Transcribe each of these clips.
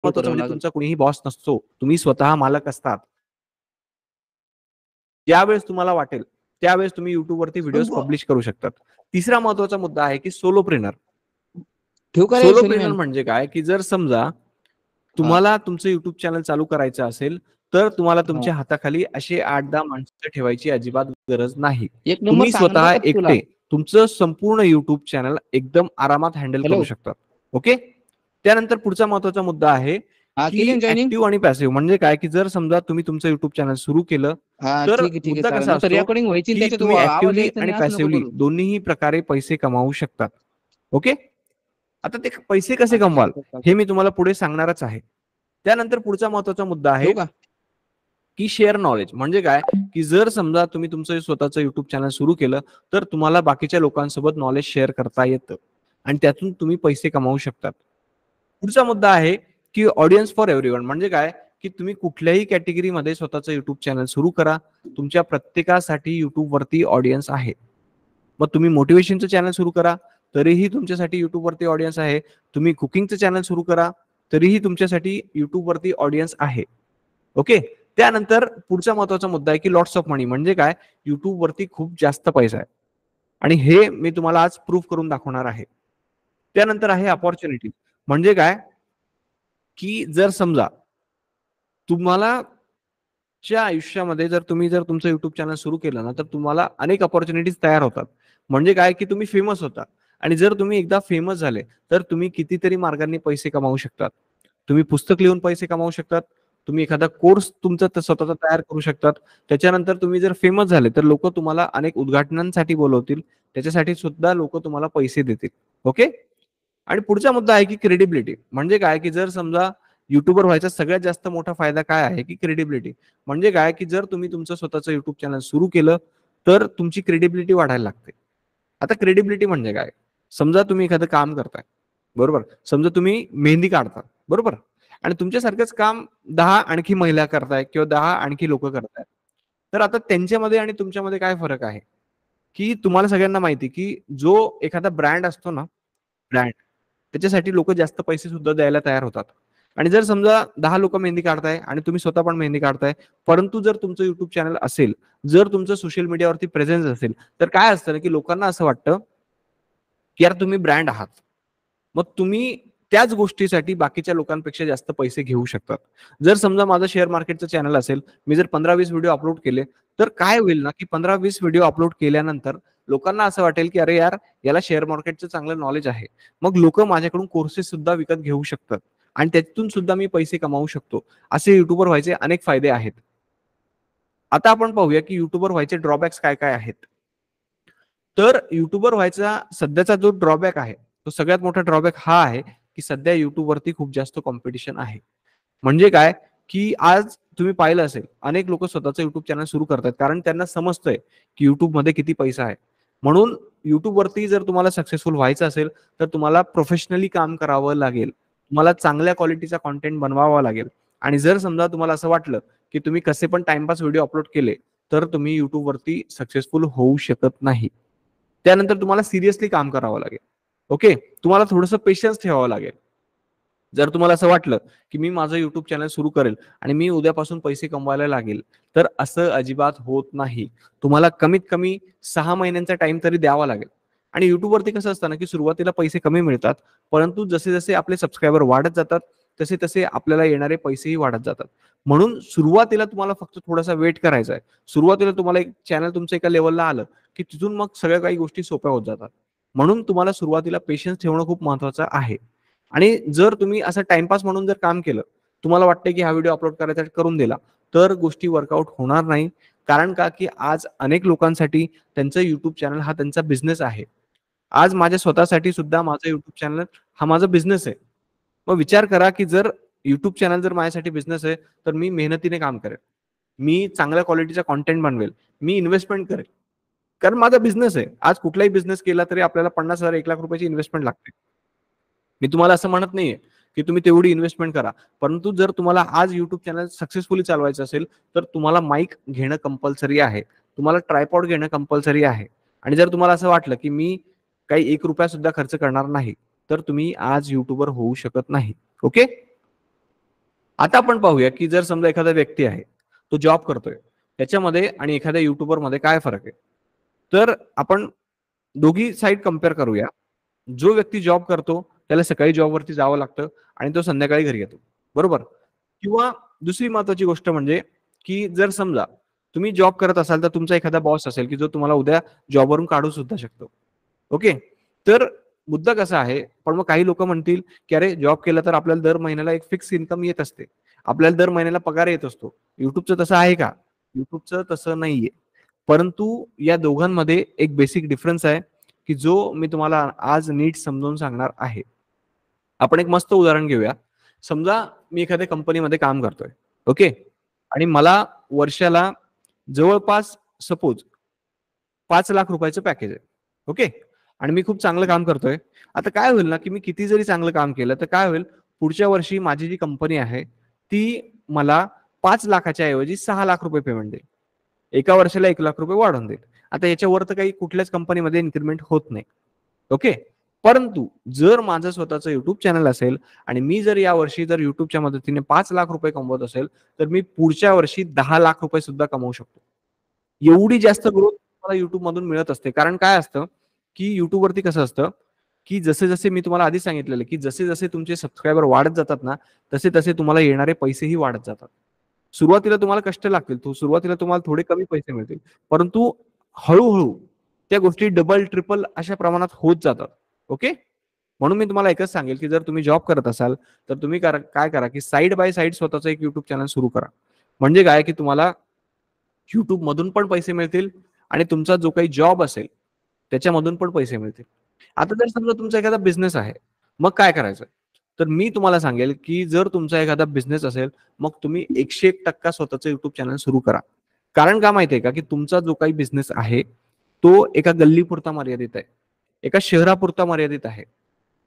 महत्वाचं करावं म्हणजे लागेल. तुमचा कोणीही बॉस नसतो. तुम्ही स्वतः मालक असतात. ज्यावेळेस तुम्हाला वाटेल त्यावेळेस तुम्ही YouTubeवरती व्हिडिओज पण पब्लिश करू शकतात. तिसरा महत्वाचा मुद्दा आहे की सोलोप्रेन्योर. ठेवू का रे सोलोप्रेन्योर शनीमॅन? म्हणजे काय की जर समजा हां. तुम्हाला तुमचं YouTube चॅनल चालू करायचं असेल, तर तुम्हाला हां. तुमच्या हाताखाली असे 8-10 माणसं ठेवायची अजिबात गरज नाही. एक नंबर तुम्ही सांगेन बरं स्वतः का तुला. एकटे तुमचं संपूर्ण YouTube चॅनल एकदम आरामात हँडल करू हॅलो. शकतात. ओके. त्यानंतर पुढचा महत्वाचा मुद्दा आहे हां, केली की ना जॉइनिंग? ॲक्टिव्ह आणि पॅसिव्ह म्हणजे काय की जर समजा तुम्ही तुमचं YouTube चॅनल सुरू केलं, हां, तर ठीक आहे मुद्दा चालेल. कसा नंतर असतो रेकॉर्डिंग व्हायची आणि की त्याच्यात तुम्ही आवाज ॲक्टिव्हली यायचा आणि नाही असं नको पॅसिव्हली करू. दोन्हीही प्रकारे पैसे कमावू शकतात. ओके. आता ते पैसे कसे हां, कमवाल चालतं, हे चालतं. मी तुम्हाला पुढे सांगणारच आहे. त्यानंतर पुढचा महत्वाचा मुद्दा आहे ठेवू का? की शेअर नॉलेज म्हणजे काय की जर समजा तुम्ही तुमचं स्वतःचं YouTube चॅनल सुरू केलं, तर तुम्हाला बाकीच्या लोकांसोबत नॉलेज शेअर करता येतं आणि त्यातून तुम्ही पैसे कमावू शकतात. पुढचा मुद्दा आहे की ऑडियन्स फॉर एव्हरीवन म्हणजे काय की तुम्ही कुठल्याही कॅटेगरीमध्ये स्वतःचं YouTube चॅनल सुरू करा. तुमच्या प्रत्येकासाठी YouTubeवरती ऑडियन्स आहे. मग तुम्ही मोटिव्हेशनचं चॅनल सुरू करा, तरीही तुमच्यासाठी YouTubeवरती ऑडियन्स आहे. तुम्ही कुकिंगचं चॅनल सुरू करा, तरीही तुमच्यासाठी YouTubeवरती ऑडियन्स आहे. ओके. त्यानंतर पुढचा महत्वाचा मुद्दा आहे की लॉट्स ऑफ मनी म्हणजे काय YouTubeवरती खूप जास्त पैसा आहे आणि हे मी तुम्हाला आज प्रूव्ह करून दाखवणार आहे. त्यानंतर आहे अपॉर्च्युनिटी म्हणजे काय की जर समजा तुम्हाला च्या आयुष्यामध्ये जर तुम्ही तुमचं YouTube चॅनल सुरू केलं ना, तर तुम्हाला अनेक अपॉर्च्युनिटीज तयार होतात. म्हणजे काय की तुम्ही फेमस होता आणि जर तुम्ही एकदा फेमस झाले, तर तुम्ही कितीतरी मार्गांनी पैसे कमावू शकतात. तुम्ही पुस्तक लिहून पैसे कमावू शकतात. तुम्ही एखादा कोर्स तुमचा स्वतःचा तयार करू शकतात. त्याच्यानंतर तुम्ही जर फेमस झाले, तर लोकं तुम्हाला अनेक उद्घाटनांसाठी बोलवतील. त्याच्यासाठी सुद्धा लोकं तुम्हाला पैसे देतील. ओके. आणि पुढचा मुद्दा आहे की क्रेडिबिलिटी म्हणजे काय की जर समजा युट्यूबर व्हायचा सगळ्यात जास्त मोठा फायदा काय आहे की क्रेडिबिलिटी म्हणजे काय की जर तुम्ही तुमचं स्वतःचं युट्यूब चॅनल सुरू केलं तर तुमची क्रेडिबिलिटी वाढायला लागते. आता क्रेडिबिलिटी म्हणजे काय समजा तुम्ही एखादं काम करताय बरोबर समजा तुम्ही मेहंदी काढता बरोबर आणि तुमच्यासारखंच काम 10 आणखी महिला करताय किंवा 10 आणखी लोक करतायत तर आता त्यांच्यामध्ये आणि तुमच्यामध्ये काय फरक आहे की तुम्हाला सगळ्यांना माहिती की जो एखादा ब्रँड असतो ना ब्रँड त्याच्यासाठी लोक जास्त पैसे सुद्धा द्यायला तयार होतात आणि जर समजा 10 लोक मेहंदी काढताय आणि तुम्ही स्वतः पण मेहंदी काढताय परंतु जर तुमचं युट्यूब चॅनल असेल जर तुमचं सोशल मीडियावरती प्रेझेन्स असेल तर काय असतं ना की लोकांना असं वाटतं की यार तुम्ही ब्रँड आहात मग तुम्ही त्याच गोष्टीसाठी बाकीच्या लोकांपेक्षा जास्त पैसे घेऊ शकतात जर समजा माझं शेअर मार्केटचं चॅनल असेल मी जर 15-20 व्हिडिओ अपलोड केले तर काय होईल ना की 15-20 व्हिडिओ अपलोड केल्यानंतर लोकांना असं वाटेल की अरे यार याला शेअर मार्केटचं चांगलं नॉलेज आहे मग लोक माझ्याकडून कोर्सेस सुद्धा विकत घेऊ शकतात आणि त्यातून सुद्धा मी पैसे कमावू शकतो असे युट्यूबर व्हायचे अनेक फायदे आहेत आता आपण पाहूया की युट्यूबर व्हायचे ड्रॉबॅक्स काय काय आहेत तर युट्यूबर व्हायचा सध्याचा जो ड्रॉबॅक आहे तो सगळ्यात मोठा ड्रॉबॅक हा आहे की सध्या युट्यूबवरती खूप जास्त कॉम्पिटिशन आहे म्हणजे काय की आज तुम्ही पाहिलं असेल अनेक लोक स्वतःचं युट्यूब चॅनल सुरू करतात कारण त्यांना समजतंय की युट्यूब मध्ये किती पैसा आहे म्हणून युट्यूबवरती जर तुम्हाला सक्सेसफुल व्हायचं असेल तर तुम्हाला प्रोफेशनली काम करावं लागेल तुम्हाला चांगल्या क्वालिटीचा कॉन्टेंट बनवावा लागेल आणि जर समजा तुम्हाला असं वाटलं की तुम्ही कसे पण टाइमपास व्हिडिओ अपलोड केले तर तुम्ही युट्यूबवरती सक्सेसफुल होऊ शकत नाही त्यानंतर तुम्हाला सिरियसली काम करावं लागेल ओके तुम्हाला थोडंसं पेशन्स ठेवावं लागेल जर तुम्हाला असं वाटलं की मी माझं युट्यूब चॅनल सुरू करेल आणि मी उद्यापासून पैसे कमवायला लागेल तर असं अजिबात होत नाही तुम्हाला कमीत कमी 6 महिन्यांचा टाइम तरी द्यावा लागेल आणि युट्यूबवरती कसं असतं ना की सुरुवातीला पैसे कमी मिळतात परंतु जसे जसे आपले सबस्क्रायबर वाढत जातात तसे तसे आपल्याला येणारे पैसेही वाढत जातात म्हणून सुरुवातीला तुम्हाला फक्त थोडासा वेट करायचा आहे सुरुवातीला तुम्हाला एक चॅनल तुमचं एका लेवलला आलं की तिथून मग सगळ्या काही गोष्टी सोप्या होत जातात म्हणून तुम्हाला सुरुवातीला पेशन्स ठेवणं खूप महत्वाचं आहे आणि जर तुम्ही असं टाइमपास म्हणून जर काम केलं तुम्हाला वाटतं की हा व्हिडिओ अपलोड करायचा करून दिला तर गोष्टी वर्कआउट होणार नाही कारण का की आज अनेक लोकांसाठी त्यांचं युट्यूब चॅनल हा त्यांचा बिझनेस आहे आज माझ्या स्वतःसाठी सुद्धा माझं युट्यूब चॅनल हा माझा बिझनेस आहे मग विचार करा की जर युट्यूब चॅनल जर माझ्यासाठी बिझनेस आहे तर मी मेहनतीने काम करेल मी चांगल्या क्वालिटीचा कॉन्टेंट बनवेल मी इन्व्हेस्टमेंट करेल कारण माझा बिझनेस आहे आज कुठलाही बिझनेस केला तरी आपल्याला 50,000 1 लाख रुपयाची इन्व्हेस्टमेंट लागते मी तुम्हाला असं म्हणत नाहीये की तुम्ही तेवढी इन्व्हेस्टमेंट करा परंतु जर तुम्हाला आज युट्यूब चॅनल सक्सेसफुली चालवायचं असेल तर तुम्हाला माईक घेणं कंपल्सरी आहे तुम्हाला ट्रायपॉड घेणं कंपल्सरी आहे आणि जर तुम्हाला असं वाटलं की मी काही 1 रुपया सुद्धा खर्च करणार नाही तर तुम्ही आज युट्यूबर होऊ शकत नाही ओके आता आपण पाहूया की जर समजा एखादा व्यक्ती आहे, तो जॉब करतोय, त्याच्यामध्ये आणि एखाद्या युट्यूबर मध्ये काय फरक आहे. तर आपण दोघी साईड कम्पेअर करूया. जो व्यक्ती जॉब करतो त्याला सकाळी जॉबवरती जावं लागतं आणि तो संध्याकाळी घरी येतो, बरोबर. किंवा दुसरी महत्वाची गोष्ट म्हणजे की जर समजा तुम्ही जॉब करत असाल तर तुमचा एखादा बॉस असेल की जो तुम्हाला उद्या जॉबवरून काढू सुद्धा शकतो. ओके. तर मुद्दा कसा आहे, पण मग काही लोक म्हणतील की अरे जॉब केला तर आपल्याला दर महिन्याला एक फिक्स इन्कम येत असते, आपल्याला दर महिन्याला पगार येत असतो. युट्यूबचं तसं आहे का? युट्यूबचं तसं नाहीये. परंतु या दोघांमध्ये एक बेसिक डिफरन्स आहे की जो मी तुम्हाला आज नीट समजावून सांगणार आहे. आपण एक मस्त उदाहरण घेऊया. समजा मी एखाद्या कंपनीमध्ये काम करतोय, ओके. आणि मला वर्षाला जवळपास सपोज 5 लाख रुपयाचं पॅकेज आहे, ओके. आणि मी खूप चांगलं काम करतोय. आता काय होईल ना की मी किती जरी चांगलं काम केलं तर काय होईल, पुढच्या वर्षी माझी जी कंपनी आहे ती मला 5 लाखाच्या ऐवजी 6 लाख रुपये पेमेंट देईल. एका वर्षाला 1 लाख रुपये वाढवून देईल. आता याच्यावर तर काही कुठल्याच कंपनीमध्ये इन्क्रीमेंट होत नाही, ओके. परंतु जर माझं स्वतःचं युट्यूब चॅनल असेल आणि मी जर या वर्षी जर युट्यूबच्या मदतीने 5 लाख रुपये कमवत असेल तर मी पुढच्या वर्षी 10 लाख रुपये सुद्धा कमवू शकतो. एवढी जास्त ग्रोथ मला युट्यूब मधून मिळत असते. कारण काय असतं की युट्यूब वरती कसं असतं की जसे जसे मी तुम्हाला आधी सांगितलेलं की जसे जसे तुमचे सबस्क्रायबर वाढत जातात ना, तसे तसे तुम्हाला येणारे पैसेही वाढत जातात. सुरुवातीला तुम्हाला कष्ट लागतील, सुरुवातीला तुम्हाला थोडे कमी पैसे मिळतील, परंतु हळूहळू त्या गोष्टी डबल ट्रिपल अशा प्रमाणात होत जातात, ओके. म्हणून मी तुम्हाला एकच सांगेल की जर तुम्ही जॉब करत असाल तर तुम्ही काय करा की साईड बाय साईड स्वतःचं एक युट्यूब चॅनल सुरू करा. म्हणजे काय की तुम्हाला युट्यूब मधून पण पैसे मिळतील आणि तुमचा जो काही जॉब असेल त्याच्यामधून पण पैसे मिळतील. आता जर समजा तुमचा एखादा बिझनेस आहे, मग काय करायचं. तर मी तुम्हाला सांगेल की जर तुमचा एखादा बिझनेस असेल मग तुम्ही 101% स्वतःचं युट्यूब चॅनल सुरू करा. कारण का माहितीये का की तुमचा जो काही बिझनेस आहे तो एका गल्लीपुरता मर्यादित आहे, एका शहरापुरता मर्यादित आहे.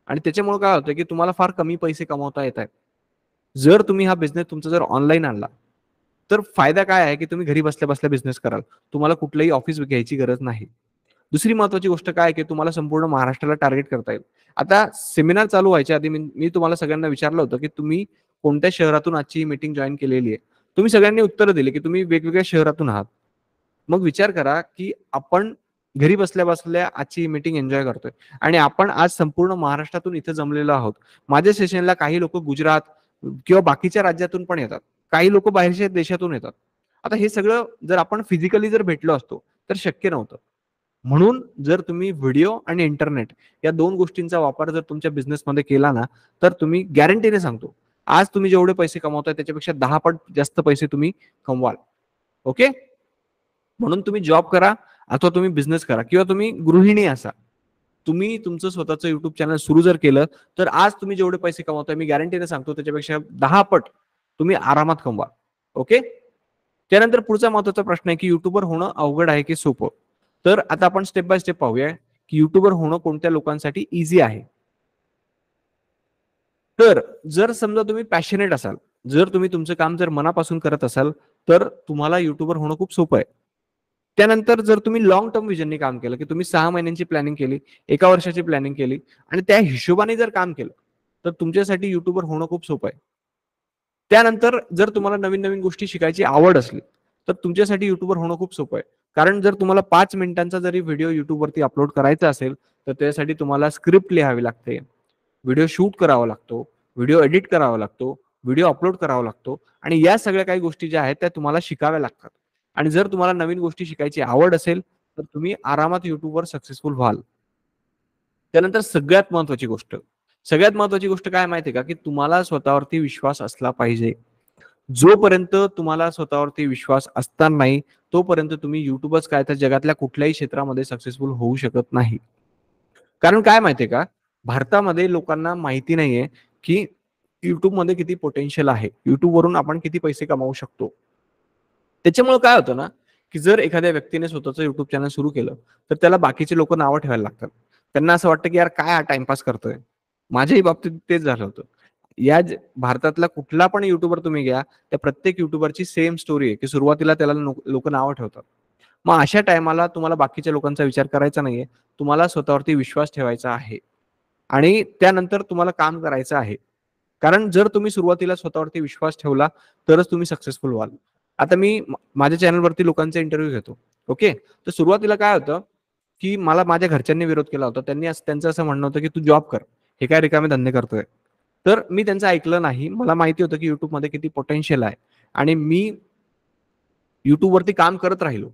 आणि त्याच्यामुळे काय होतं की तुम्हाला फार कमी पैसे कमवता येत आहेत. जर तुम्ही हा बिझनेस तुमचा जर ऑनलाईन आणला तर फायदा काय आहे की तुम्ही घरी बसल्या बसल्या बिझनेस कराल. तुम्हाला कुठलंही ऑफिस घ्यायची गरज नाही. दुसरी महत्वाची गोष्ट काय आहे की तुम्हाला संपूर्ण महाराष्ट्राला टार्गेट करता येईल. आता सेमिनार चालू व्हायच्या आधी मी तुम्हाला सगळ्यांना विचारलं होतं की तुम्ही कोणत्या शहरातून आजची ही मीटिंग जॉईन केलेली आहे. तुम्ही सगळ्यांनी उत्तरं दिली की तुम्ही वेगवेगळ्या शहरातून आहात. मग विचार करा की आपण घरी बसल्या बसल्या आजची मीटिंग एन्जॉय करतोय आणि आपण आज संपूर्ण महाराष्ट्रातून इथे जमलेलो आहोत. माझ्या सेशनला काही लोक गुजरात किंवा बाकीच्या राज्यातून पण येतात, काही लोक बाहेरच्या देशातून येतात. आता हे सगळं जर आपण फिजिकली जर भेटलो असतो तर शक्य नव्हतं. म्हणून जर तुम्ही व्हिडिओ आणि इंटरनेट या दोन गोष्टींचा वापर जर तुमच्या बिझनेसमध्ये केला ना तर तुम्ही गॅरंटीने सांगतो आज तुम्ही जेवढे पैसे कमवताय त्याच्यापेक्षा 10 पट जास्त पैसे तुम्ही कमवाल, ओके. म्हणून तुम्ही जॉब करा अथवा तुम्ही बिझनेस करा किंवा तुम्ही गृहिणी असा, तुम्ही तुमचं स्वतःचं युट्यूब चॅनल सुरू जर केलं तर आज तुम्ही जेवढे पैसे कमवताय मी गॅरंटीने सांगतो त्याच्यापेक्षा 10 पट तुम्ही आरामात कमवा, ओके. त्यानंतर पुढचा महत्वाचा प्रश्न आहे की युट्यूबर होणं अवघड आहे की सोपं. तर आता आपण स्टेप बाय स्टेप पाहूया की युट्यूबर होणं कोणत्या लोकांसाठी इझी आहे. तर जर समजा तुम्ही पॅशनेट असाल, जर तुम्ही तुमचं काम जर मनापासून करत असाल तर तुम्हाला युट्यूबर होणं खूप सोपं आहे. त्यानंतर जर तुम्ही लॉंग टर्म विजनने काम केलं की तुम्ही 6 महिन्यांची प्लॅनिंग केली, 1 वर्षाची प्लॅनिंग केली आणि त्या हिशोबाने जर काम केलं तर तुमच्यासाठी युट्यूबर होणं खूप सोपं आहे. त्यानंतर जर तुम्हाला नवीन नवीन गोष्टी शिकायची आवड असली तर तुमच्यासाठी युट्यूबर होणं खूप सोपं आहे. कारण जर तुम्हाला 5 मिनिटांचा जरी व्हिडिओ युट्यूबवरती अपलोड करायचा असेल तर त्यासाठी तुम्हाला स्क्रिप्ट लिहावी लागते, व्हिडिओ शूट करावा लागतो, व्हिडिओ एडिट करावा लागतो, व्हिडिओ अपलोड करावा लागतो आणि या सगळ्या काही गोष्टी ज्या आहेत त्या तुम्हाला शिकाव्या लागतात. आणि जर तुम्हाला नवीन गोष्टी शिकायची आवड असेल तर तुम्ही आरामात युट्यूबवर सक्सेसफुल व्हाल. त्यानंतर सगळ्यात महत्वाची गोष्ट काय माहितीये का की तुम्हाला स्वतःवरती विश्वास असला पाहिजे. जोपर्यंत तुम्हाला स्वतःवरती विश्वास असणार नाही तोपर्यंत तुम्ही युट्यूबच काय तर जगातल्या कुठल्याही क्षेत्रामध्ये सक्सेसफुल होऊ शकत नाही. कारण काय माहितीये का भारतामध्ये लोकांना माहिती नाहीये की युट्यूब मध्ये किती पोटेन्शियल आहे, युट्यूब वरून आपण किती पैसे कमावू शकतो. त्याच्यामुळे काय होतं ना की जर एखाद्या व्यक्तीने स्वतःचं युट्यूब चॅनल सुरू केलं तर त्याला बाकीचे लोक नावं ठेवायला लागतात. त्यांना असं वाटतं की यार काय हा टाइमपास करतोय. माझ्याही बाबतीत तेच झालं होतं. भारतातला कुठला पण युट्यूबर तुम्ही घ्या त्या प्रत्येक युट्यूबरची सेम स्टोरी आहे की सुरुवातीला त्याला लोक नावं ठेवतात. मग अशा टायमाला तुम्हाला बाकीच्या लोकांचा विचार करायचा नाहीये, तुम्हाला स्वतःवरती विश्वास ठेवायचा आहे आणि त्यानंतर तुम्हाला काम करायचं आहे. कारण जर तुम्ही सुरुवातीला स्वतःवरती विश्वास ठेवला तरच तुम्ही सक्सेसफुल व्हाल. आता मी माझ्या चॅनलवरती लोकांचे इंटरव्ह्यू घेतो. ओके, तर सुरुवातीला काय होतं की मला माझ्या घरच्यांनी विरोध केला होता. त्यांचं असं म्हणणं होतं की तू जॉब कर, हे काय रिकामे धंदे करतोय. तर मी त्यांचं ऐकलं नाही. मला माहिती होतं की युट्यूबमध्ये किती पोटेन्शियल आहे आणि मी युट्यूबवरती काम करत राहिलो.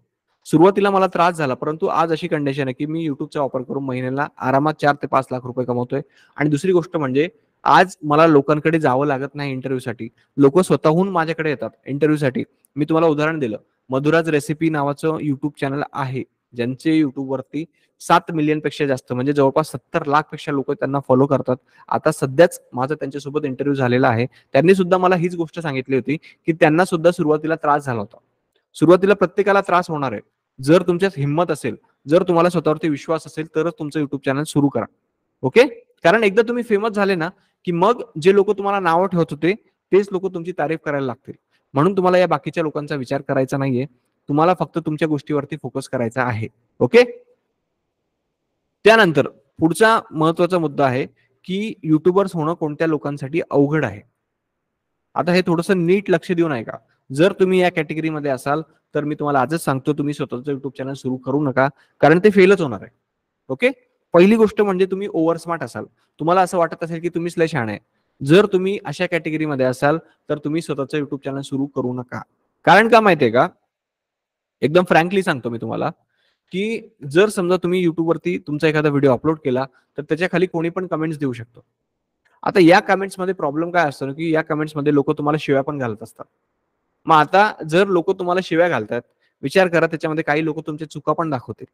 सुरुवातीला मला त्रास झाला, परंतु आज अशी कंडिशन आहे की मी युट्यूबचा वापर करून महिन्याला आरामात 4 ते 5 लाख रुपये कमवतोय. आणि दुसरी गोष्ट म्हणजे आज मला लोकांकडे जावं लागत नाही इंटरव्ह्यूसाठी. लोक स्वतःहून माझ्याकडे येतात इंटरव्ह्यूसाठी. मी तुम्हाला उदाहरण दिलं, मधुराज रेसिपी नावाचं युट्यूब चॅनल आहे, ज्यांचे युट्यूबवरती 7 मिलियन पेक्षा जास्त म्हणजे जवळपास 70 लाख पेक्षा लोक त्यांना फॉलो करतात. आता सध्याच माझा त्यांच्यासोबत इंटरव्ह्यू झालेला आहे. त्यांनी सुद्धा मला हीच गोष्ट सांगितली होती की त्यांना सुद्धा सुरुवातीला त्रास झाला होता. सुरुवातीला प्रत्येकाला त्रास होणार आहे. जर तुमच्यात हिंमत असेल, जर तुम्हाला स्वतःवरती विश्वास असेल, तरच तुमचं युट्यूब चॅनल सुरू करा. ओके, कारण एकदा तुम्ही फेमस झाले ना की मग जे लोक तुम्हाला नावं ठेवत होते तेच लोक तुमची तारीफ करायला लागतील. म्हणून तुम्हाला या बाकीच्या लोकांचा विचार करायचा नाहीये. तुम्हाला फक्त तुमच्या गोष्टीवरती फोकस करायचा आहे. ओके, त्यानंतर पुढचा महत्वाचा मुद्दा आहे की युट्यूबर्स होणं कोणत्या लोकांसाठी अवघड आहे. आता हे थोडंसं नीट लक्ष देऊन ऐका. जर तुम्ही या कॅटेगरीमध्ये असाल तर मी तुम्हाला आजच सांगतो, तुम्ही स्वतःचं युट्यूब चॅनल सुरू करू नका, कारण ते फेलच होणार आहे. ओके, पहिली गोष्ट म्हणजे तुम्ही ओव्हर स्मार्ट असाल. तुम्हाला असं वाटत असेल की तुम्हीच लय शहाणे आहे. जर तुम्ही अशा कॅटेगरीमध्ये असाल तर तुम्ही स्वतःचं युट्यूब चॅनल सुरू करू नका. कारण का माहितीये का, एकदम फ्रँकली सांगतो मी तुम्हाला की जर समजा तुम्ही युट्यूबवरती तुमचा एखादा व्हिडिओ अपलोड केला तर त्याच्या खाली कोणी पण कमेंट्स देऊ शकतो. आता या कमेंट्समध्ये प्रॉब्लेम काय असतो ना की या कमेंट्समध्ये लोक तुम्हाला शिव्या पण घालत असतात. मग आता जर लोक तुम्हाला शिव्या घालतात, विचार करा त्याच्यामध्ये काही लोक तुमच्या चुका पण दाखवतील.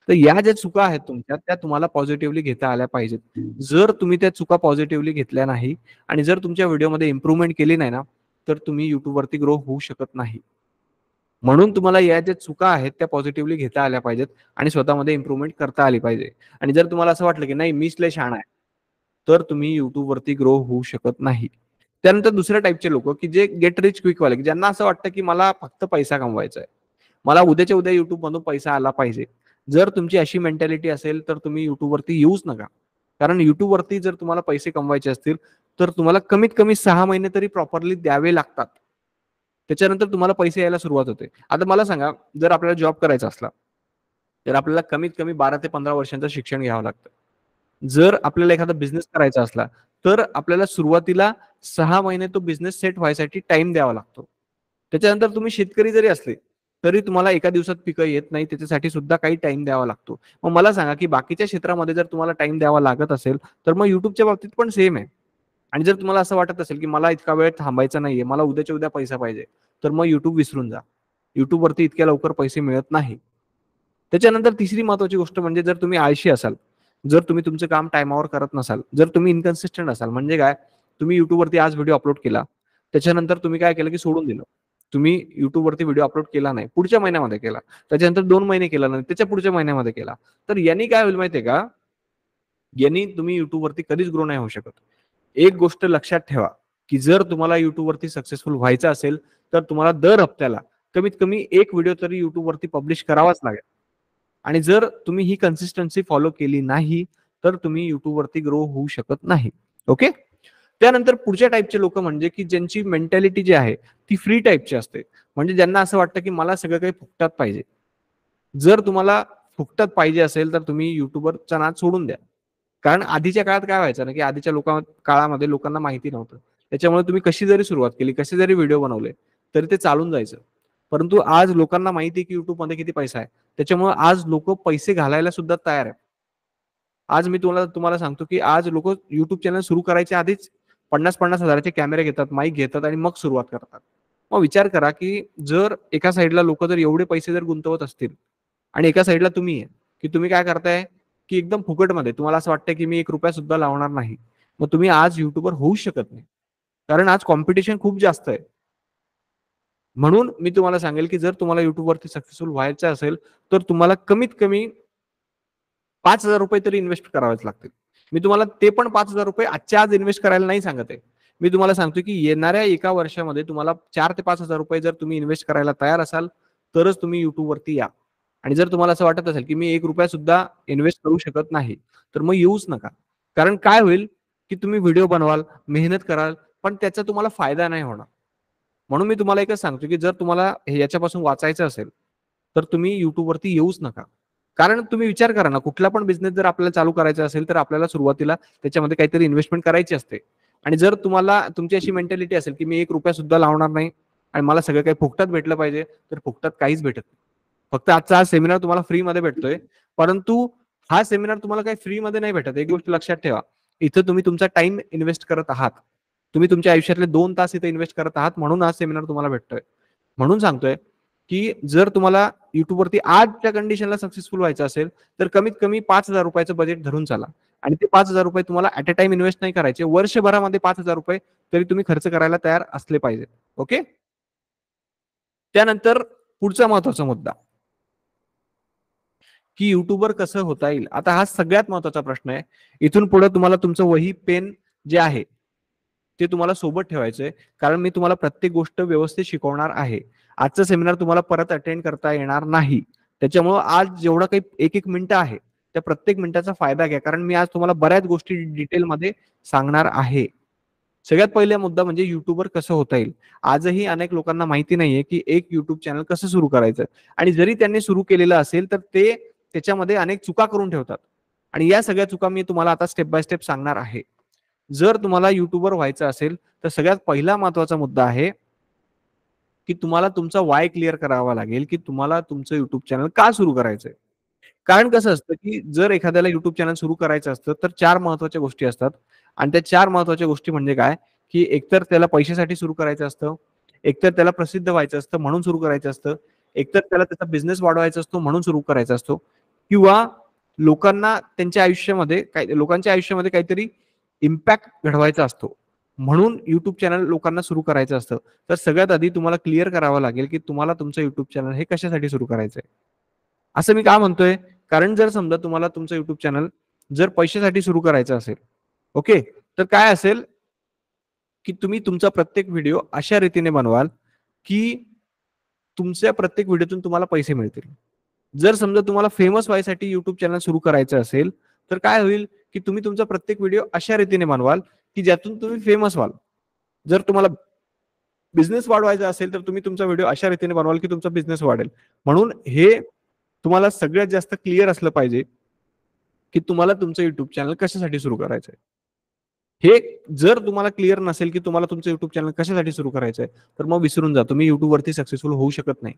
तर या ज्या चुका आहेत तुमच्या त्या तुम्हाला पॉझिटिव्हली घेता आल्या पाहिजेत. जर तुम्ही त्या चुका पॉझिटिव्हली घेतल्या नाही आणि जर तुमच्या व्हिडिओमध्ये इम्प्रूव्हमेंट केली नाही ना, तर तुम्ही युट्यूबवरती ग्रो होऊ शकत नाही. म्हणून तुम्हाला या ज्या चुका आहेत त्या पॉझिटिव्हली घेता आल्या पाहिजेत आणि स्वतःमध्ये इम्प्रूव्हमेंट करता आली पाहिजे. आणि जर तुम्हाला असं वाटलं की नाही मीच लय शहाणा आहे, तर तुम्ही युट्यूबवरती ग्रो होऊ शकत नाही. त्यानंतर दुसऱ्या टाईपचे लोक की जे गेट रिच क्विक वाले, ज्यांना असं वाटतं की मला फक्त पैसा कमवायचा आहे, मला उद्याच्या उद्या युट्यूब मधून पैसा आला पाहिजे. जर तुमची अशी मेंटॅलिटी असेल तर तुम्ही युट्यूबवरती येऊच नका. कारण युट्यूबवरती जर तुम्हाला पैसे कमवायचे असतील तर तुम्हाला कमीत कमी 6 महिने तरी प्रॉपरली द्यावे लागतात. त्याच्यानंतर तुम्हाला पैसे यायला सुरुवात होते. आता मला सांगा, जर आपल्याला जॉब करायचा असला तर आपल्याला कमीत कमी 12 ते 15 वर्षांचं शिक्षण घ्यावं लागतं. जर आपल्याला एखादा बिझनेस करायचा असला तर आपल्याला सुरुवातीला 6 महिने तो बिझनेस सेट व्हायसाठी टाइम द्यावा लागतो. त्याच्यानंतर तुम्ही शेतकरी जरी असले तरी तुम्हाला एका दिवसात पिकं येत नाही, त्याच्यासाठी सुद्धा काही टाइम द्यावा लागतो. मग मला सांगा की बाकीच्या क्षेत्रामध्ये जर तुम्हाला टाइम द्यावा लागत असेल तर मग युट्यूबच्या बाबतीत पण सेम आहे. आणि जर तुम्हाला असं वाटत असेल की मला इतका वेळ थांबायचा नाहीये, मला उद्याच्या उद्या पैसा पाहिजे, तर मग युट्यूब विसरून जा. युट्यूबवरती इतक्या लवकर पैसे मिळत नाही. त्याच्यानंतर तिसरी महत्वाची गोष्ट म्हणजे जर तुम्ही आळशी असाल, जर तुम्ही तुमचं काम टायमावर करत नसाल, जर तुम्ही इनकन्सिस्टंट असाल, म्हणजे काय, तुम्ही युट्यूबवरती आज व्हिडिओ अपलोड केला, त्याच्यानंतर तुम्ही काय केलं की सोडून दिलं. तुम्ही युट्यूबवरती व्हिडिओ अपलोड केला नाही, पुढच्या महिन्यामध्ये केला, त्याच्यानंतर 2 महिने केला नाही, त्याच्या पुढच्या महिन्यामध्ये केला, तर यांनी काय होईल माहितीये का, यांनी तुम्ही युट्यूबवरती कधीच ग्रो नाही होऊ शकत. एक गोष्ट लक्षात ठेवा की जर तुम्हाला युट्यूबवरती सक्सेसफुल व्हायचं असेल तर तुम्हाला दर हप्त्याला कमीत कमी एक व्हिडिओ तरी युट्यूबवरती पब्लिश करावाच लागेल. आणि जर तुम्ही ही कन्सिस्टन्सी फॉलो केली नाही तर तुम्ही युट्यूबवरती ग्रो होऊ शकत नाही. ओके, त्यानंतर पुढच्या टाईपचे लोक म्हणजे की ज्यांची मेंटॅलिटी जी आहे ती फ्री टाईपची असते. म्हणजे ज्यांना असं वाटतं की मला सगळं काही फुकटात पाहिजे. जर तुम्हाला फुकटात पाहिजे असेल तर तुम्ही युट्यूबरचा नाद सोडून द्या. कारण आधीच्या काळात काय व्हायचं ना की आधीच्या काळामध्ये लोकांना माहिती नव्हतं. त्याच्यामुळे तुम्ही कशी जरी सुरुवात केली, कसे जरी व्हिडिओ बनवले तरी ते चालून जायचं. परंतु आज लोकांना माहिती आहे की युट्यूबमध्ये किती पैसा आहे. त्याच्यामुळे आज लोक पैसे घालायला सुद्धा तयार आहे. आज मी तुम्हाला सांगतो की आज लोक युट्यूब चॅनल सुरू करायच्या आधीच 50-50 हजाराचे कॅमेरे घेतात, माईक घेतात आणि मग सुरुवात करतात. मग विचार करा की जर एका साईडला लोक जर एवढे पैसे जर गुंतवत असतील आणि एका साईडला तुम्ही आहे की तुम्ही काय करताय की एकदम फुकटमध्ये तुम्हाला असं वाटतं की मी 1 रुपया सुद्धा लावणार नाही, मग तुम्ही आज युट्यूबर होऊ शकत नाही. कारण आज कॉम्पिटिशन खूप जास्त आहे. म्हणून मी तुम्हाला सांगेल की जर तुम्हाला युट्यूबवरती सक्सेसफुल व्हायचं असेल तर तुम्हाला कमीत कमी 5,000 रुपये तरी इन्व्हेस्ट करावेच लागतील. मी तुम्हाला ते पण 5,000 रुपये आजच्या आज इन्व्हेस्ट करायला नाही सांगत आहे. मी तुम्हाला सांगतो की येणाऱ्या एका वर्षामध्ये तुम्हाला 4 ते 5,000 रुपये जर तुम्ही इन्व्हेस्ट करायला तयार असाल तरच तुम्ही युट्यूबवरती या. आणि जर तुम्हाला असं वाटत असेल की मी 1 रुपया सुद्धा इन्व्हेस्ट करू शकत नाही तर मग येऊच नका. कारण काय होईल की तुम्ही व्हिडिओ बनवाल, मेहनत कराल, पण त्याचा तुम्हाला फायदा नाही होणार. म्हणून मी तुम्हाला एकच सांगतो की जर तुम्हाला याच्यापासून वाचायचं असेल तर तुम्ही युट्यूबवरती येऊच नका. कारण तुम्ही विचार करा ना, कुठला पण बिझनेस जर आपल्याला चालू करायचा असेल तर आपल्याला सुरुवातीला त्याच्यामध्ये काहीतरी इन्व्हेस्टमेंट करायची असते. आणि जर तुम्हाला तुमची अशी मेंटॅलिटी असेल की मी ₹1 सुद्धा लावणार नाही आणि मला सगळं काही फुकटात भेटलं पाहिजे, तर फुकटात काहीच भेटत नाही. फक्त आजचा हा सेमिनार तुम्हाला फ्रीमध्ये भेटतोय, परंतु हा सेमिनार तुम्हाला काही फ्रीमध्ये नाही भेटत. एक गोष्ट लक्षात ठेवा, इथं तुम्ही तुमचा टाइम इन्व्हेस्ट करत आहात. तुम्ही तुमच्या आयुष्यातले 2 तास इथे इन्व्हेस्ट करत आहात, म्हणून हा सेमिनार तुम्हाला भेटतोय. म्हणून सांगतोय की जर तुम्हाला युट्यूबवरती आजच्या कंडिशनला सक्सेसफुल व्हायचं असेल, तर कमीत कमी ₹5,000 बजेट धरून चाला. आणि ते ₹5,000 तुम्हाला ॲट अ टाइम इन्व्हेस्ट नाही करायचे. वर्षभरामध्ये ₹5,000 तरी तुम्ही खर्च करायला तयार असले पाहिजेत. ओके. त्यानंतर पुढचा महत्वाचा मुद्दा, की युट्यूबर कसं होता येईल. आता हा सगळ्यात महत्वाचा प्रश्न आहे. इथून पुढे तुम्हाला तुमचं वही पेन जे आहे ते तुम्हाला सोबत ठेवायचंय, कारण मी तुम्हाला प्रत्येक गोष्ट व्यवस्थित शिकवणार आहे. आजचं सेमिनार तुम्हाला परत अटेंड करता येणार नाही. त्याच्यामुळं आज जेवढं काही एक मिनिटं आहे त्या प्रत्येक मिनिटाचा फायदा घ्या, कारण मी आज तुम्हाला बऱ्याच गोष्टी डिटेलमध्ये सांगणार आहे. सगळ्यात पहिला मुद्दा म्हणजे युट्यूबर कसं होता येईल. आजही अनेक लोकांना माहिती नाहीये की एक युट्यूब चॅनल कसं सुरू करायचं, आणि जरी त्यांनी सुरू केलेलं असेल तर ते त्याच्यामध्ये अनेक चुका करून ठेवतात. आणि या सगळ्या चुका मी तुम्हाला आता स्टेप बाय स्टेप सांगणार आहे. जर तुम्हाला युट्यूबर व्हायचं असेल तर सगळ्यात पहिला महत्वाचा मुद्दा आहे की तुम्हाला तुमचा वाय क्लिअर करावा लागेल, की तुम्हाला तुमचं युट्यूब चॅनल का सुरू करायचंय. कारण कसं असतं की जर एखाद्याला युट्यूब चॅनल सुरू करायचं असतं तर 4 महत्वाच्या गोष्टी असतात. आणि त्या 4 महत्वाच्या गोष्टी म्हणजे काय, की एकतर त्याला पैशासाठी सुरू करायचं असतं, एकतर त्याला प्रसिद्ध व्हायचं असतं म्हणून सुरू करायचं असतं, एकतर त्याला त्याचा बिझनेस वाढवायचा असतो म्हणून सुरू करायचा असतो, किंवा लोकांना त्यांच्या आयुष्यामध्ये लोकांच्या आयुष्यामध्ये काहीतरी इम्पॅक्ट घडवायचा असतो म्हणून युट्यूब चॅनल लोकांना सुरू करायचं असतं. तर सगळ्यात आधी तुम्हाला क्लिअर करावं लागेल की तुम्हाला तुमचं युट्यूब चॅनल हे कशासाठी सुरू करायचंय. असं मी का म्हणतोय, कारण जर समजा तुम्हाला तुमचं युट्यूब चॅनल जर पैशासाठी सुरू करायचं असेल, ओके, तर काय असेल की तुम्ही तुमचा प्रत्येक व्हिडिओ अशा रीतीने बनवाल की तुमच्या प्रत्येक व्हिडिओतून तुम्हाला पैसे मिळतील. जर समजा तुम्हाला फेमस व्हायसाठी युट्यूब चॅनल सुरू करायचं असेल तर काय होईल की तुम्ही तुमचा प्रत्येक व्हिडिओ अशा रीतीने बनवाल की ज्यातून तुम्ही फेमस व्हाल. जर तुम्हाला बिझनेस वाढवायचा असेल तर तुम्ही तुमचा व्हिडिओ अशा रीतीने बनवाल की तुमचा बिझनेस वाढेल. म्हणून हे तुम्हाला सगळ्यात जास्त क्लिअर असलं पाहिजे की तुम्हाला तुमचं युट्यूब चॅनल कशासाठी सुरू करायचंय. हे जर तुम्हाला क्लिअर नसेल की तुम्हाला तुमचं युट्यूब चॅनल कशासाठी सुरू करायचंय, तर मग विसरून जा, तुम्ही युट्यूब वरती सक्सेसफुल होऊ शकत नाही.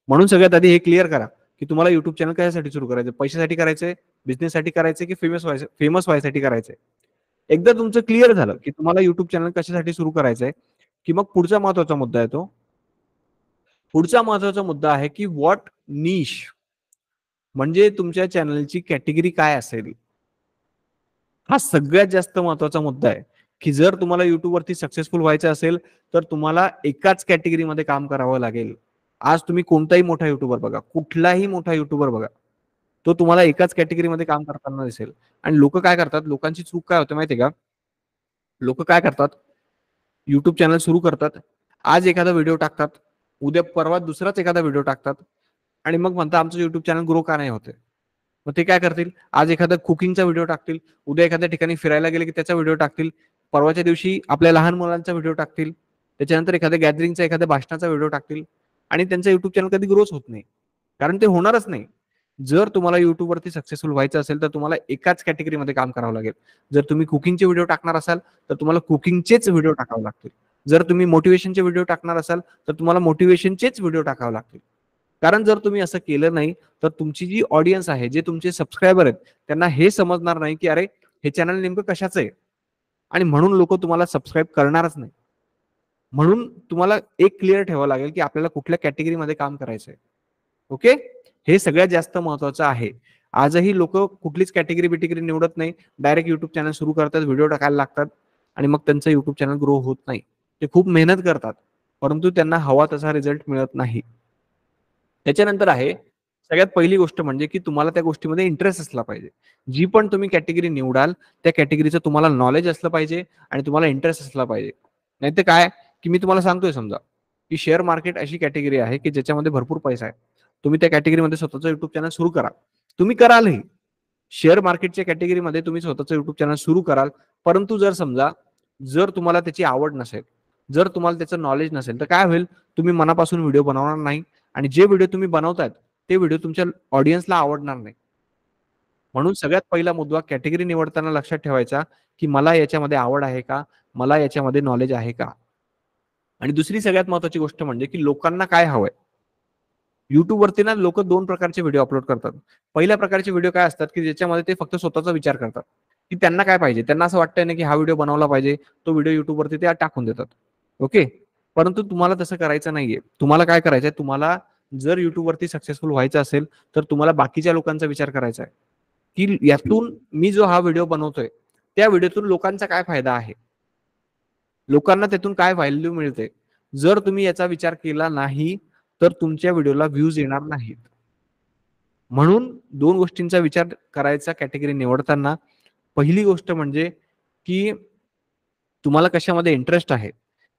म्हणून सगळ्यात आधी हे क्लिअर करा की तुम्हाला युट्यूब चॅनल कशासाठी सुरू करायचं, पैशासाठी करायचंय, बिझनेससाठी करायचंय की फेमस व्हायसाठी करायचंय. एकदा तुमचं क्लिअर झालं की तुम्हाला युट्यूब चॅनल कशासाठी सुरू करायचंय, की मग पुढचा महत्वाचा मुद्दा येतो. पुढचा महत्वाचा मुद्दा आहे की व्हॉट निश, म्हणजे तुमच्या चॅनलची कॅटेगरी काय असेल. हा सगळ्यात जास्त महत्वाचा मुद्दा आहे की जर तुम्हाला युट्यूब वरती सक्सेसफुल व्हायचं असेल तर तुम्हाला एकाच कॅटेगरीमध्ये काम करावं लागेल. आज तुम्ही कोणताही मोठा युट्यूबर बघा, कुठलाही मोठा युट्यूबर बघा, तो तुम्हाला एकाच कॅटेगरीमध्ये काम करताना दिसेल. आणि लोक काय करतात, लोकांची चूक काय होते माहितीये का, लोक काय करतात, युट्यूब चॅनल सुरू करतात, आज एखादा व्हिडिओ टाकतात, उद्या परवा दुसराच एखादा व्हिडिओ टाकतात आणि मग म्हणतात आमचं युट्यूब चॅनल ग्रो का नाही होते. मग ते काय करतील, आज एखादा कुकिंगचा व्हिडिओ टाकतील, उद्या एखाद्या ठिकाणी फिरायला गेले की त्याचा व्हिडिओ टाकतील, परवाच्या दिवशी आपल्या लहान मुलांचा व्हिडिओ टाकतील, त्याच्यानंतर एखाद्या गॅदरिंगचा एखाद्या भाषणाचा व्हिडिओ टाकतील आणि त्यांचा युट्यूब चॅनल कधी ग्रोच होत नाही. कारण ते होणारच नाही. जर तुम्हाला युट्यूब वरती सक्सेसफुल व्हायचं असेल तर तुम्हाला एकाच कॅटेगरीमध्ये काम करावं लागेल. जर तुम्ही कुकिंगचे व्हिडिओ टाकणार असाल तर तुम्हाला कुकिंगचेच व्हिडिओ टाकावे लागतील. जर तुम्ही मोटिवेशनचे व्हिडिओ टाकणार असाल तर तुम्हाला मोटिवेशनचेच व्हिडिओ टाकावे लागतील. कारण जर तुम्ही असं केलं नाही तर तुमची जी ऑडियन्स आहे, जे तुमचे सबस्क्रायबर आहेत, त्यांना हे समजणार नाही की अरे हे चॅनल नेमकं कशाचं आहे, आणि म्हणून लोक तुम्हाला सबस्क्राईब करणारच नाही. म्हणून तुम्हाला एक क्लिअर ठेवावं लागेल की आपल्याला कुठल्या कॅटेगरीमध्ये काम करायचंय. ओके, हे सगळ्यात जास्त महत्वाचं आहे. आजही लोक कुठलीच कॅटेगरी बिटेगरी निवडत नाही, डायरेक्ट युट्यूब चॅनल सुरू करतात, व्हिडिओ टाकायला लागतात आणि मग त्यांचं युट्यूब चॅनल ग्रो होत नाही. ते खूप मेहनत करतात परंतु त्यांना हवा तसा रिझल्ट मिळत नाही. त्याच्यानंतर आहे सगळ्यात पहिली गोष्ट म्हणजे की तुम्हाला त्या गोष्टीमध्ये इंटरेस्ट असला पाहिजे. जी पण तुम्ही कॅटेगरी निवडाल त्या कॅटेगरीचं तुम्हाला नॉलेज असलं पाहिजे आणि तुम्हाला इंटरेस्ट असला पाहिजे. नाहीतर काय की मी तुम्हाला सांगतोय समजा की शेअर मार्केट अशी कॅटेगरी आहे की ज्याच्यामध्ये भरपूर पैसा आहे. तुम्ही त्या कॅटेगरीमध्ये स्वतःचं युट्यूब चॅनल सुरू करा, तुम्ही करालही. शेअर मार्केटच्या कॅटेगरीमध्ये तुम्ही स्वतःचं युट्यूब चॅनल सुरू कराल, परंतु जर समजा जर तुम्हाला त्याची आवड नसेल, जर तुम्हाला त्याचं नॉलेज नसेल, तर काय होईल, तुम्ही मनापासून व्हिडिओ बनवणार नाही आणि जे व्हिडिओ तुम्ही बनवतायत ते व्हिडिओ तुमच्या ऑडियन्सला आवडणार नाही. म्हणून सगळ्यात पहिला मुद्दा कॅटेगरी निवडताना लक्षात ठेवायचा, की मला याच्यामध्ये आवड आहे का? मला याच्यामध्ये नॉलेज आहे का? आणि दुसरी सगळ्यात महत्त्वाची गोष्ट म्हणजे की लोकांना काय हवंय? YouTubeवरती ना लोकं 2 प्रकारचे व्हिडिओ अपलोड करतात. पहिल्या प्रकारचे व्हिडिओ काय असतात, की ज्याच्यामध्ये ते फक्त स्वतःचा विचार करतात, की त्यांना काय पाहिजे? त्यांना असं वाटतंय ना, की हा व्हिडिओ बनवला पाहिजे. तो व्हिडिओ YouTubeवरती ते टाकून देतात. ओके. परंतु तुम्हाला तसं करायचं नाहीये. तुम्हाला काय करायचंय? तुम्हाला जर YouTubeवरती सक्सेसफुल व्हायचं असेल, तर तुम्हाला बाकीच्या लोकांचा विचार करायचा आहे, की यातून मी जो हा व्हिडिओ बनवतोय, त्या व्हिडिओतून लोकांचा काय फायदा आहे? लोकांना त्यातून काय व्हॅल्यू मिळते? जर तुम्ही याचा विचार केला नाही, तर तुमच्या व्हिडिओला व्ह्यूज येणार नाहीत. म्हणून 2 गोष्टींचा विचार करायचा कॅटेगरी निवडताना. पहिली गोष्ट म्हणजे, की तुम्हाला कशामध्ये इंटरेस्ट आहे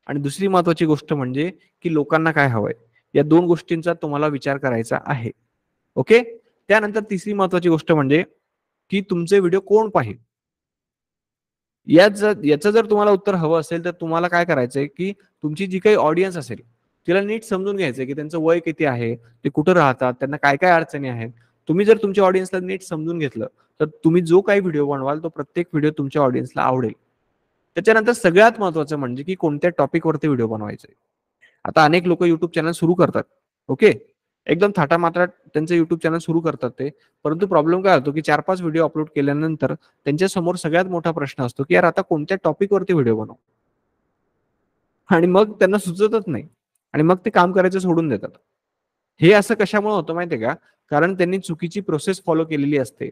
आणि दुसरी महत्त्वाची गोष्ट म्हणजे, की लोकांना काय हवंय? या 2 गोष्टींचा तुम्हाला विचार करायचा आहे. ओके. त्यानंतर तिसरी महत्त्वाची गोष्ट म्हणजे, की तुमचे व्हिडिओ कोण पाहील? याचं जर तुम्हाला उत्तर हवं असेल, तर तुम्हाला काय करायचंय, की तुमची जी काही ऑडियन्स असेल, तिला नीट समजून घ्यायचंय, की त्यांचं वय किती आहे, ते कुठं राहतात, त्यांना काय-काय अडचणी आहेत. तुम्ही जर तुमच्या ऑडियन्सला नीट समजून घेतलं, तर तुम्ही जो काही व्हिडिओ बनवाल, तो प्रत्येक व्हिडिओ तुमच्या ऑडियन्सला आवडेल. त्याच्यानंतर सगळ्यात महत्त्वाचं म्हणजे, की कोणत्या टॉपिकवरती व्हिडिओ बनवायचे. आता अनेक लोकं YouTube चॅनल सुरू करतात. ओके. एकदम थाटामाटात त्यांचं YouTube चॅनल सुरू करतात ते. परंतु प्रॉब्लेम काय होतो, की 4-5 व्हिडिओ अपलोड केल्यानंतर त्यांच्या समोर सगळ्यात मोठा प्रश्न असतो, की यार आता कोणत्या टॉपिकवरती व्हिडिओ बनवू? आणि मग त्यांना सुचतच नाही. आणि मग ते काम करायचं सोडून देतात. हे असं कशामुळे होतं माहितीये का? कारण त्यांनी चुकीची प्रोसेस फॉलो केलेली असते.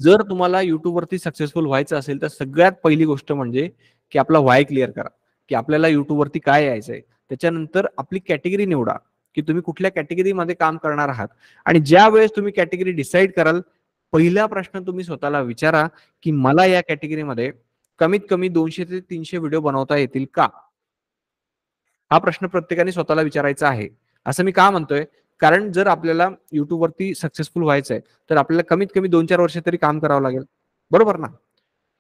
जर तुम्हाला YouTubeवरती सक्सेसफुल व्हायचं असेल, तर सगळ्यात पहिली गोष्ट म्हणजे, की आपला व्हाय क्लिअर करा, की आपल्याला YouTubeवरती काय यायचंय. त्याच्यानंतर आपली कॅटेगरी निवडा, की तुम्ही कुठल्या कॅटेगरीमध्ये काम करणार आहात आणि ज्यावेळेस तुम्ही कॅटेगरी डिसाईड कराल, पहिला प्रश्न तुम्ही स्वतःला विचारा, की मला या कॅटेगरीमध्ये कमीत कमी 200 ते 300 व्हिडिओ बनवता येतील का? हा प्रश्न प्रत्येकाने स्वतःला विचारायचा आहे. असं मी का म्हणतोय? कारण जर आपल्याला YouTubeवरती सक्सेसफुल व्हायचंय, तर आपल्याला कमीत कमी 2-4 वर्ष तरी काम करावं लागेल. बरोबर ना?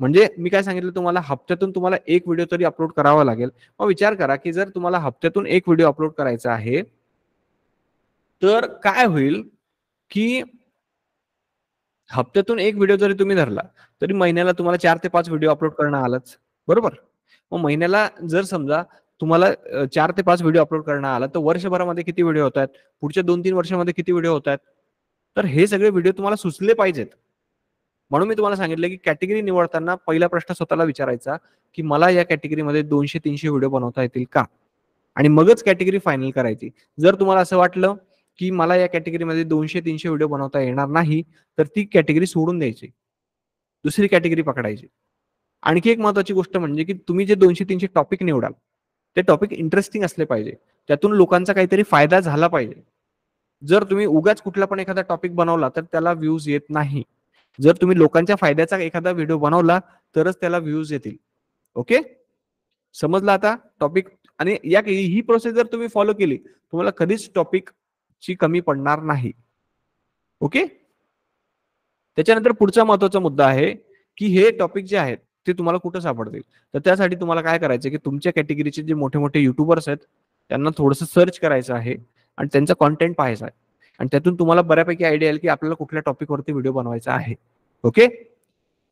म्हणजे मी काय सांगितलं तुम्हाला हप्त्यातून तुम्हाला 1 व्हिडिओ तरी अपलोड करावा लागेल. मग विचार करा, की जर तुम्हाला हप्त्यातून 1 व्हिडिओ अपलोड करायचा आहे, तर काय होईल, की हप्त्यातून 1 व्हिडिओ जरी तुम्ही धरला, तरी महिन्याला तुम्हाला 4 ते 5 व्हिडिओ अपलोड करणं आलंच. बरोबर? मग महिन्याला जर समजा तुम्हाला 4 ते 5 व्हिडिओ अपलोड करणं आला, तर वर्षभरामध्ये किती व्हिडिओ होतायत? पुढच्या 2-3 वर्षामध्ये किती व्हिडिओ होतायत? तर हे सगळे व्हिडिओ तुम्हाला सुचले पाहिजेत. म्हणून मी तुम्हाला सांगितलं, की कॅटेगरी निवडताना पहिला प्रश्न स्वतःला विचारायचा, की मला या कॅटेगरीमध्ये 200-300 व्हिडिओ बनवता येतील का? आणि मगच कॅटेगरी फायनल करायची. जर तुम्हाला असं वाटलं, की मला या कॅटेगरीमध्ये 200-300 व्हिडिओ बनवता येणार नाही, तर ती कॅटेगरी सोडून द्यायची. दुसरी कॅटेगरी पकडायची. आणखी एक महत्त्वाची गोष्ट म्हणजे, की तुम्ही जे 200-300 टॉपिक निवडाल, ते टॉपिक इंटरेस्टिंग असले पाहिजे. त्यातून लोकांचा काहीतरी फायदा झाला पाहिजे. जर तुम्ही उगाच कुठला पण एखादा टॉपिक बनवला, तर त्याला व्ह्यूज येत नाही. जर तुम्ही लोकांच्या फायद्याचा एखादा व्हिडिओ बनवला, तरच त्याला व्ह्यूज येतील. ओके? समजलं आता टॉपिक आणि ही प्रोसेस जर तुम्ही फॉलो केली, तुम्हाला कधीच टॉपिकची कमी पडणार नाही. ओके? त्याच्यानंतर पुढचा महत्त्वाचा मुद्दा आहे, की हे टॉपिक जे आहेत, ते तुम्हाला कुठे सापडतील. तर त्यासाठी तुम्हाला काय करायचं की तुमच्या कॅटेगरीचे जे मोठे-मोठे यूट्यूबर्स आहेत, त्यांना थोडंसं सर्च करायचं आहे आणि त्यांचा कंटेंट पाहायचा आहे. आणि त्यातून तुम्हाला बऱ्यापैकी आयडिया येईल, की आपल्याला कुठल्या टॉपिकवरती व्हिडिओ बनवायचा आहे. ओके?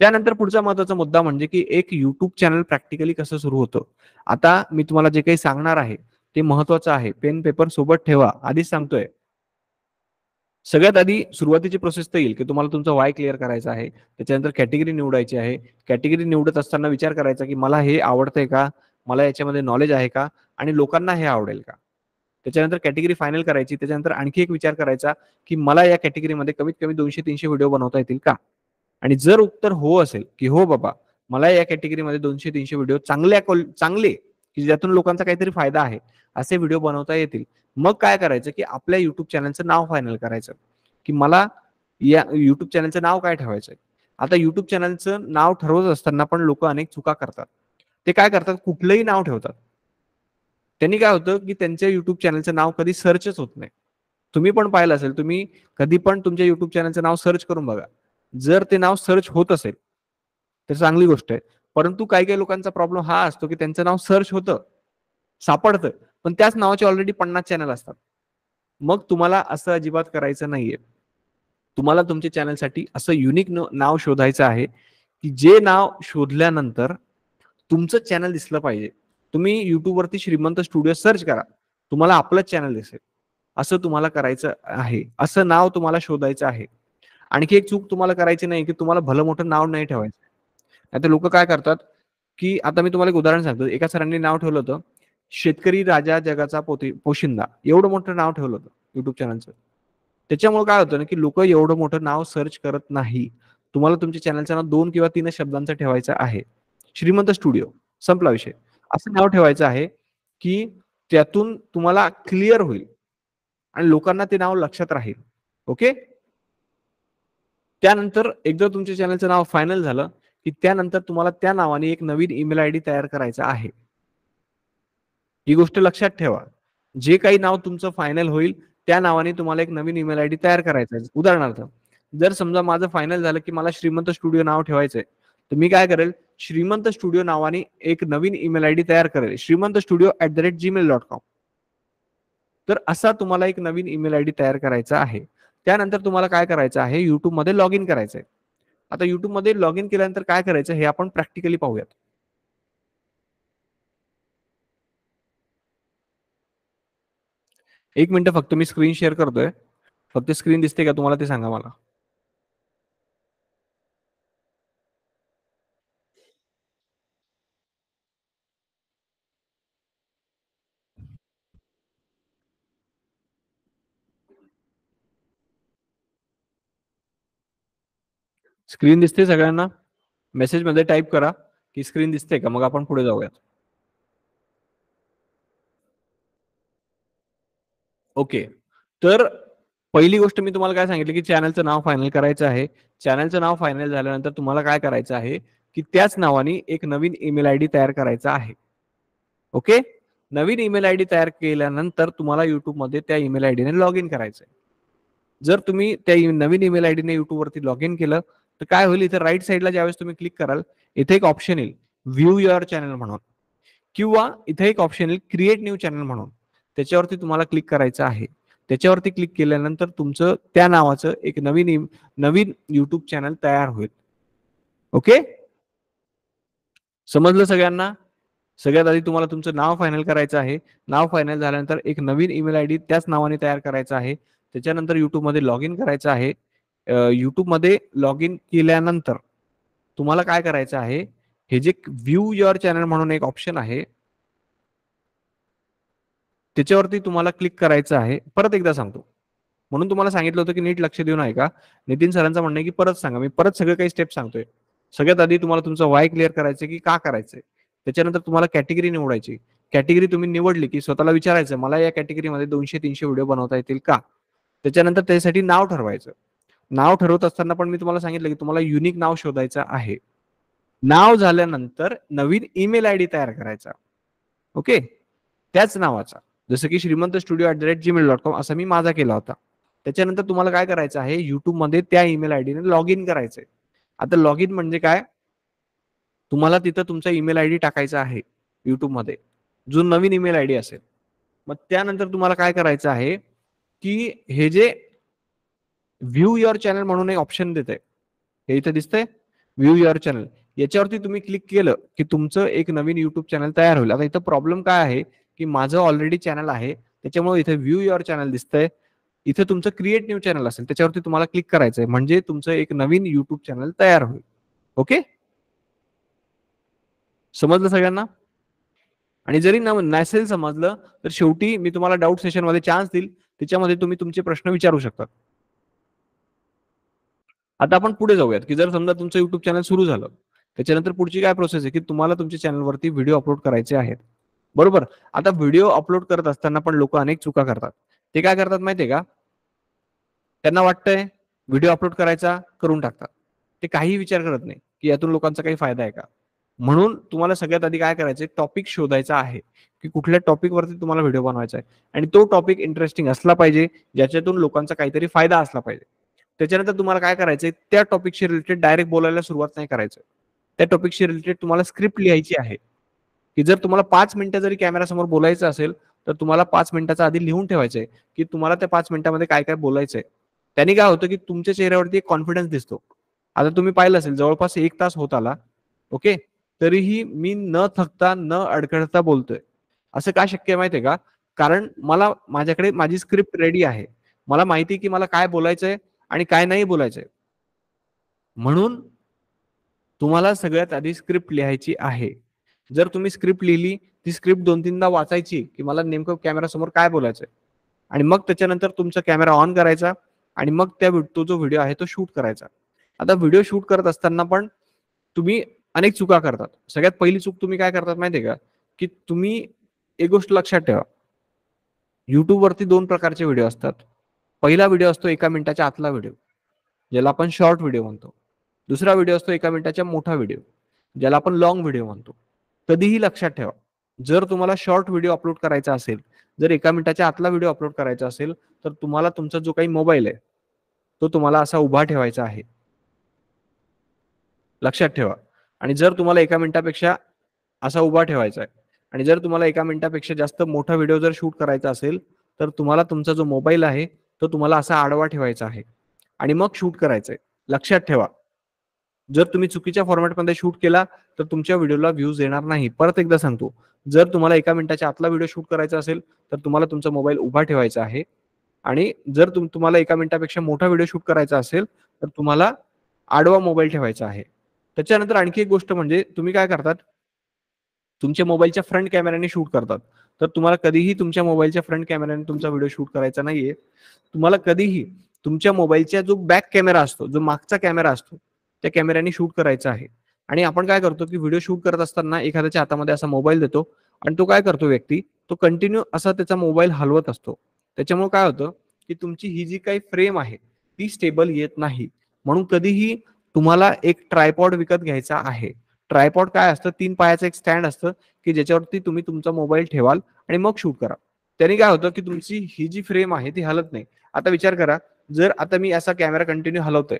त्यानंतर पुढचा महत्त्वाचा मुद्दा म्हणजे, की एक YouTube चॅनल प्रॅक्टिकली कसं सुरू होतं. आता मी तुम्हाला जे काही सांगणार आहे, ते महत्त्वाचं आहे. पेन, पेपर सोबत ठेवा. आधीच सांगतोय. सगळ्यात आधी सुरुवातीची प्रोसेस तर येईल, की तुम्हाला तुमचा व्हाय क्लिअर करायचा आहे. त्याच्यानंतर कॅटेगरी निवडायची आहे. कॅटेगरी निवडत असताना विचार करायचा, की मला हे आवडतंय का? मला याच्यामध्ये नॉलेज आहे का? आणि लोकांना हे आवडेल का? त्याच्यानंतर कॅटेगरी फायनल करायची. त्याच्यानंतर आणखी एक विचार करायचा, की मला या कॅटेगरीमध्ये कमीत कमी 200-300 व्हिडिओ बनवता येतील का? आणि जर उत्तर हो असेल, की हो बाबा, मला या कॅटेगरीमध्ये 200-300 व्हिडिओ चांगले, की ज्यातून लोकांचा काहीतरी फायदा आहे, असे व्हिडिओ बनवता येतील. मग काय करायचं, की आपल्या YouTube चॅनलचं नाव फायनल करायचं, की मला या YouTube चॅनलचं नाव काय ठेवायचंय. आता YouTube चॅनलचं नाव ठरवत असताना पण लोकं अनेक चुका करतात. ते काय करतात, कुठलंही नाव ठेवतात. त्यांनी काय होतं, की त्यांच्या YouTube चॅनलचं नाव कधी सर्चच होत नाही. तुम्ही पण पाहिलं असेल, तुम्ही कधी पण तुमच्या YouTube चॅनलचं नाव सर्च करून बघा. जर ते नाव सर्च होत असेल, तर चांगली गोष्ट आहे. परंतु काही काही लोकांचा प्रॉब्लेम हा असतो की त्यांचं नाव सर्च होतं, सापडतं, पण त्याच नावाचे ऑलरेडी 50 चॅनल असतात. मग तुम्हाला असं अजिबात करायचं नाहीये. तुम्हाला तुमच्या चॅनलसाठी असं युनिक नाव शोधायचं आहे की जे नाव शोधल्यानंतर तुमचं चॅनल दिसलं पाहिजे. तुम्ही युट्यूबवरती श्रीमंत स्टुडिओ सर्च करा, तुम्हाला आपलंच चॅनल दिसेल. असं तुम्हाला करायचं आहे, असं नाव तुम्हाला शोधायचं आहे. आणखी एक चूक तुम्हाला करायची नाही की तुम्हाला भलं मोठं नाव नाही ठेवायचं. नाहीतर लोक काय करतात की आता मी तुम्हाला एक उदाहरण सांगतो. एका सरांनी नाव ठेवलं होतं, शेतकरी राजा जगाचा पोशिंदा. एवढं मोठं नाव ठेवलं होतं युट्यूब चॅनलचं. त्याच्यामुळे काय होतं ना की लोक एवढं मोठं नाव सर्च करत नाही. तुम्हाला तुमच्या चॅनलचं नाव 2 किंवा 3 शब्दांचं ठेवायचं आहे. श्रीमंत स्टुडिओ, संपला विषय. असं नाव ठेवायचं आहे की त्यातून तुम्हाला क्लिअर होईल आणि लोकांना ते नाव लक्षात राहील. ओके. त्यानंतर एकदा तुमच्या चॅनलचं नाव फायनल झालं की त्यानंतर तुम्हाला त्या नावाने एक नवीन ईमेल आयडी तयार करायचा आहे. ही गोष्ट लक्षात ठेवा. जे काही नाव तुमचं फायनल होईल त्या नावाने तुम्हाला एक नवीन ईमेल आयडी तयार करायचा आहे. उदाहरणार्थ, जर समजा माझं फायनल झालं की मला श्रीमंत स्टुडिओ नाव ठेवायचंय, तर मी काय करेल, श्रीमंत स्टुडिओ नावाने एक नवीन ईमेल आयडी तयार करेल, श्रीमंतस्टुडिओ@gmail.com. तर असा तुम्हाला एक नवीन ईमेल आयडी तयार करायचा आहे. त्यानंतर तुम्हाला काय करायचं आहे, युट्यूब मध्ये लॉग इन करायचंय. आता युट्यूब मध्ये लॉग इन केल्यानंतर काय करायचं हे आपण प्रॅक्टिकली पाहूयात. एक मिनिट फक्त मी स्क्रीन शेअर करतोय. फक्त स्क्रीन दिसते का तुम्हाला ते सांगा मला. स्क्रीन दिसते सगळ्यांना? मेसेज मध्ये टाईप करा की स्क्रीन दिसते का, मग आपण पुढे जाऊयात. ओके. तर पहिली गोष्ट मी तुम्हाला काय सांगितलं की चॅनलचं नाव फायनल करायचं आहे. चॅनलचं नाव फायनल झाल्यानंतर तुम्हाला काय करायचं आहे की त्याच नावाने एक नवीन ईमेल आयडी तयार करायचा आहे. ओके. नवीन ईमेल आयडी तयार केल्यानंतर तुम्हाला युट्यूब मध्ये त्या ईमेल आयडीने लॉग इन करायचंय. जर तुम्ही त्या नवीन ईमेल आयडीने युट्यूब वरती लॉग इन केलं तर काय होईल, इथे राईट साईडला ज्यावेळेस तुम्ही क्लिक कराल इथे एक ऑप्शन येईल व्ह्यू युअर चॅनल म्हणून, किंवा इथे एक ऑप्शन येईल क्रिएट न्यू चॅनल म्हणून. त्याच्यावरती तुम्हाला क्लिक करायचं आहे. त्याच्यावरती क्लिक केल्यानंतर तुमचं त्या नावाचं एक नवीन युट्यूब चॅनल तयार होईल. ओके. समजलं सगळ्यांना? सगळ्यात आधी तुम्हाला तुमचं नाव फायनल करायचं आहे. नाव फायनल झाल्यानंतर एक नवीन ईमेल आयडी त्याच नावाने तयार करायचा आहे. त्याच्यानंतर युट्यूब मध्ये लॉग इन करायचं आहे. युट्यूब मध्ये लॉग इन केल्यानंतर तुम्हाला काय करायचं आहे, हे जे व्ह्यू युअर चॅनल म्हणून एक ऑप्शन आहे त्याच्यावरती तुम्हाला क्लिक करायचं आहे. परत एकदा सांगतो, म्हणून तुम्हाला सांगितलं होतं की नीट लक्ष देऊन ऐका. नितीन सरांचं म्हणणं आहे की परत सांगा. मी परत सगळं काही स्टेप सांगतोय. सगळ्यात आधी तुम्हाला तुमचं वाय क्लिअर करायचं की का करायचंय. त्याच्यानंतर तुम्हाला कॅटेगरी निवडायची. कॅटेगरी तुम्ही निवडली की स्वतःला विचारायचं मला या कॅटेगरीमध्ये 200-300 व्हिडिओ बनवता येतील का. त्याच्यानंतर त्यासाठी नाव ठरवायचं. नाव ठरवत असताना पण मी तुम्हाला सांगितलं की तुम्हाला युनिक नाव शोधायचं आहे. नाव झाल्यानंतर नवीन ईमेल आयडी तयार करायचा. ओके. त्याच नावाचा, जसं की श्रीमंतस्टुडिओ@gmail.com असा मी माझा केला होता. त्याच्यानंतर तुम्हाला काय करायचं आहे, युट्यूब मध्ये त्या ईमेल आयडीने लॉग इन करायचंय. आता लॉग इन म्हणजे काय, तुम्हाला तिथं तुमचा ईमेल आयडी टाकायचा आहे युट्यूब मध्ये, जो नवीन ईमेल आयडी असेल. मग त्यानंतर तुम्हाला काय करायचं आहे की हे जे व्ह्यू युअर चॅनल म्हणून एक ऑप्शन देतंय, हे इथे दिसतंय व्ह्यू युअर चॅनल, याच्यावरती तुम्ही क्लिक केलं की तुमचं एक नवीन युट्यूब चॅनल तयार होईल. आता इथं प्रॉब्लेम काय आहे की माझं ऑलरेडी चॅनल आहे, त्याच्यामुळे इथे व्ह्यू युअर चॅनल दिसतंय. इथे तुमचं क्रिएट न्यू चॅनल असेल त्याच्यावरती तुम्हाला क्लिक करायचंय, म्हणजे तुमचं एक नवीन युट्यूब चॅनल तयार होईल. ओके. समजलं सगळ्यांना? आणि जरी नसेल समजलं तर शेवटी मी तुम्हाला डाऊट सेशन मध्ये चान्स देईल, त्याच्यामध्ये तुम्ही तुमचे प्रश्न विचारू शकता. आता आपण पुढे जाऊयात की जर समजा तुमचं युट्यूब चॅनल सुरू झालं, त्याच्यानंतर पुढची काय प्रोसेस आहे की तुम्हाला तुमच्या चॅनलवरती व्हिडिओ अपलोड करायचे आहेत. बरोबर. आता व्हिडिओ अपलोड करत असताना पण लोक अनेक चुका करतात. ते काय करतात माहितीये का, त्यांना वाटतंय व्हिडिओ अपलोड करायचा, करून टाकतात. ते काही विचार करत नाही की यातून लोकांचा काही फायदा आहे का. म्हणून तुम्हाला सगळ्यात आधी काय करायचंय, टॉपिक शोधायचा आहे की कुठल्या टॉपिक वरती तुम्हाला व्हिडिओ बनवायचा आहे, आणि तो टॉपिक इंटरेस्टिंग असला पाहिजे, ज्याच्यातून लोकांचा काहीतरी फायदा असला पाहिजे. त्याच्यानंतर तुम्हाला काय करायचंय, त्या टॉपिकशी रिलेटेड डायरेक्ट बोलायला सुरुवात नाही करायचं. त्या टॉपिकशी रिलेटेड तुम्हाला स्क्रिप्ट लिहायची आहे, की जर तुम्हाला 5 मिनिटं जरी कॅमेरा समोर बोलायचं असेल तर तुम्हाला 5 मिनिटाचा आधी लिहून ठेवायचंय की तुम्हाला त्या 5 मिनिटामध्ये काय काय बोलायचंय. त्यांनी काय होतं की तुमच्या चेहऱ्यावरती एक कॉन्फिडन्स दिसतो. आता तुम्ही पाहिलं असेल जवळपास 1 तास होत आला, ओके, तरीही मी न थकता न अडखळता बोलतोय. असं का शक्य आहे माहितीये का? कारण मला माझ्याकडे माझी स्क्रिप्ट रेडी आहे. मला माहिती की मला काय बोलायचंय आणि काय नाही बोलायचंय. म्हणून तुम्हाला सगळ्यात आधी स्क्रिप्ट लिहायची आहे. जर तुम्ही स्क्रिप्ट लिहिली, ती स्क्रिप्ट 2-3दा वाचायची की मला नेमकं कॅमेरा समोर काय बोलायचंय आणि मग त्याच्यानंतर तुमचा कॅमेरा ऑन करायचा आणि मग तो जो व्हिडिओ आहे तो शूट करायचा. आता व्हिडिओ शूट करत असताना पण तुम्ही अनेक चुका करतात. सगळ्यात पहिली चूक तुम्ही काय करतात माहितीये का? की तुम्ही एक गोष्ट लक्षात ठेवा. YouTube वरती 2 प्रकारचे व्हिडिओ असतात. पहिला व्हिडिओ असतो 1 मिनिटाच्या आतला व्हिडिओ, ज्याला आपण शॉर्ट व्हिडिओ म्हणतो. दुसरा व्हिडिओ असतो 1 मिनिटाच्या मोठा व्हिडिओ, ज्याला आपण लॉंग व्हिडिओ म्हणतो. कधीही लक्षात ठेवा, जर तुम्हाला शॉर्ट व्हिडिओ अपलोड करायचा असेल, जर 1 मिनिटाच्या आतला व्हिडिओ अपलोड करायचा असेल, तर तुम्हाला तुमचा जो काही मोबाईल आहे, तो तुम्हाला असा उभा ठेवायचा आहे. लक्षात ठेवा. आणि जर तुम्हाला 1 मिनिटापेक्षा असा उभा ठेवायचा आहे आणि जर तुम्हाला 1 मिनिटापेक्षा जास्त मोठा व्हिडिओ जर शूट करायचा असेल, तर तुम्हाला तुमचा जो मोबाईल आहे, तो तुम्हाला असा आडवा ठेवायचा आहे आणि मग शूट करायचंय. लक्षात ठेवा. जर तुम्ही चुकीच्या फॉर्मॅटमध्ये शूट केला, तर तुमच्या व्हिडिओला व्ह्यूज येणार नाही. परत एकदा सांगतो, जर तुम्हाला 1 मिनिटाच्या आतला व्हिडिओ शूट करायचा असेल, तर तुम्हाला तुमचा मोबाईल उभा ठेवायचा आहे आणि जर तुम्हाला 1 मिनिटापेक्षा मोठा व्हिडिओ शूट करायचा असेल, तर तुम्हाला आडवा मोबाईल ठेवायचा आहे. त्याच्यानंतर आणखी एक गोष्ट म्हणजे तुम्ही काय करतात, तुमच्या मोबाईलच्या फ्रंट कॅमेऱ्याने शूट करतात. तर तुम्हाला कधीही तुमच्या मोबाईलच्या फ्रंट कॅमेऱ्याने तुमचा व्हिडिओ शूट करायचा नाहीये. तुम्हाला कधीही तुमच्या मोबाईलचा जो बॅक कॅमेरा असतो, जो मागचा कॅमेरा असतो, त्या कॅमेऱ्याने शूट करायचा आहे. आणि आपण काय करतो, की व्हिडिओ शूट करत असताना एखाद्याच्या हातामध्ये असा मोबाईल देतो आणि तो काय करतो व्यक्ती, तो कंटिन्यू असा त्याचा मोबाईल हलवत असतो. त्याच्यामुळे काय होतं, की तुमची ही जी काही फ्रेम आहे, ती स्टेबल येत नाही. म्हणून कधीही तुम्हाला एक ट्रायपॉड विकत घ्यायचा आहे. ट्रायपॉड काय असतं, 3 पायाचं एक स्टँड असतं, की ज्याच्यावरती तुम्ही तुमचा मोबाईल ठेवाल आणि मग शूट करा. त्याने काय होतं, की तुमची ही जी फ्रेम आहे ती हलत नाही. आता विचार करा, जर आता मी असा कॅमेरा कंटिन्यू हलवतोय,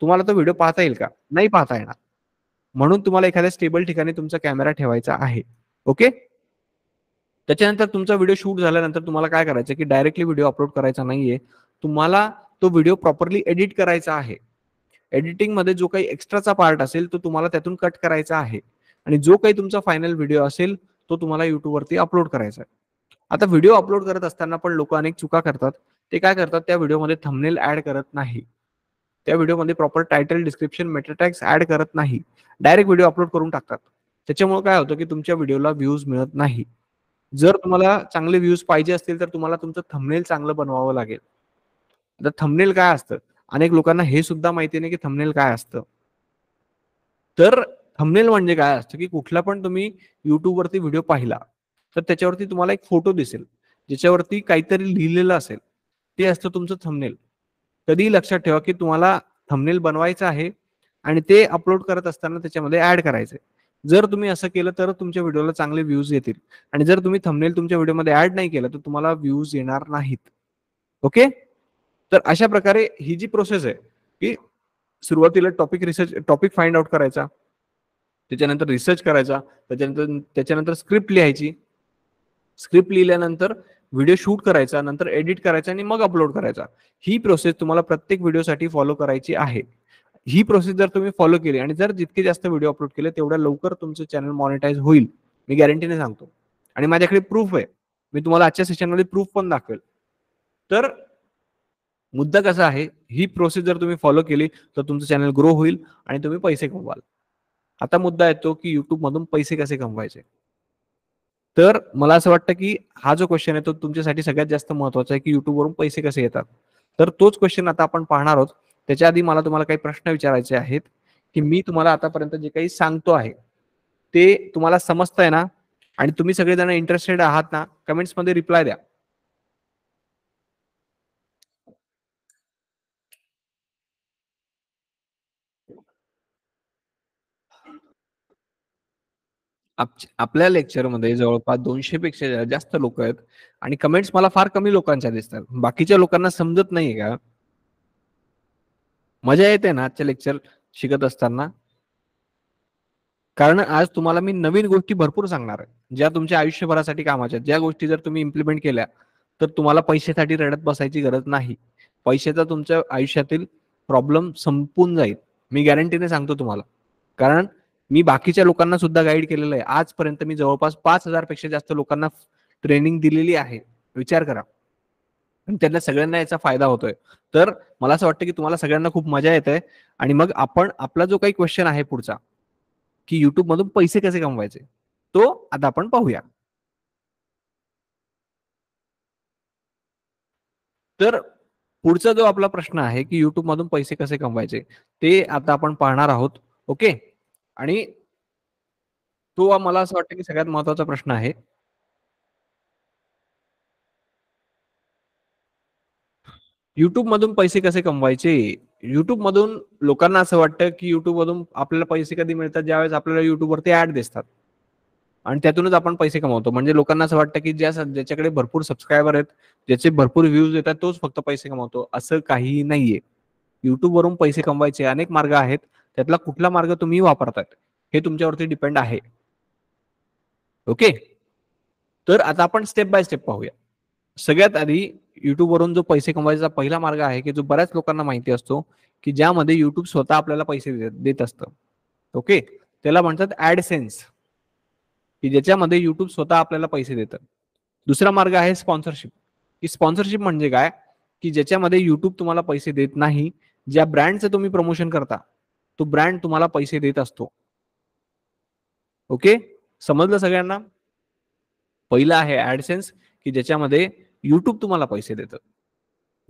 तुम्हाला तो व्हिडिओ पाहता येईल का? नाही पाहता येणार. म्हणून तुम्हाला एखाद्या स्टेबल ठिकाणी तुमचा कॅमेरा ठेवायचा आहे. ओके? त्याच्यानंतर तुमचा व्हिडिओ शूट झाल्यानंतर तुम्हाला काय करायचं, की डायरेक्टली व्हिडिओ अपलोड करायचा नाहीये. तुम्हाला तो व्हिडिओ प्रॉपरली एडिट करायचा आहे. एडिटिंगमध्ये जो काही एक्स्ट्राचा पार्ट असेल, तो तुम्हाला त्यातून कट करायचा आहे आणि जो काही तुमचा फायनल व्हिडिओ असेल, तो तुम्हाला YouTube वरती अपलोड करायचा आहे. आता व्हिडिओ अपलोड करत असताना पण लोकं अनेक चुका करतात. ते काय करतात, त्या व्हिडिओमध्ये थंबनेल ॲड करत नाही. त्या व्हिडिओमध्ये proper title, description, meta tags add करत नाही. डायरेक्ट व्हिडिओ अपलोड करून टाकतात. त्याच्यामुळे काय होतं, की तुमच्या व्हिडिओला व्ह्यूज मिळत नाही. जर तुम्हाला चांगले व्ह्यूज पाहिजे असतील, तर तुम्हाला तुमचं थंबनेल चांगलं बनवावं लागेल. आता थंबनेल काय असतं? अनेक लोकांना हे सुद्धा माहिती नाही, की थंबनेल काय असतं. तर थंबनेल म्हणजे काय असतं, की कुठला पण तुम्ही YouTube वरती व्हिडिओ पाहिला, तर त्याच्यावरती तुम्हाला एक फोटो दिसेल, ज्याच्यावरती काहीतरी लिहिलेलं असेल. ते असतं तुमचं थंबनेल. कधीही लक्षात ठेवा, की तुम्हाला थंबनेल बनवायचं आहे आणि ते अपलोड करत असताना त्याच्यामध्ये ॲड करायचंय. जर तुम्ही असं केलं तर तुमच्या व्हिडिओला चांगले व्ह्यूज येतील आणि जर तुम्ही थंबनेल तुमच्या व्हिडिओमध्ये ॲड नाही केलं, तर तुम्हाला व्ह्यूज येणार नाहीत. ओके? तर अशा प्रकारे ही जी प्रोसेस आहे, की सुरुवातीला टॉपिक फाइंड आउट करायचा. त्याच्यानंतर रिसर्च करायचा. त्याच्यानंतर स्क्रिप्ट लिहायची. स्क्रिप्ट लिहिल्यानंतर व्हिडिओ शूट करायचा, नंतर एडिट करायचा आणि मग अपलोड करायचा. ही प्रोसेस तुम्हाला प्रत्येक व्हिडिओसाठी फॉलो करायची आहे. ही प्रोसेस जर तुम्ही फॉलो केली आणि जर जितके जास्त व्हिडिओ अपलोड केले, तेवढ्या लवकर तुमचं चॅनल मॉनिटाईज होईल. मी गॅरंटीने सांगतो. आणि माझ्याकडे प्रूफ आहे. मी तुम्हाला आजच्या सेशनमध्ये प्रूफ पण दाखवेल. तर मुद्दा कसा आहे, ही प्रोसेस जर तुम्ही फॉलो केली, तर तुमचं चॅनल ग्रो होईल आणि तुम्ही पैसे कमवाल. आता मुद्दा येतो, की YouTube मधून पैसे कसे कमवायचे? तर मला असं वाटतं, की हा जो क्वेश्चन आहे तो तुमच्यासाठी सगळ्यात जास्त महत्त्वाचा आहे, की YouTube वरून पैसे कसे येतात? तर तोच क्वेश्चन आता आपण पाहणार आहोत. त्याच्या आधी मला तुम्हाला काही प्रश्न विचारायचे आहेत, की मी तुम्हाला आतापर्यंत जे काही सांगतो आहे, ते तुम्हाला समजतंय ना? आणि तुम्ही सगळेजण इंटरेस्टेड आहात ना? कमेंट्समध्ये रिप्लाय द्या. आपल्या लेक्चरमध्ये जवळपास 200 पेक्षा जास्त लोक आहेत आणि कमेंट्स मला फार कमी लोकांच्या दिसतात. बाकीच्या लोकांना समजत नाहीये का? मजा येते ना आजचे लेक्चर शिकत असताना? कारण आज तुम्हाला मी नवीन गोष्टी भरपूर सांगणार आहे, ज्या तुमच्या आयुष्यभरासाठी कामाच्या आहेत. ज्या गोष्टी जर तुम्ही इम्प्लिमेंट केल्या तर तुम्हाला पैशासाठी रडत बसायची गरज नाही. पैशाचा तुमच्या आयुष्यातील प्रॉब्लेम संपून जाईल. मी गॅरंटीने सांगतो तुम्हाला. कारण मी बाकीच्या लोकांना सुद्धा गाईड केलेलं आहे. आजपर्यंत मी जवळपास 5,000 पेक्षा जास्त लोकांना ट्रेनिंग दिलेली आहे. विचार करा. आणि त्यांना सगळ्यांना याचा फायदा होतोय. तर मला असं वाटतं की तुम्हाला सगळ्यांना खूप मजा येते. आणि मग आपण आपला जो काही क्वेश्चन आहे पुढचा, की युट्यूब मधून पैसे कसे कमवायचे, तो आता आपण पाहूया. तर पुढचा जो आपला प्रश्न आहे की युट्यूब मधून पैसे कसे कमवायचे, ते आता आपण पाहणार आहोत. ओके. आणि तो मला असं वाटतं की सगळ्यात महत्वाचा प्रश्न आहे. युट्यूब मधून पैसे कसे कमवायचे. युट्यूब मधून लोकांना असं वाटतं की युट्यूब मधून आपल्याला पैसे कधी मिळतात, ज्यावेळेस आपल्याला युट्यूबवरती ऍड दिसतात आणि त्यातूनच आपण पैसे कमवतो. म्हणजे लोकांना असं वाटतं की ज्याच्याकडे भरपूर सबस्क्रायबर आहेत, ज्याचे भरपूर व्ह्यूज येतात, तोच फक्त पैसे कमवतो. असं काहीही नाहीये. युट्यूब वरून पैसे कमवायचे अनेक मार्ग आहेत. त्यातला कुठला मार्ग तुम्ही वापरताय हे तुमच्यावरती डिपेंड आहे. ओके. तर आता आपण स्टेप बाय स्टेप पाहूया. सगळ्यात आधी युट्यूब वरून जो पैसे कमवायचा पहिला मार्ग आहे की जो बऱ्याच लोकांना माहिती असतो, की ज्यामध्ये युट्यूब स्वतः आपल्याला पैसे देत असतं. ओके. त्याला म्हणतात ऍडसेन्स, की ज्याच्यामध्ये युट्यूब स्वतः आपल्याला पैसे देतं. दुसरा मार्ग आहे स्पॉन्सरशिप. की स्पॉन्सरशिप म्हणजे काय, की ज्याच्यामध्ये युट्यूब तुम्हाला पैसे देत नाही. ज्या ब्रँडचं तुम्ही प्रमोशन करता तो ब्रँड तुम्हाला पैसे देत असतो. ओके. समजलं सगळ्यांना. पहिलं आहे ऍडसेन्स, की ज्याच्यामध्ये युट्यूब तुम्हाला पैसे देतं.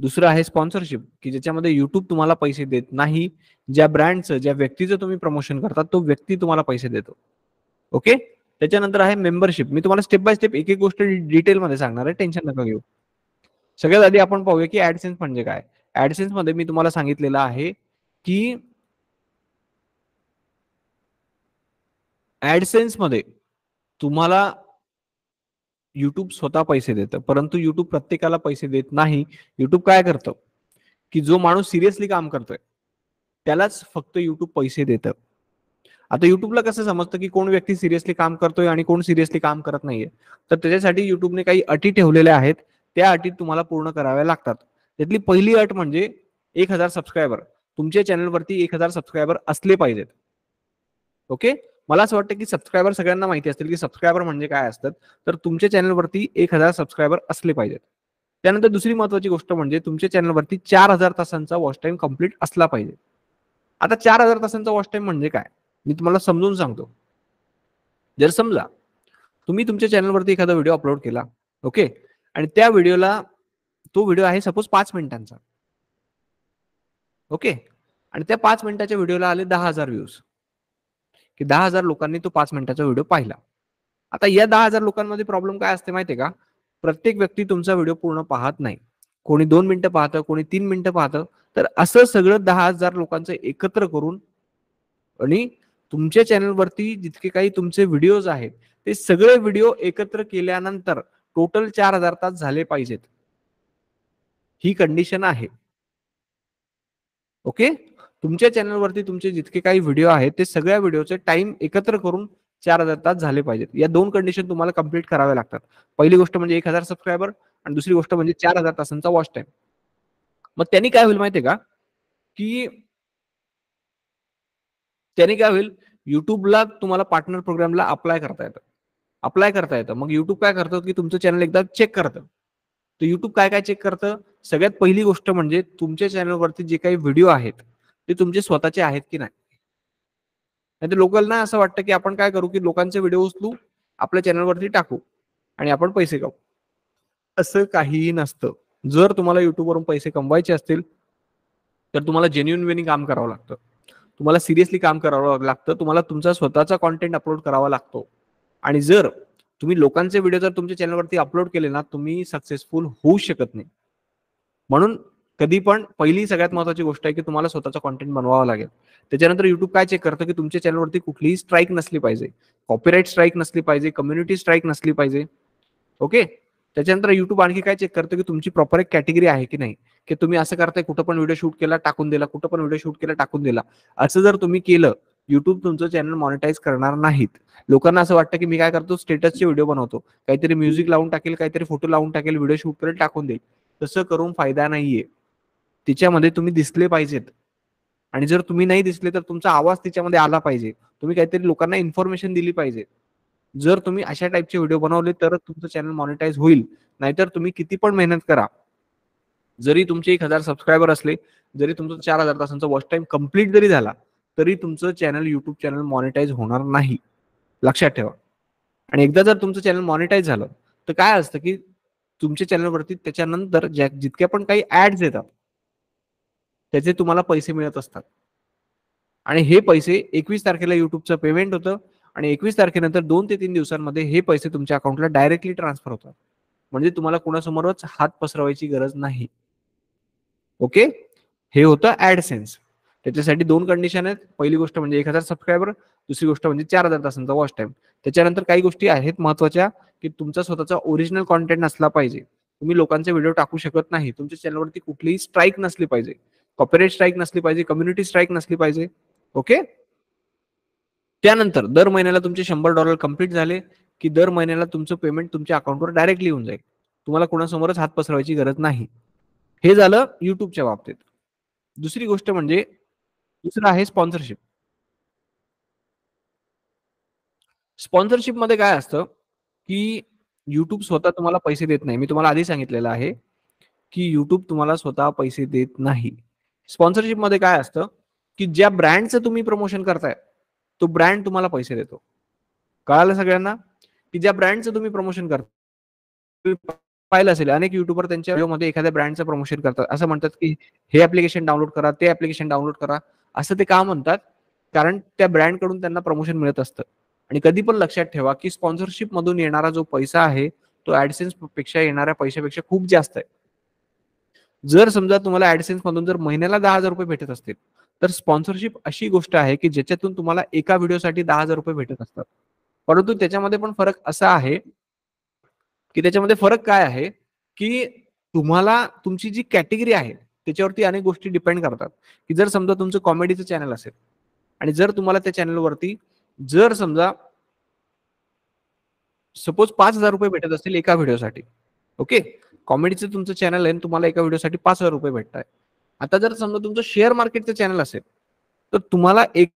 दुसरं आहे स्पॉन्सरशिप, की ज्याच्यामध्ये युट्यूब तुम्हाला पैसे देत नाही. ज्या ब्रँडचं, ज्या व्यक्तीचं तुम्ही प्रमोशन करता तो व्यक्ती तुम्हाला पैसे देतो. ओके. त्याच्यानंतर आहे मेंबरशिप. मी तुम्हाला स्टेप बाय स्टेप एक एक गोष्ट डिटेलमध्ये सांगणार आहे, टेन्शन नका घेऊ. सगळ्यात आधी आपण पाहूया की ऍडसेन्स म्हणजे काय. ऍडसेन्स मध्ये मी तुम्हाला सांगितलेलं आहे की ऍडसेन्स मध्ये तुम्हाला युट्यूब स्वतः पैसे देतं, परंतु युट्यूब प्रत्येकाला पैसे देत नाही. युट्यूब काय करतं, की जो माणूस सिरियसली काम करतोय त्यालाच फक्त युट्यूब पैसे देतं. आता युट्यूबला कसं समजतं की कोण व्यक्ती सिरियसली काम करतोय आणि कोण सिरियसली काम करत नाहीये. तर त्याच्यासाठी युट्यूबने काही अटी ठेवलेल्या आहेत. त्या अटी तुम्हाला पूर्ण कराव्या लागतात. त्यातली पहिली अट म्हणजे 1,000 सबस्क्रायबर. तुमच्या चॅनलवरती 1,000 सबस्क्रायबर असले पाहिजेत. ओके. मला असं वाटतं की सबस्क्रायबर सगळ्यांना माहिती असतील की सबस्क्रायबर म्हणजे काय असतात. तर तुमच्या चॅनलवरती 1,000 सबस्क्रायबर असले पाहिजेत. त्यानंतर दुसरी महत्वाची गोष्ट म्हणजे तुमच्या चॅनलवरती 4,000 तासांचा वॉच टाइम कंप्लीट असला पाहिजे. आता 4,000 तासांचा वॉच टाइम म्हणजे काय, मी तुम्हाला समजून सांगतो. जर समजा तुम्ही तुमच्या चॅनलवरती एखादा व्हिडिओ अपलोड केला. ओके. आणि त्या व्हिडिओला, तो व्हिडिओ आहे सपोज 5 मिनिटांचा. ओके. आणि त्या 5 मिनिटाच्या व्हिडिओला आले 10,000 व्ह्यूज, की 10,000 लोकांनी तो 5 मिनिटाचा व्हिडिओ पाहिला. आता या 10,000 लोकांमध्ये प्रॉब्लेम काय असते माहितीये का, प्रत्येक व्यक्ती तुमचा व्हिडिओ पूर्ण पाहत नाही. कोणी 2 मिनिटं पाहतं, कोणी 3 मिनिटं पाहतं. तर असं सगळं 10,000 लोकांचं एकत्र करून आणि तुमच्या चॅनलवरती जितके काही तुमचे व्हिडिओज आहेत ते सगळे व्हिडिओ एकत्र केल्यानंतर टोटल 4,000 तास झाले पाहिजेत. ही कंडिशन आहे. ओके. तुमच्या चॅनलवरती तुमचे जितके काही व्हिडिओ आहेत ते सगळ्या व्हिडिओचे टाइम एकत्र करून 4,000 तास झाले पाहिजेत. या 2 कंडिशन तुम्हाला कंप्लीट कराव्या लागतात. पहिली गोष्ट म्हणजे 1,000 सबस्क्रायबर आणि दुसरी गोष्ट म्हणजे 4,000 तासांचा वॉच टाइम. मग त्यांनी काय होईल माहितीये का, की त्यांनी काय होईल, युट्यूबला तुम्हाला पार्टनर प्रोग्रामला अप्लाय करता येतं. अप्लाय करता येतं. मग युट्यूब काय करतं, की तुमचं चॅनल एकदा चेक करतं. तर युट्यूब काय काय चेक करतं. सगळ्यात पहिली गोष्ट म्हणजे तुमच्या चॅनलवरती जे काही व्हिडिओ आहेत ते तुमचे स्वतःचे आहेत की नाही. नाहीतर लोकांना असं वाटतं की आपण काय करू, की लोकांचे व्हिडिओ उचलू, आपल्या चॅनलवरती टाकू आणि आपण पैसे कमवू. असं काहीही नसतं. जर तुम्हाला युट्यूबवरून पैसे कमवायचे असतील तर तुम्हाला जेन्युइन वेनी काम करावं लागतं. तुम्हाला सिरियसली काम करावं लागतं. तुम्हाला तुमचा स्वतःचा कॉन्टेंट अपलोड करावा लागतो. आणि जर तुम्ही लोकांचे व्हिडिओ जर तुमच्या चॅनलवरती अपलोड केले ना, तुम्ही सक्सेसफुल होऊ शकत नाही. म्हणून कधी पण पहिली सगळ्यात महत्वाची गोष्ट आहे की तुम्हाला स्वतःचा कॉन्टेंट बनवावा लागेल. त्याच्यानंतर युट्यूब काय चेक करतं, की तुमच्या चॅनलवरती कुठलीही स्ट्राईक नसली पाहिजे, कॉपीराईट स्ट्राईक नसली पाहिजे, कम्युनिटी स्ट्राईक नसली पाहिजे. ओके. त्याच्यानंतर युट्यूब आणखी काय चेक करतं, की तुमची प्रॉपर एक कॅटेगरी आहे की नाही, की तुम्ही असं करताय कुठं पण व्हिडिओ शूट केला टाकून दिला, कुठं पण व्हिडिओ शूट केला टाकून दिला. असं जर तुम्ही केलं युट्यूब तुमचं चॅनल मॉनिटाईज करणार नाहीत. लोकांना असं वाटतं की मी काय करतो, स्टेटसचे व्हिडिओ बनवतो, काहीतरी म्युझिक लावून टाकेल, काहीतरी फोटो लावून टाकेल, व्हिडिओ शूट करेल, टाकून देईल. तसं करून फायदा नाहीये. तिच्यामध्ये तुम्ही दिसले पाहिजेत. आणि जर तुम्ही नाही दिसले तर तुमचा आवाज तिच्यामध्ये आला पाहिजे. तुम्ही काहीतरी लोकांना इन्फॉर्मेशन दिली पाहिजे. जर तुम्ही अशा टाईपचे व्हिडिओ बनवले तरच तुमचं चॅनल मॉनिटाईज होईल. नाहीतर तुम्ही किती पण मेहनत करा, जरी तुमचे 1000 सबस्क्रायबर असले, जरी तुमचं 4000 तासांचा वॉच टाइम कंप्लीट जरी झाला, तरी तुमचं चॅनल युट्यूब चॅनल मॉनिटाईज होणार नाही. लक्षात ठेवा. आणि एकदा जर तुमचं चॅनल मॉनिटाईज झालं तर काय असतं की तुमच्या चॅनलवरती त्याच्यानंतर जितक्या पण काही ऍड्स येतात त्याचे तुम्हाला पैसे मिळत असतात. आणि हे पैसे 21 तारखेला युट्यूबचं पेमेंट होतं आणि 21 तारखेनंतर 2 ते 3 दिवसांमध्ये हे पैसे तुमच्या अकाउंटला डायरेक्टली ट्रान्सफर होतात. म्हणजे तुम्हाला कोणासमोरच हात पसरवायची गरज नाही. ओके, हे होतं ऍडसेन्स. त्याच्यासाठी 2 कंडिशन आहेत. पहिली गोष्ट म्हणजे 1000 सबस्क्रायबर, दुसरी गोष्ट म्हणजे 4000 तासांचा वॉच टाइम. त्याच्यानंतर काही गोष्टी आहेत महत्वाच्या, की तुमचा स्वतःचा ओरिजिनल कॉन्टेंट असला पाहिजे. तुम्ही लोकांचे व्हिडिओ टाकू शकत नाही. तुमच्या चॅनलवरती कुठलीही स्ट्राईक नसली पाहिजे, कॉपीराइट स्ट्राईक नसली पाहिजे, कम्युनिटी स्ट्राईक नसली पाहिजे. ओके. त्यानंतर दर महिन्याला तुमचे $100 कंप्लीट झाले की दर महिन्याला तुमचं पेमेंट तुमच्या अकाउंटवर डायरेक्टली येऊन जाईल. तुम्हाला कोणासमोरच हात पसरवायची गरज नाही. हे झालं युट्यूबच्या बाबतीत. दुसरी गोष्ट म्हणजे दुसरं आहे स्पॉन्सरशिप. स्पॉन्सरशिप मध्ये काय असतं की युट्यूब स्वतः तुम्हाला पैसे देत नाही. मी तुम्हाला आधी सांगितलेलं आहे की युट्यूब तुम्हाला स्वतः पैसे देत नाही. स्पॉन्सरशिप मध्ये काय असतं की ज्या ब्रँडचं तुम्ही प्रमोशन करताय तो ब्रँड तुम्हाला पैसे देतो. कळालं सगळ्यांना? की ज्या ब्रँडचं तुम्ही प्रमोशन करता, पाहिलं असेल अनेक युट्यूबर त्यांच्या व्हिडिओमध्ये एखाद्या ब्रँडचं प्रमोशन करतात. असं म्हणतात की हे ऍप्लिकेशन डाउनलोड करा, ते ऍप्लिकेशन डाउनलोड करा. असं ते का म्हणतात? कारण त्या ब्रँड कडून त्यांना प्रमोशन मिळत असतं. आणि कधी पण लक्षात ठेवा की स्पॉन्सरशिप मधून येणारा जो पैसा आहे तो ऍडसेन्स पेक्षा येणाऱ्या पैशापेक्षा खूप जास्त आहे. जर समजा तुम्हाला ऍडसेन्स मधून जर महिन्याला 10,000 रुपये भेटत असतील तर स्पॉन्सरशिप अशी गोष्ट आहे की ज्याच्यातून तुम्हाला एका व्हिडिओसाठी 10,000 रुपये भेटत असतात. परंतु त्याच्यामध्ये पण फरक असा आहे की त्याच्यामध्ये फरक काय आहे की तुम्हाला तुमची जी कॅटेगरी आहे त्याच्यावरती अनेक गोष्टी डिपेंड करतात. की जर समजा तुमचं कॉमेडीचं चॅनल असेल आणि जर तुम्हाला त्या चॅनलवरती जर समजा सपोज 5,000 रुपये भेटत असतील एका व्हिडिओसाठी, ओके, कॉमेडीचं तुमचं चॅनल आहे आणि तुम्हाला एका व्हिडिओसाठी 5,000 रुपये भेटत आहे. आता जर समजा तुमचं शेअर मार्केटचं चॅनल असेल तर तुम्हाला एका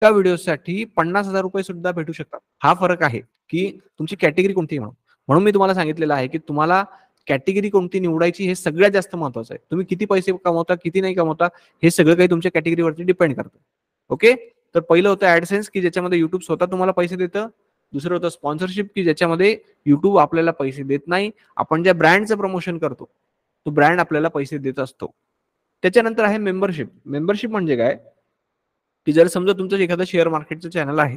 व्हिडिओसाठी 50,000 रुपये सुद्धा भेटू शकतात. हा फरक आहे की तुमची कॅटेगरी कोणती म्हणून. म्हणून मी तुम्हाला सांगितलेलं आहे की तुम्हाला कॅटेगरी कोणती निवडायची हे सगळ्यात जास्त महत्वाचं आहे. तुम्ही किती पैसे कमवता, किती नाही कमवता, हे सगळं काही तुमच्या कॅटेगरीवरती डिपेंड करतं. ओके. तर पहिलं होतं ऍडसेन्स की ज्याच्यामध्ये युट्यूब स्वतः तुम्हाला पैसे देतं. दुसरं होतं स्पॉन्सरशिप की ज्याच्यामध्ये युट्यूब आपल्याला पैसे देत नाही. आपण ज्या ब्रँडचं प्रमोशन करतो तो ब्रँड आपल्याला पैसे देत असतो. त्याच्यानंतर आहे मेंबरशिप. मेंबरशिप म्हणजे काय की जर समजा तुमचं एखादं शेअर मार्केटचं चॅनल आहे,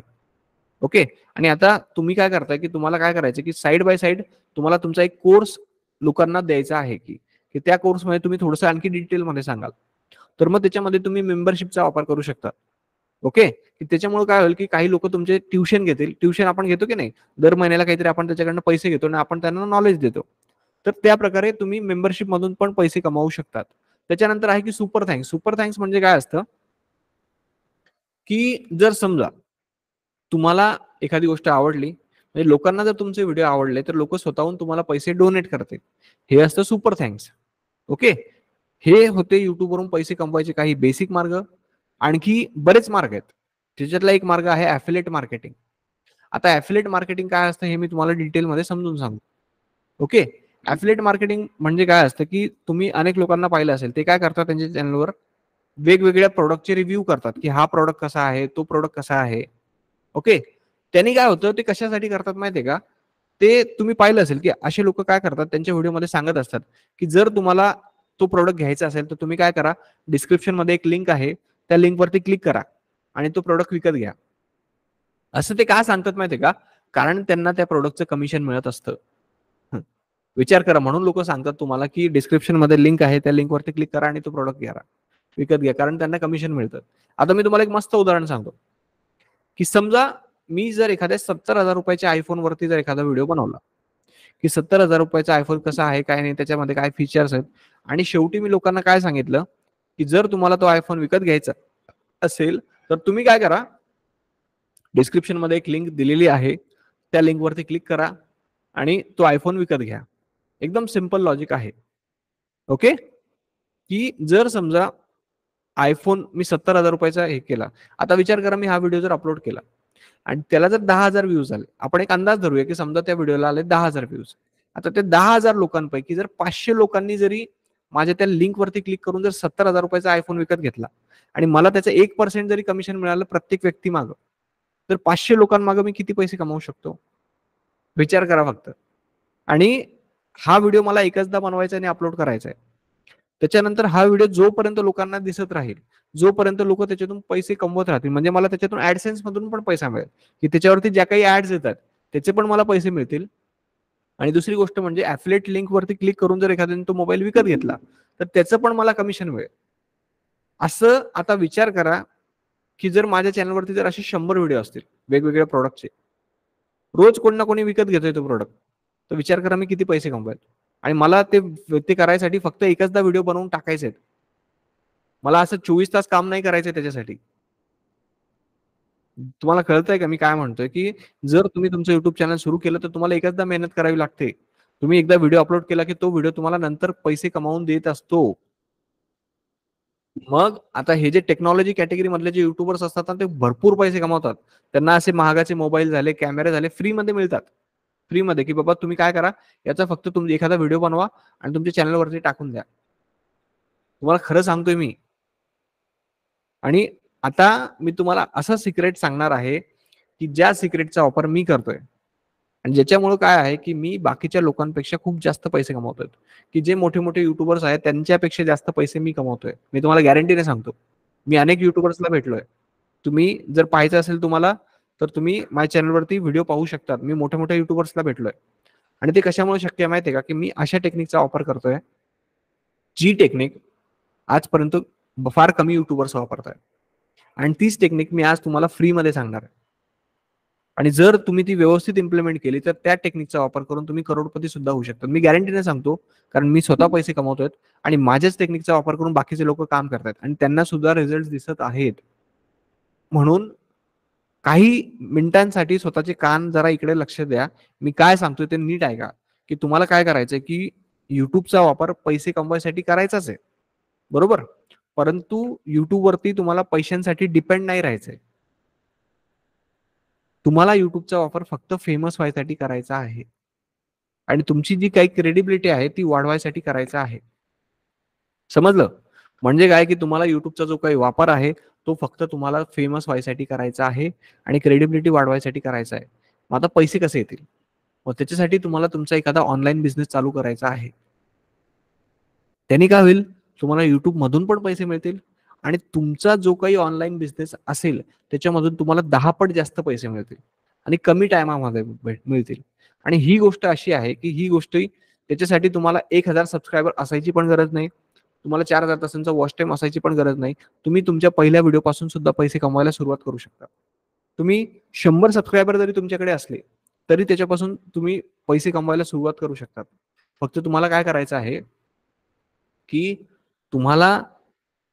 ओके, आणि आता तुम्ही काय करताय की तुम्हाला काय करायचं की साईड बाय साईड तुम्हाला तुमचा एक कोर्स लोकांना द्यायचा आहे की त्या कोर्समध्ये तुम्ही थोडंसं आणखी डिटेलमध्ये सांगाल तर मग त्याच्यामध्ये तुम्ही मेंबरशिपचा वापर करू शकता. ओके, की त्याच्यामुळे काय होईल की काही लोक तुमचे ट्युशन घेतील. ट्युशन आपण घेतो की नाही, दर महिन्याला काहीतरी आपण त्याच्याकडनं पैसे घेतो आणि आपण त्यांना नॉलेज देतो. तर त्या प्रकारे तुम्ही मेंबरशिप मधून पण पैसे कमावू शकतात. त्याच्यानंतर आहे की सुपर थँक्स. सुपर थँक्स म्हणजे काय असतं की जर समजा तुम्हाला एखादी गोष्ट आवडली, म्हणजे लोकांना जर तुमचे व्हिडिओ आवडले तर लोक स्वतःहून तुम्हाला पैसे डोनेट करतील. हे असतं सुपर थँक्स. ओके, हे होते युट्यूबवरून पैसे कमवायचे काही बेसिक मार्ग. आणखी बरेच मार्ग आहेत. त्याच्यातला एक मार्ग आहे ऍफिलिएट मार्केटिंग. आता ऍफिलिएट मार्केटिंग काय असतं हे मी तुम्हाला डिटेलमध्ये समजून सांगतो. ओके, ऍफिलिएट मार्केटिंग म्हणजे काय असतं की तुम्ही अनेक लोकांना पाहिलं असेल ते काय करतात त्यांच्या चॅनलवर वेगवेगळ्या प्रोडक्टचे रिव्ह्यू करतात की हा प्रोडक्ट कसा आहे, तो प्रोडक्ट कसा आहे. ओके, त्यांनी काय होतं ते कशासाठी करतात माहितीये का, ते तुम्ही पाहिलं असेल की असे लोक काय करतात त्यांच्या व्हिडिओमध्ये सांगत असतात की जर तुम्हाला तो प्रोडक्ट घ्यायचा असेल तर तुम्ही काय करा, डिस्क्रिप्शन मध्ये एक लिंक आहे, त्या लिंकवरती क्लिक करा आणि तो प्रोडक्ट विकत घ्या. असं ते का सांगतात माहितीये का, कारण त्यांना त्या प्रोडक्टचं कमिशन मिळत असतं. विचार करा, म्हणून लोक सांगतात तुम्हाला की डिस्क्रिप्शन मध्ये लिंक आहे, त्या लिंकवरती क्लिक करा आणि तो प्रोडक्ट घ्या, विकत घ्या, कारण त्यांना कमिशन मिळतं. आता मी तुम्हाला एक मस्त उदाहरण सांगतो की समजा मी जर एखाद्या 70,000 रुपयाच्या आयफोन वरती जर एखादा व्हिडिओ बनवला की 70,000 रुपयाचा आयफोन कसा आहे, काय नाही, त्याच्यामध्ये काय फीचर्स आहेत, आणि शेवटी मी लोकांना काय सांगितलं की जर तुम्हाला तो आयफोन विकत घ्यायचा असेल तर तुम्ही काय करा, डिस्क्रिप्शन मध्ये एक लिंक दिलेली आहे, त्या लिंकवरती क्लिक करा आणि तो आयफोन विकत घ्या. एकदम सिंपल लॉजिक आहे. ओके. की जर समजा आयफोन मी 70,000 रुपयाचा हे केला, आता विचार करा मी हा व्हिडिओ जर अपलोड केला आणि त्याला जर 10,000 व्ह्यूज आले, आपण एक अंदाज धरूया की समजा त्या व्हिडिओला आले 10,000 व्ह्यूज. आता त्या 10,000 लोकांपैकी जर 500 लोकांनी जरी माझ्या त्या लिंक वरती क्लिक करून जर 70,000 रुपयाचा आयफोन विकत घेतला आणि मला त्याचं 1% जरी कमिशन मिळालं प्रत्येक व्यक्ती मागं, तर 500 लोकांमागं मी किती पैसे कमावू शकतो? विचार करा फक्त. आणि हा व्हिडिओ मला एकचदा बनवायचा आणि अपलोड करायचा आहे. त्याच्यानंतर हा व्हिडिओ जोपर्यंत लोकांना दिसत राहील, जोपर्यंत लोक त्याच्यातून पैसे कमवत राहतील, म्हणजे मला त्याच्यातून ऍडसेन्स मधून पण पैसा मिळेल, की त्याच्यावरती ज्या काही ऍड्स येतात त्याचे पण मला पैसे मिळतील. आणि दुसरी गोष्ट म्हणजे ऍफिलिएट लिंक वरती क्लिक करून जर एखाद्याने तो मोबाईल विकत घेतला तर त्याचं पण मला कमिशन मिळेल. असं आता विचार करा की जर माझ्या चॅनलवरती जर असे 100 व्हिडिओ असतील वेगवेगळ्या प्रोडक्टचे, रोज कोण ना कोणी विकत घेतोय तो प्रोडक्ट, तर विचार करा मी किती पैसे कमवायचे. आणि मला ते करायसाठी फक्त एकचदा व्हिडिओ बनवून टाकायचे आहेत. मला असं 24 तास काम नाही करायचंय त्याच्यासाठी. तुम्हाला कळतंय का मी काय म्हणतोय? की जर तुम्ही तुमचं युट्यूब चॅनल सुरू केलं तर तुम्हाला एकचदा मेहनत करावी लागते. तुम्ही एकदा व्हिडिओ अपलोड केला की तो व्हिडिओ तुम्हाला नंतर पैसे कमावून देत असतो. मग आता हे जे टेक्नॉलॉजी कॅटेगरी मधले जे युट्यूबर्स असतात ना, ते भरपूर पैसे कमावतात. त्यांना असे महागाचे मोबाईल झाले, कॅमेरे झाले, फ्रीमध्ये मिळतात. फ्रीमध्ये, की बाबा तुम्ही काय करा, याचा फक्त तुम्ही एखादा व्हिडिओ बनवा आणि तुमच्या चॅनलवरती टाकून द्या. तुम्हाला खरं सांगतोय मी. आणि आता मी तुम्हाला असं सिक्रेट सांगणार आहे, की ज्या सिक्रेटचा वापर मी करतोय आणि ज्याच्यामुळे काय आहे, की मी बाकीच्या लोकांपेक्षा खूप जास्त पैसे कमवतोय. की जे मोठे मोठे युट्यूबर्स आहेत त्यांच्यापेक्षा जास्त पैसे मी कमवतोय. मी तुम्हाला गॅरंटीने सांगतो. मी अनेक युट्यूबर्सला भेटलोय. तुम्ही जर पाहायचं असेल तुम्हाला, तर तुम्ही माझ्या चॅनलवरती व्हिडिओ पाहू शकता. मी मोठ्या मोठ्या युट्यूबर्सला भेटलोय. आणि ते कशामुळे शक्य आहे माहितीये का, की मी अशा टेक्निकचा वापर करतोय, जी टेक्निक आजपर्यंत फार कमी युट्यूबर्स वापरतायत. आणि तीच टेक्निक मी आज तुम्हाला फ्रीमध्ये सांगणार आहे. आणि जर तुम्ही ती व्यवस्थित इम्प्लिमेंट केली तर त्या टेक्निकचा वापर करून तुम्ही करोडपती सुद्धा होऊ शकता. मी गॅरंटीने सांगतो, कारण मी स्वतः पैसे कमवतोय आणि माझ्याच टेक्निकचा वापर करून बाकीचे लोक काम करतायत आणि त्यांना सुद्धा रिझल्ट दिसत आहेत. म्हणून काही मिनिटांसाठी स्वतःचे कान जरा इकडे लक्ष द्या. मी काय सांगतोय ते नीट ऐका, की तुम्हाला काय करायचंय, की युट्यूबचा वापर पैसे कमवायसाठी करायचाच आहे. बरोबर? परंतु युट्यूबवरती तुम्हाला पैशांसाठी डिपेंड नाही राहायचंय. तुम्हाला युट्यूबचा वापर फक्त फेमस व्हायसाठी करायचा आहे. आणि तुमची जी काही क्रेडिबिलिटी आहे ती वाढवायसाठी करायचा आहे. समजलं? म्हणजे काय, की तुम्हाला युट्यूबचा जो काही वापर आहे तो फक्त तुम्हाला फेमस व्हायसाठी करायचा आहे आणि क्रेडिबिलिटी वाढवायसाठी करायचा आहे. मग आता पैसे कसे येतील? मग त्याच्यासाठी तुम्हाला तुमचा एखादा ऑनलाईन बिझनेस चालू करायचा आहे. त्यांनी काय होईल, तुम्हाला युट्यूब मधून पण पैसे मिळतील आणि तुमचा जो काही ऑनलाईन बिझनेस असेल त्याच्यामधून तुम्हाला 10 पट जास्त पैसे मिळतील आणि कमी टायमामध्ये मिळतील. आणि ही गोष्ट अशी आहे, की ही गोष्ट त्याच्यासाठी तुम्हाला 1,000 सबस्क्रायबर असायची पण गरज नाही. तुम्हाला 4,000 तासांचा वॉच टाइम असायची पण गरज नाही. तुम्ही तुमच्या पहिल्या व्हिडिओ पासून सुद्धा पैसे कमवायला सुरुवात करू शकता. तुम्ही 100 सबस्क्रायबर जरी तुमच्याकडे असले तरी त्याच्यापासून तुम्ही पैसे कमवायला सुरुवात करू शकता. फक्त तुम्हाला काय करायचं आहे, की तुम्हाला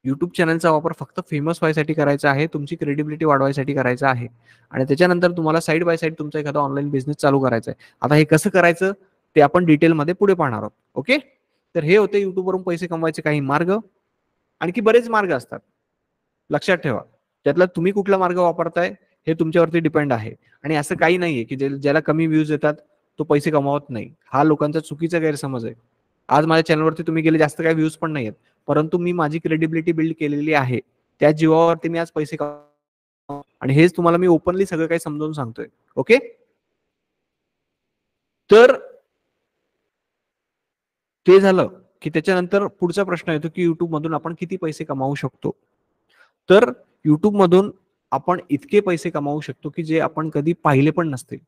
YouTube चॅनलचा वापर फक्त फेमस व्हायसाठी करायचा आहे, तुमची क्रेडिबिलिटी वाढवायसाठी करायचा आहे आणि त्याच्यानंतर तुम्हाला साइड बाय साइड तुमचा एखादा ऑनलाईन बिझनेस चालू करायचा आहे. आता हे कसं करायचं ते आपण डिटेलमध्ये पुढे पाहणार आहोत. ओके. तर हे होते युट्यूबवरून पैसे कमवायचे काही मार्ग. आणखी बरेच मार्ग असतात, लक्षात ठेवा. त्यातला तुम्ही कुठला मार्ग वापरताय हे तुमच्यावरती डिपेंड आहे. आणि असं काही नाहीये की ज्याला कमी व्ह्यूज येतात तो पैसे कमावत नाही. हा लोकांचा चुकीचा गैरसमज आहे. आज माझ्या चॅनलवरती तुम्ही गेले जास्त काही व्ह्यूज पण नाहीयेत, परंतु मी माझी क्रेडिबिलिटी बिल्ड केलेली आहे. त्या जीवावरती मी आज पैसे आणि हेच तुम्हाला मी ओपनली सगळं काही समजावून सांगतोय. ओके. तर ते झालं की त्याच्यानंतर पुढचा प्रश्न येतो की युट्यूब मधून आपण किती पैसे कमावू शकतो. तर युट्यूब मधून आपण इतके पैसे कमावू शकतो की जे आपण कधी पाहिले पण नसतील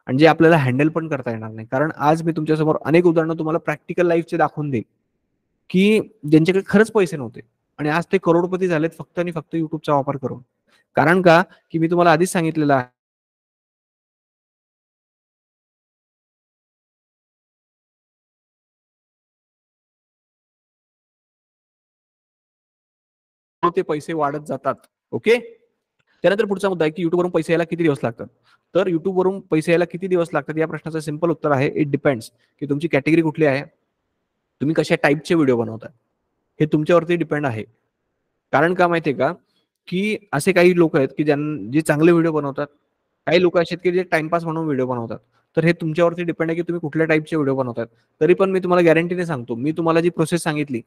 आणि जे आपल्याला हँडल पण करता येणार नाही. कारण आज मी तुमच्यासमोर अनेक उदाहरणं तुम्हाला प्रॅक्टिकल लाईफचे दाखवून देईल, की ज्यांच्याकडे खरंच पैसे नव्हते आणि आज ते करोडपती झालेत फक्त आणि फक्त युट्यूबचा वापर करून. कारण का, की मी तुम्हाला आधीच सांगितलेलं आहे ते पैसे वाढत जातात. ओके. त्यानंतर पुढचा मुद्दा आहे की युट्यूबवरून पैसे यायला किती दिवस लागतात. तर युट्यूबवरून पैसे यायला किती दिवस लागतात या प्रश्नाचं सिंपल उत्तर आहे इट डिपेंड्स, की तुमची कॅटेगरी कुठली आहे, तुम्ही कशा टाईपचे व्हिडिओ बनवता, हे तुमच्यावरती डिपेंड आहे. कारण का माहितीये का, की असे काही लोक आहेत की जे चांगले व्हिडिओ बनवतात, काही लोक असे आहेत की जे टाइमपास म्हणून व्हिडिओ बनवतात. तर हे तुमच्यावरती डिपेंड आहे की तुम्ही कुठल्या टाईपचे व्हिडिओ बनवतात. तरी पण मी तुम्हाला गॅरंटीने सांगतो, मी तुम्हाला जी प्रोसेस सांगितली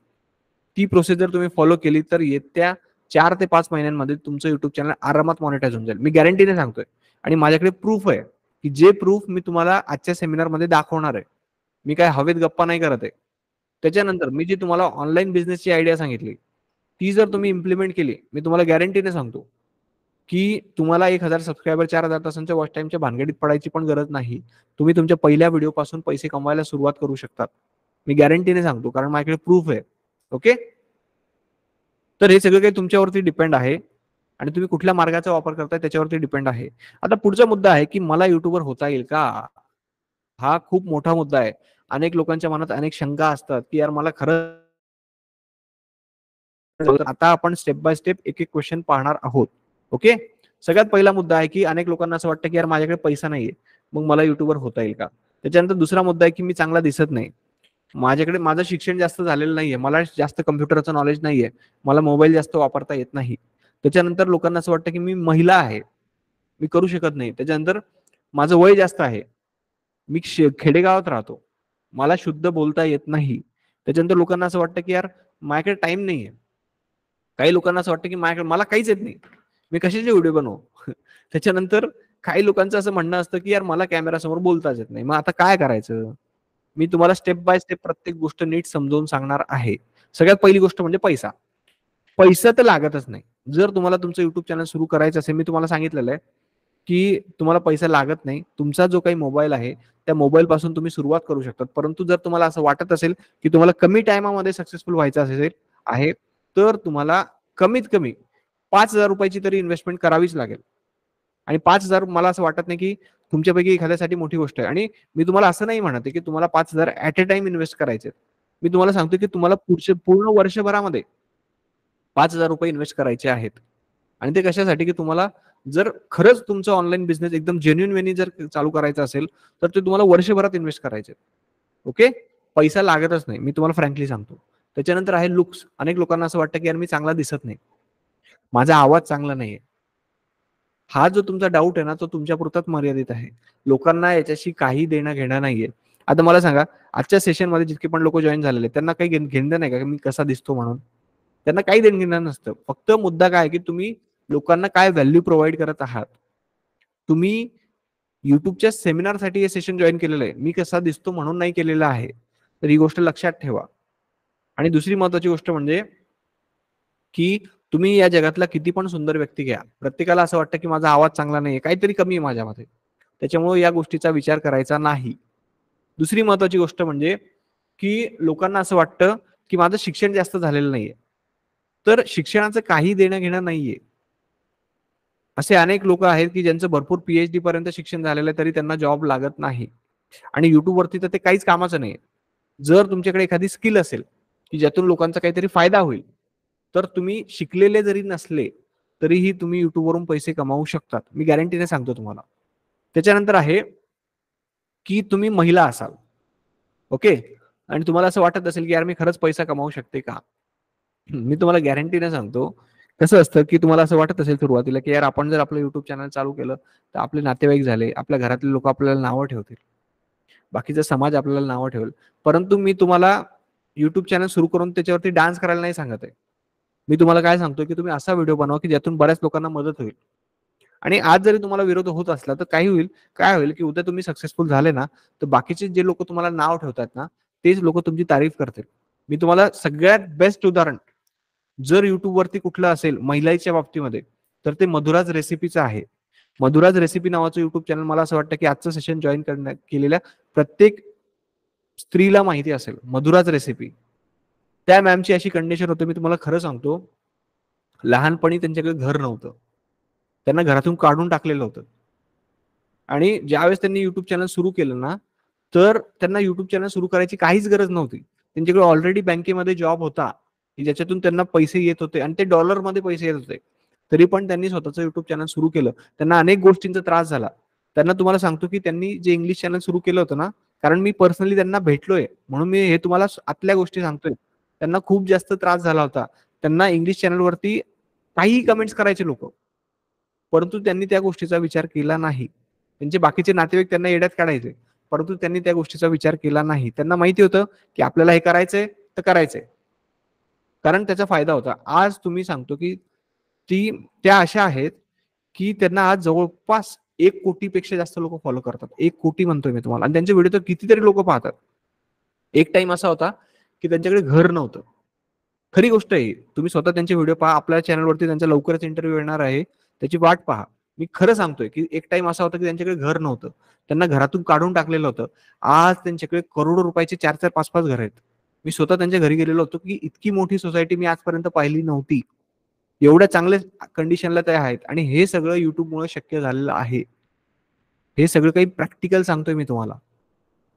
ती प्रोसेस जर तुम्ही फॉलो केली तर येत्या 4 ते 5 महिन्यांमध्ये तुमचं युट्यूब चॅनल आरामात मॉनिटाईज होऊन जाईल. मी गॅरंटीने सांगतोय आणि माझ्याकडे प्रूफ आहे, की जे प्रूफ मी तुम्हाला आजच्या सेमिनारमध्ये दाखवणार आहे. मी काय हवेत गप्पा नाही करत आहे. त्याच्यानंतर मी जी तुम्हाला ऑनलाईन बिझनेसची आयडिया सांगितली, ती जर तुम्ही इम्प्लिमेंट केली, मी तुम्हाला गॅरंटीने सांगतो, की तुम्हाला 1000 सबस्क्रायबर 4000 तासांच्या वॉच टाइमच्या भानगडीत पडायची पण गरज नाही. तुम्ही तुमच्या पहिल्या व्हिडिओपासून पैसे कमवायला सुरुवात करू शकतात. मी गॅरंटीने सांगतो, कारण माझ्याकडे प्रूफ आहे. ओके. तर हे सगळं काही तुमच्यावरती डिपेंड आहे आणि तुम्ही कुठल्या मार्गाचा वापर करताय त्याच्यावरती डिपेंड आहे. आता पुढचा मुद्दा आहे की मला युट्यूबर होता येईल का? हा खूप मोठा मुद्दा आहे. अनेक लोकांच्या मनात अनेक शंका असतात की यार मला खरं. आता आपण स्टेप बाय स्टेप एक एक क्वेश्चन पाहणार आहोत. ओके. सगळ्यात पहिला मुद्दा आहे की अनेक लोकांना असं वाटतं की यार माझ्याकडे पैसा नाहीये, मग मला युट्यूबर होता येईल का? त्याच्यानंतर दुसरा मुद्दा आहे की मी चांगला दिसत नाही, माझं शिक्षण जास्त झालेलं नाहीये, मला जास्त कम्प्युटरचं नॉलेज नाहीये, मला मोबाईल जास्त वापरता येत नाही. त्याच्यानंतर लोकांना असं वाटतं की मी महिला आहे, मी करू शकत नाही. त्याच्यानंतर माझं वय जास्त आहे, मी खेडेगावात राहतो, मला शुद्ध बोलता येत नाही. त्याच्यानंतर लोकांना असं वाटतं की यार माझ्याकडे टाइम नाहीये. काही लोकांना असं वाटतं की माझ्याकडे मला काहीच येत नाही, मी कशाचे व्हिडिओ बनवू. त्याच्यानंतर काही लोकांचं असं म्हणणं असतं की यार मला कॅमेरा समोर बोलताच येत नाही, मग आता काय करायचं. मी तुम्हाला स्टेप बाय स्टेप प्रत्येक गोष्ट नीट समजावून सांगणार आहे. सगळ्यात पहिली गोष्ट म्हणजे पैसा. पैसा तर लागतच नाही. जर तुम्हाला तुमचं युट्यूब चॅनल सुरू करायचं असेल, मी तुम्हाला सांगितलेलं आहे की तुम्हाला पैसा लागत नाही. तुमचा जो काही मोबाईल आहे त्या मोबाईल पासून तुम्ही सुरुवात करू शकता. परंतु जर तुम्हाला असं वाटत असेल की तुम्हाला कमी टायमामध्ये सक्सेसफुल व्हायचं असेल आहे, तर तुम्हाला कमीत कमी 5,000 रुपयाची तरी इन्व्हेस्टमेंट करावीच लागेल. आणि 5,000 मला असं वाटत नाही की तुमच्यापैकी एखाद्यासाठी मोठी गोष्ट आहे. आणि मी तुम्हाला असं नाही म्हणत की तुम्हाला 5,000 ऍट अ टाइम इन्व्हेस्ट करायचे. मी तुम्हाला सांगतो की तुम्हाला पूर्ण वर्षभरामध्ये 5,000 रुपये इन्व्हेस्ट करायचे आहेत. आणि ते कशासाठी की तुम्हाला जर खरंच तुमचं ऑनलाईन बिझनेस एकदम जेन्युइन वेनी जर चालू करायचं असेल, तर ते तुम्हाला वर्षभरात इन्व्हेस्ट करायचे. ओके. पैसा लागतच नाही, मी तुम्हाला फ्रँकली सांगतो. त्याच्यानंतर आहे लुक्स. अनेक लोकांना असं वाटतं की यार मी चांगला दिसत नाही, माझा आवाज चांगला नाहीये. हा जो तुमचा डाऊट आहे ना, तो तुमच्यापुरताच मर्यादित आहे. लोकांना याच्याशी काही देणं घेणं नाहीये. आता मला सांगा, आजच्या सेशनमध्ये जितके पण लोक जॉईन झालेले त्यांना काही घेणं नाही का मी कसा दिसतो म्हणून? त्यांना काही देणं घेणं नसतं. फक्त मुद्दा काय आहे की तुम्ही लोकांना काय व्हॅल्यू प्रोव्हाइड करत आहात. तुम्ही युट्यूबच्या सेमिनारसाठी हे सेशन जॉईन केलेलं आहे, मी कसा दिसतो म्हणून नाही केलेलं आहे. तर ही गोष्ट लक्षात ठेवा. आणि दुसरी महत्वाची गोष्ट म्हणजे की तुम्ही या जगातला किती पण सुंदर व्यक्ती घ्या, प्रत्येकाला असं वाटतं की माझा आवाज चांगला नाहीये, काहीतरी कमी आहे माझ्यामध्ये. त्याच्यामुळे या गोष्टीचा विचार करायचा नाही. दुसरी महत्वाची गोष्ट म्हणजे की लोकांना असं वाटतं की माझं शिक्षण जास्त झालेलं नाहीये. तर शिक्षणाचं काही देणं घेणं नाहीये. असे अनेक लोक आहेत की ज्यांचं भरपूर पीएचडी पर्यंत शिक्षण झालेलं आहे तरी त्यांना जॉब लागत नाही. आणि युट्यूब वरती तर ते काहीच कामाचं नाही. जर तुमच्याकडे एखादी स्किल असेल की ज्यातून लोकांचा काहीतरी फायदा होईल, तर तुम्ही शिकलेले जरी नसले तरीही तुम्ही युट्यूबवरून पैसे कमावू शकतात. मी गॅरंटीने सांगतो तुम्हाला. त्याच्यानंतर आहे की तुम्ही महिला असाल. ओके. आणि तुम्हाला असं वाटत असेल की यार मी खरंच पैसा कमावू शकते का? मी तुम्हाला गॅरंटीने सांगतो. कसं असतं की तुम्हाला असं वाटत असेल सुरुवातीला की यार आपण जर आपलं युट्यूब चॅनल चालू केलं तर आपले नातेवाईक झाले, आपल्या घरातले लोक आपल्याला नावं ठेवतील, बाकीचा समाज आपल्याला नावं ठेवेल. परंतु मी तुम्हाला युट्यूब चॅनल सुरू करून त्याच्यावरती डान्स करायला नाही सांगत आहे. मी तुम्हाला काय सांगतोय की तुम्ही असा व्हिडिओ बनवा की ज्यातून बऱ्याच लोकांना मदत होईल. आणि आज जरी तुम्हाला विरोध होत असला तर काही होईल, काय होईल की उद्या तुम्ही सक्सेसफुल झाले ना, तर बाकीचे जे लोक तुम्हाला नाव ठेवतात ना, तेच लोक तुमची तारीफ करतील. मी तुम्हाला सगळ्यात बेस्ट उदाहरण जर युट्यूब वरती कुठलं असेल महिलाच्या बाबतीमध्ये, तर ते मधुराज रेसिपीचं आहे. मधुराज रेसिपी नावाचं युट्यूब चॅनल मला असं वाटतं की आजचं सेशन जॉईन केलेल्या प्रत्येक स्त्रीला माहिती असेल. मधुराज रेसिपी. त्या मॅमची अशी कंडिशन होती, मी तुम्हाला खरं सांगतो, लहानपणी त्यांच्याकडे घर नव्हतं, त्यांना घरातून काढून टाकलेलं होतं. आणि ज्यावेळेस त्यांनी युट्यूब चॅनल सुरू केलं ना, तर त्यांना युट्यूब चॅनल सुरू करायची काहीच गरज नव्हती. त्यांच्याकडे ऑलरेडी बँकेमध्ये जॉब होता. की ज्याच्यातून त्यांना पैसे येत होते आणि ते डॉलरमध्ये पैसे येत होते, तरी पण त्यांनी स्वतःचं युट्यूब चॅनल सुरू केलं. त्यांना अनेक गोष्टींचा त्रास झाला. त्यांना तुम्हाला सांगतो की त्यांनी जे इंग्लिश चॅनल सुरू केलं होतं ना, कारण मी पर्सनली त्यांना भेटलोय म्हणून मी हे तुम्हाला आतल्या गोष्टी सांगतोय. त्यांना खूप जास्त त्रास झाला होता. त्यांना इंग्लिश चॅनलवरती काहीही कमेंट्स करायचे लोक, परंतु त्यांनी त्या गोष्टीचा विचार केला नाही. त्यांचे बाकीचे नातेवाईक त्यांना येड्यात काढायचे, परंतु त्यांनी त्या गोष्टीचा विचार केला नाही. त्यांना माहिती होतं की आपल्याला हे करायचंय तर करायचंय, कारण त्याचा फायदा होता. आज तुम्ही सांगतो की त्या अशा आहेत की त्यांना आज जवळपास 1 कोटीपेक्षा जास्त लोक फॉलो करतात. 1 कोटी म्हणतोय मी तुम्हाला, आणि त्यांचे व्हिडिओ तर कितीतरी लोक पाहतात. एक टाइम असा होता की त्यांच्याकडे घर नव्हतं. खरी गोष्ट आहे. तुम्ही स्वतः त्यांचे व्हिडिओ पहा. आपल्या चॅनलवरती त्यांचा लवकरच इंटरव्ह्यू येणार आहे. त्याची वाट पहा. मी खरं सांगतोय की एक टाइम असा होता की त्यांच्याकडे घर नव्हतं. त्यांना घरातून काढून टाकलेलं होतं. आज त्यांच्याकडे करोडो रुपयाचे 4-4, 5-5 घर आहेत. मी स्वतः त्यांच्या घरी गेलेलो होतो की इतकी मोठी सोसायटी मी आजपर्यंत पाहिली नव्हती. एवढ्या चांगल्या कंडिशनला ते आहेत, आणि हे सगळं युट्यूबमुळे शक्य झालेलं आहे. हे सगळं काही प्रॅक्टिकल सांगतोय मी तुम्हाला.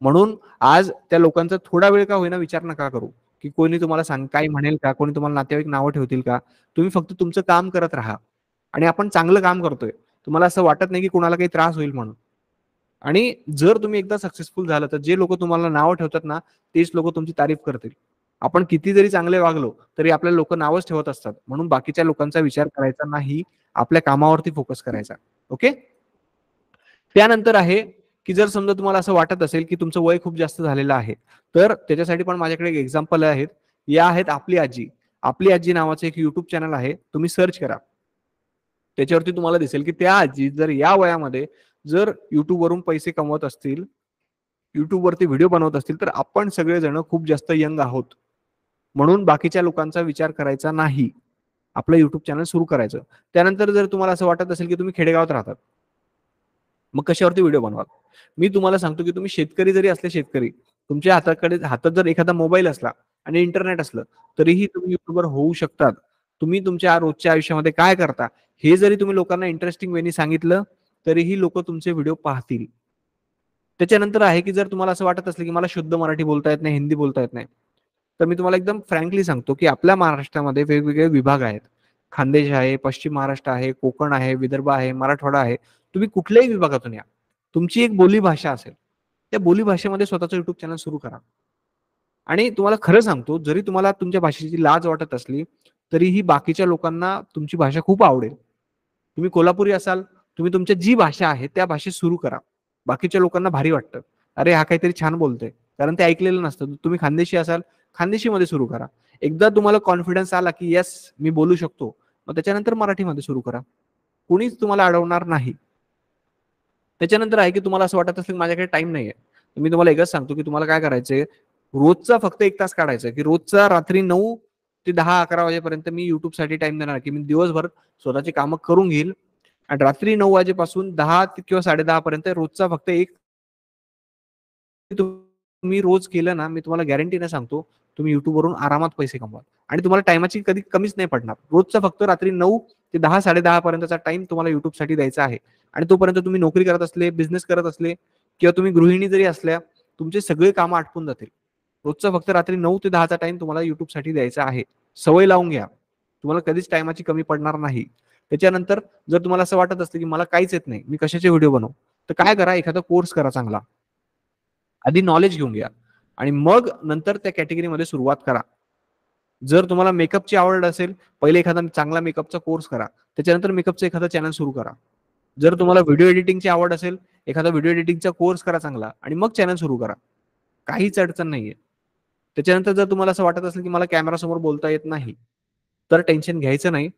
म्हणून आज त्या लोकांचा थोडा वेळ का होईना विचार नका करू की कोणी तुम्हाला काय म्हणेल का, कोणी तुम्हाला नातेवाईक नावं ठेवतील का. तुम्ही फक्त तुमचं काम करत राहा, आणि आपण चांगलं काम करतोय. तुम्हाला असं वाटत नाही की कोणाला काही त्रास होईल म्हणून. आणि जर तुम्ही एकदा सक्सेसफुल झालं तर जे लोक तुम्हाला नावं ठेवतात ना, तेच लोक तुमची तारीफ करतील. आपण किती जरी चांगले वागलो तरी आपल्याला लोक नावच ठेवत असतात. म्हणून बाकीच्या लोकांचा विचार करायचा नाही, आपल्या कामावरती फोकस करायचा. ओके. त्यानंतर आहे की जर समजा तुम्हाला असं वाटत असेल की तुमचं वय खूप जास्त झालेलं आहे, तर त्याच्यासाठी पण माझ्याकडे एक एक्झाम्पल आहेत. या आहेत आपली आजी. आपली आजी नावाचं एक युट्यूब चॅनल आहे, तुम्ही सर्च करा. त्याच्यावरती तुम्हाला दिसेल की त्या आजी जर या वयामध्ये जर युट्यूब वरून पैसे कमवत असतील, युट्यूब वरती व्हिडिओ बनवत असतील, तर आपण सगळेजण खूप जास्त यंग आहोत. म्हणून बाकीच्या लोकांचा विचार करायचा नाही, आपलं युट्यूब चॅनल सुरू करायचं. त्यानंतर जर तुम्हाला असं वाटत असेल की तुम्ही खेडेगावात राहतात, मग कशावरती व्हिडिओ बनवा. मी तुम्हाला सांगतो की तुम्ही शेतकरी जरी असले, शेतकरी तुमच्या हातात जर एखादा मोबाईल असला आणि इंटरनेट असलं, तरीही तुम्ही युट्यूबर होऊ शकतात. तुम्ही तुमच्या रोजच्या आयुष्यामध्ये काय करता हे जरी तुम्ही लोकांना इंटरेस्टिंग वेनी सांगितलं, तरीही लोक तुमचे व्हिडिओ पाहतील. त्याच्यानंतर आहे की जर तुम्हाला असं वाटत असलं की मला शुद्ध मराठी बोलता येत नाही, हिंदी बोलता येत नाही, तर मी तुम्हाला एकदम फ्रँकली सांगतो की आपल्या महाराष्ट्रामध्ये वेगवेगळे विभाग आहेत. खानदेश आहे, पश्चिम महाराष्ट्र आहे, कोकण आहे, विदर्भ आहे, मराठवाडा आहे. तुम्ही कुठल्याही विभागातून या, तुमची एक बोली भाषा असेल, त्या बोली भाषेमध्ये स्वतःचं युट्यूब चॅनल सुरू करा. आणि तुम्हाला खरं सांगतो, जरी तुम्हाला तुमच्या भाषेची लाज वाटत असली, तरीही बाकीच्या लोकांना तुमची भाषा खूप आवडेल. तुम्ही कोल्हापुरी असाल, तुम्ही तुमच्या जी भाषा आहे त्या भाषेत सुरू करा. बाकीच्या लोकांना भारी वाटतं, अरे हा काहीतरी छान बोलतोय, कारण ते ऐकलेलं नसतं. तुम्ही खानदेशी असाल, खानदेशीमध्ये सुरू करा. एकदा तुम्हाला कॉन्फिडन्स आला की येस मी बोलू शकतो, मग त्याच्यानंतर मराठीमध्ये सुरू करा. कुणीच तुम्हाला अडवणार नाही. त्याच्यानंतर आहे की तुम्हाला असं वाटत असेल की माझ्याकडे टाइम नाहीये, तर मी तुम्हाला एकच सांगतो की तुम्हाला काय करायचंय, रोजचा फक्त 1 तास काढायचा, की रोजचा रात्री 9 ते 10-11 वाजेपर्यंत मी युट्यूब साठी टाइम देणार, की मी दिवसभर स्वतःची कामं करून घेईल, आणि रात्री 9 वाजेपासून 10 किंवा 10:30 पर्यंत रोजचा फक्त एक तुम्ही रोज केलं ना, मी तुम्हाला गॅरंटीने सांगतो, तुम्ही युट्यूब वरून आरामात पैसे कमवाल, आणि तुम्हाला टायमाची कधी कमीच नाही पडणार. रोजचा फक्त रात्री 9 ते 10, 10:30 पर्यंतचा टाइम तुम्हाला युट्यूब साठी द्यायचा आहे. आणि तोपर्यंत तुम्ही नोकरी करत असले, बिझनेस करत असले, किंवा तुम्ही गृहिणी जरी असल्या, तुमचे सगळे कामं आटपून जातील. रोजचा फक्त रात्री 9 ते 10चा टाइम तुम्हाला युट्यूब साठी द्यायचा आहे. सवय लावून घ्या, तुम्हाला कधीच टायमाची कमी पडणार नाही. त्याच्यानंतर जर तुम्हाला असं वाटत असतं की मला काहीच येत नाही, मी कशाचे व्हिडिओ बनवू, तर काय करा, एखादा कोर्स करा चांगला. आधी नॉलेज घेऊन घ्या, आणि मग नंतर त्या कॅटेगरीमध्ये सुरुवात करा. जर तुम्हाला मेकअपची आवड असेल, पहिले एखादा चांगला मेकअपचा कोर्स करा, त्याच्यानंतर मेकअपचं एखादा चॅनल सुरू करा. जर तुम्हाला व्हिडिओ एडिटिंगची आवड असेल, एखादा व्हिडिओ एडिटिंगचा कोर्स करा चांगला, आणि मग चॅनल सुरू करा. काहीच अडचण नाहीये. त्याच्यानंतर जर तुम्हाला असं वाटत असेल की मला कॅमेरा समोर बोलता येत नाही, तर टेन्शन घ्यायचं नाही.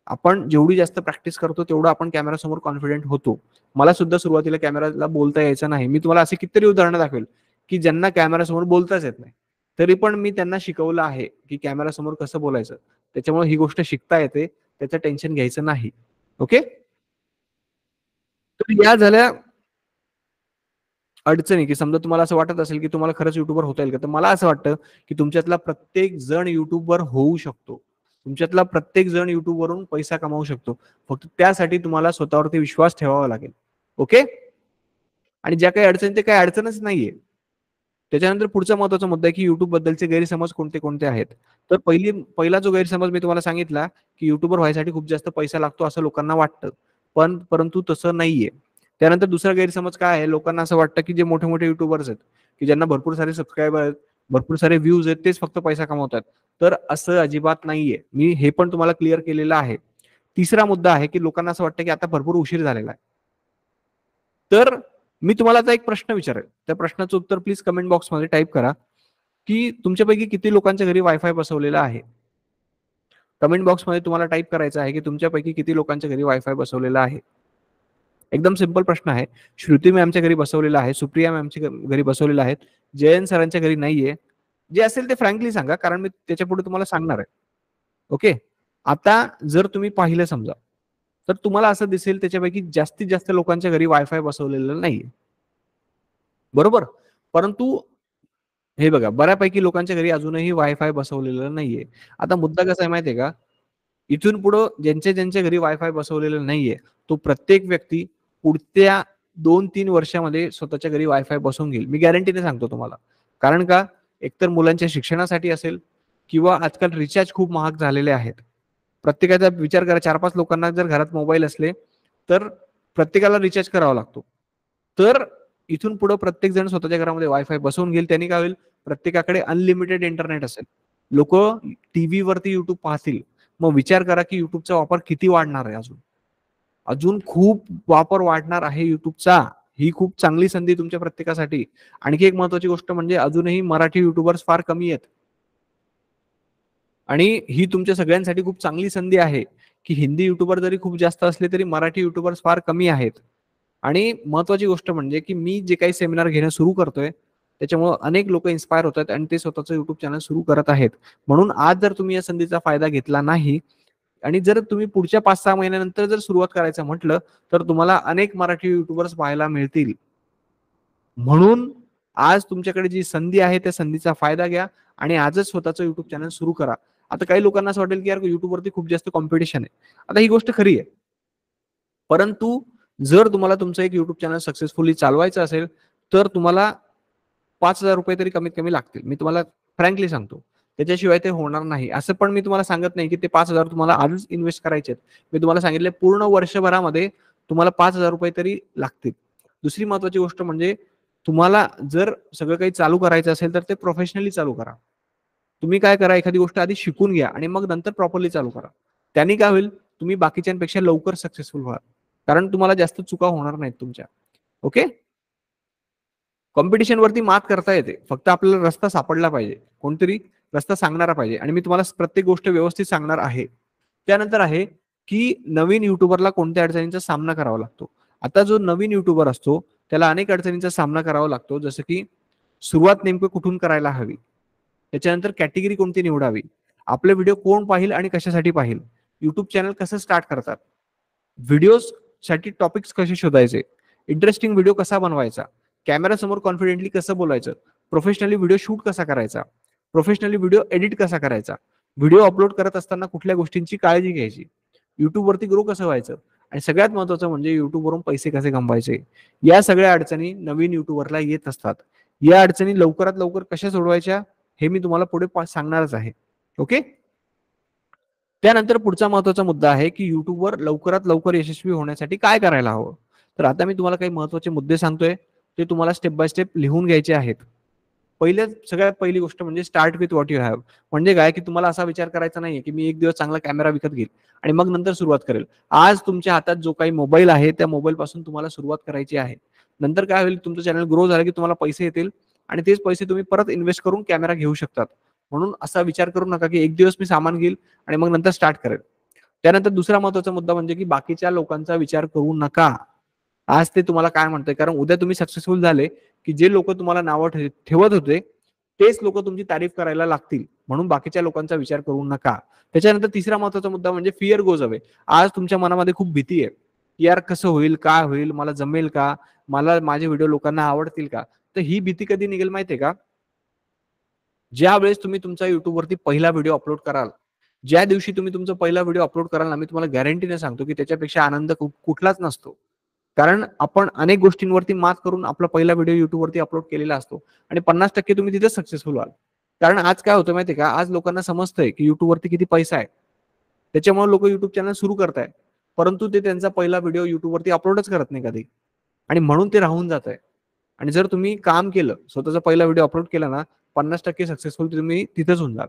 आपण जेवढी जास्त प्रॅक्टिस करतो तेवढं आपण कॅमेरासमोर कॉन्फिडेंट होतो. मला सुद्धा सुरुवातीला कॅमेराला बोलता यायचं नाही. मी तुम्हाला असे कितीतरी उदाहरणं दाखवेल की ज्यांना कॅमेरासमोर बोलताच येत नाही, तरी पण मी त्यांना शिकवलं आहे की कॅमेरासमोर कसं बोलायचं. त्याच्यामुळे ही गोष्ट शिकता येते, त्याचं टेन्शन घ्यायचं नाही. ओके. तर या झाल्या अडचणी, की समजा तुम्हाला असं वाटत असेल की तुम्हाला खरंच युट्यूबर होता येईल का, तर मला असं वाटतं की तुमच्यातला प्रत्येक जण युट्यूबर होऊ शकतो. तुमच्यातला प्रत्येक जण युट्यूबवरून पैसा कमावू शकतो. फक्त त्यासाठी तुम्हाला स्वतःवरती विश्वास ठेवावा लागेल. ओके. आणि ज्या काही अडचणी, ते काही अडचणच नाहीये. त्याच्यानंतर पुढचा महत्वाचा मुद्दा आहे की युट्यूब बद्दलचे गैरसमज कोणते कोणते आहेत. तर पहिला जो गैरसमज मी तुम्हाला सांगितला की युट्यूबर व्हायसाठी खूप जास्त पैसा लागतो असं लोकांना वाटतं, परंतु तसं नाहीये. त्यानंतर दुसरा गैरसमज काय आहे, लोकांना असं वाटतं की जे मोठे मोठे युट्यूबर्स आहेत की ज्यांना भरपूर सारे सबस्क्रायबर आहेत, भरपूर सारे व्ह्यूज आहेत, तेच फक्त पैसा कमवतात. तर असं अजिबात नाहीये. मी हे पण तुम्हाला क्लिअर केलेलं आहे. तिसरा मुद्दा आहे की लोकांना असं वाटतं की आता भरपूर उशीर झालेला आहे. तर मी तुम्हाला आता एक प्रश्न विचारेल, त्या प्रश्नाचं उत्तर प्लीज कमेंट बॉक्समध्ये टाईप करा की तुमच्यापैकी किती लोकांच्या घरी वायफाय बसवलेला आहे. कमेंट बॉक्समध्ये तुम्हाला टाईप करायचं आहे की तुमच्यापैकी किती लोकांच्या घरी वायफाय बसवलेला आहे. एकदम सिंपल प्रश्न आहे. श्रुती मॅमच्या घरी बसवलेला आहे, सुप्रिया मॅमच्या घरी बसवलेला आहे, जयंत सरांच्या घरी नाहीये. जे असेल ते फ्रँकली सांगा, कारण मी त्याच्या पुढे तुम्हाला सांगणार आहे. ओके. आता जर तुम्ही पाहिलं समजा, तर तुम्हाला असं दिसेल त्याच्यापैकी जास्तीत जास्त लोकांच्या घरी वायफाय बसवलेलं नाहीये. बरोबर. परंतु हे बघा, बऱ्यापैकी लोकांच्या घरी अजूनही वायफाय बसवलेलं नाहीये. आता मुद्दा कसा आहे माहितीये का, इथून पुढं ज्यांच्या घरी वायफाय बसवलेलं नाहीये, तो प्रत्येक व्यक्ती पुढच्या 2-3 वर्षामध्ये स्वतःच्या घरी वायफाय बसवून घेईल. मी गॅरंटीने सांगतो तुम्हाला. कारण का, एकतर मुलांच्या शिक्षणासाठी असेल किंवा आजकाल रिचार्ज खूप महाग झालेले आहेत. प्रत्येकाचा विचार करा, 4-5 लोकांना जर घरात मोबाईल असले, तर प्रत्येकाला रिचार्ज करावा लागतो. तर इथून पुढे प्रत्येक जण स्वतःच्या घरामध्ये वायफाय बसवून घेईल. त्यांनी काय होईल, प्रत्येकाकडे अनलिमिटेड इंटरनेट असेल. लोक टीव्हीवरती युट्यूब पाहतील. मग विचार करा की युट्यूबचा वापर किती वाढणार आहे. अजून खूप वापर वाढणार आहे युट्यूबचा. ही खूप चांगली संधी तुमच्या प्रत्येकासाठी. आणखी एक महत्वाची गोष्ट म्हणजे अजूनही मराठी युट्यूबर्स फार कमी आहेत. आणि ही तुमच्या सगळ्यांसाठी खूप चांगली संधी आहे की हिंदी युट्यूबर जरी खूप जास्त असले तरी मराठी युट्यूबर्स फार कमी आहेत. आणि महत्वाची गोष्ट म्हणजे की मी जे काही सेमिनार घेणं सुरू करतोय त्याच्यामुळे अनेक लोक इन्स्पायर होतात आणि ते स्वतःचं युट्यूब चॅनल सुरू करत आहेत. म्हणून आज जर तुम्ही या संधीचा फायदा घेतला नाही आणि जर तुम्ही पुढच्या 5-6 महिन्यानंतर जर सुरुवात करायचं म्हटलं तर तुम्हाला अनेक मराठी युट्यूबर्स पाहायला मिळतील. म्हणून आज तुमच्याकडे जी संधी आहे त्या संधीचा फायदा घ्या आणि आजच स्वतःचं युट्यूब चॅनल सुरू करा. आता काही लोकांना असं वाटेल की यार युट्यूबवरती खूप जास्त कॉम्पिटिशन आहे. आता ही गोष्ट खरी आहे. परंतु जर तुम्हाला तुमचं एक युट्यूब चॅनल सक्सेसफुली चालवायचं असेल तर तुम्हाला 5,000 रुपये तरी कमीत कमी लागतील. मी तुम्हाला फ्रँकली सांगतो. त्याच्याशिवाय ते होणार नाही. असं पण मी तुम्हाला सांगत नाही की ते 5,000 तुम्हाला आजच इन्व्हेस्ट करायचे आहेत. मी तुम्हाला सांगितले पूर्ण वर्षभरामध्ये तुम्हाला 5,000 रुपये तरी लागतील. दुसरी महत्वाची गोष्ट म्हणजे तुम्हाला जर सगळं काही चालू करायचं असेल तर ते प्रोफेशनली चालू करा. तुम्ही काय करा, एखादी गोष्ट आधी शिकून घ्या आणि मग नंतर प्रॉपरली चालू करा. त्यांनी काय होईल, तुम्ही बाकीच्यांपेक्षा लवकर सक्सेसफुल व्हाल. कारण तुम्हाला जास्त चुका होणार नाहीत तुमच्या. ओके. कॉम्पिटिशन वरती मात करता येते. फक्त आपल्याला रस्ता सापडला पाहिजे. कोणतरी रस्ता सांगणारा पाहिजे आणि मी तुम्हाला प्रत्येक गोष्ट व्यवस्थित सांगणार आहे. त्यानंतर आहे की नवीन युट्यूबरला कोणत्या अडचणींचा सामना करावा लागतो. आता जो नवीन युट्यूबर असतो त्याला अनेक अडचणींचा सामना करावा लागतो. जसं की सुरुवात नेमकं कुठून करायला हवी, त्याच्यानंतर कॅटेगरी कोणती निवडावी, आपले व्हिडिओ कोण पाहिल आणि कशासाठी पाहिल, युट्यूब चॅनल कसं स्टार्ट करतात, व्हिडिओज साठी टॉपिक्स कसे शोधायचे, इंटरेस्टिंग व्हिडिओ कसा बनवायचा, कॅमेरा समोर कॉन्फिडेंटली कसं बोलायचं, प्रोफेशनली व्हिडिओ शूट कसा करायचा, प्रोफेशनली व्हिडिओ एडिट कसा करायचा, व्हिडिओ अपलोड करत असताना कुठल्या गोष्टींची काळजी घ्यायची, युट्यूब वरती ग्रो कसं व्हायचं आणि सगळ्यात महत्वाचं म्हणजे युट्यूब वरून पैसे कसे कमवायचे. या सगळ्या अडचणी नवीन युट्यूबरला येत असतात. या अडचणी लवकरात लवकर कशा सोडवायच्या हे मी तुम्हाला पुढे सांगणारच आहे. ओके. त्यानंतर पुढचा महत्वाचा मुद्दा आहे की युट्यूबवर लवकरात लवकर यशस्वी होण्यासाठी काय करायला हवं. तर आता मी तुम्हाला काही महत्वाचे मुद्दे सांगतोय, ते तुम्हाला स्टेप बाय स्टेप लिहून घ्यायचे आहेत. सगळ्यात पहिली गोष्ट म्हणजे start with what you have. म्हणजे काय की तुम्हाला असा विचार करायचा नाहीये की मी एक दिवस चांगला कॅमेरा विकत घेईल आणि मग नंतर सुरुवात करेल. आज तुमच्या हातात जो काही मोबाईल आहे त्या मोबाईल पासून तुम्हाला सुरुवात करायची आहे. नंतर काय होईल, तुमचं चॅनल ग्रो झालं की तुम्हाला पैसे येतील आणि तेच पैसे तुम्ही परत इन्व्हेस्ट करून कॅमेरा घेऊ शकतात. म्हणून असा विचार करू नका की एक दिवस मी सामान घेईल आणि मग नंतर स्टार्ट करेल. त्यानंतर दुसरा महत्वाचा मुद्दा म्हणजे की बाकीच्या लोकांचा विचार करू नका. आज ते तुम्हाला काय म्हणतंय, कारण उद्या तुम्ही सक्सेसफुल झाले की जे लोक तुम्हाला नावं ठेवत होते तेच लोक तुमची तारीफ करायला लागतील. म्हणून बाकीच्या लोकांचा विचार करू नका. त्याच्यानंतर तिसरा महत्वाचा मुद्दा म्हणजे फिअर गोज अवे. आज तुमच्या मनामध्ये खूप भीती आहे की यार कसं होईल, काय होईल, मला जमेल का, मला माझे व्हिडिओ लोकांना आवडतील का. तर ही भीती कधी निघेल माहितीये का, ज्या वेळेस तुम्ही तुमचा युट्यूबवरती पहिला व्हिडिओ अपलोड कराल, ज्या दिवशी तुम्ही तुमचा पहिला व्हिडिओ अपलोड कराल ना, मी तुम्हाला गॅरंटीने सांगतो की त्याच्यापेक्षा आनंद कुठलाच नसतो. कारण आपण अनेक गोष्टींवरती मात करून आपला पहिला व्हिडिओ युट्यूबवरती अपलोड केलेला असतो आणि 50% तुम्ही तिथे सक्सेसफुल व्हाल. कारण आज काय होतं माहितीये का, आज लोकांना समजतंय की युट्यूबवरती किती पैसा आहे, त्याच्यामुळे लोक युट्यूब चॅनल सुरू करताय, परंतु ते त्यांचा पहिला व्हिडिओ युट्यूबवरती अपलोडच करत नाही कधी, आणि म्हणून ते राहून जात आहे. आणि जर तुम्ही काम केलं, स्वतःचा पहिला व्हिडिओ अपलोड केला ना, 50% सक्सेसफुल तुम्ही तिथेच होऊन जाल.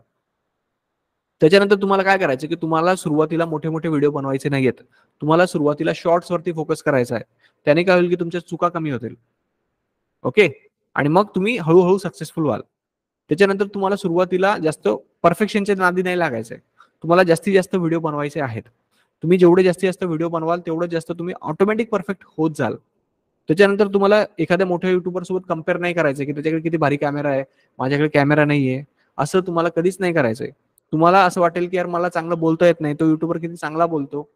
त्याच्यानंतर तुम्हाला काय करायचं की तुम्हाला सुरुवातीला मोठे मोठे व्हिडिओ बनवायचे नाहीयेत, तुम्हाला सुरुवातीला शॉर्ट्स वरती फोकस करायचा आहे. त्याने काय होईल की तुमच्या चुका कमी होतील. ओके, आणि मग तुम्ही हळूहळू सक्सेसफुल व्हाल. त्याच्यानंतर तुम्हाला सुरुवातीला जास्त परफेक्शनच्या नादी नाही लागायचंय, तुम्हाला जास्तीत जास्त व्हिडिओ बनवायचे आहेत. तुम्ही जेवढे जास्तीत जास्त व्हिडिओ बनवाल तेवढं जास्त तुम्ही ऑटोमॅटिक परफेक्ट होत जाल. त्याच्यानंतर तुम्हाला एखाद्या मोठ्या युट्यूबर सोबत कम्पेअर नाही करायचं की त्याच्याकडे किती भारी कॅमेरा आहे, माझ्याकडे कॅमेरा नाहीये, असं तुम्हाला कधीच नाही करायचंय. तुम्हाला असं वाटेल की यार मला चांगलं बोलता येत नाही, तो युट्यूबर किती चांगला बोलतो.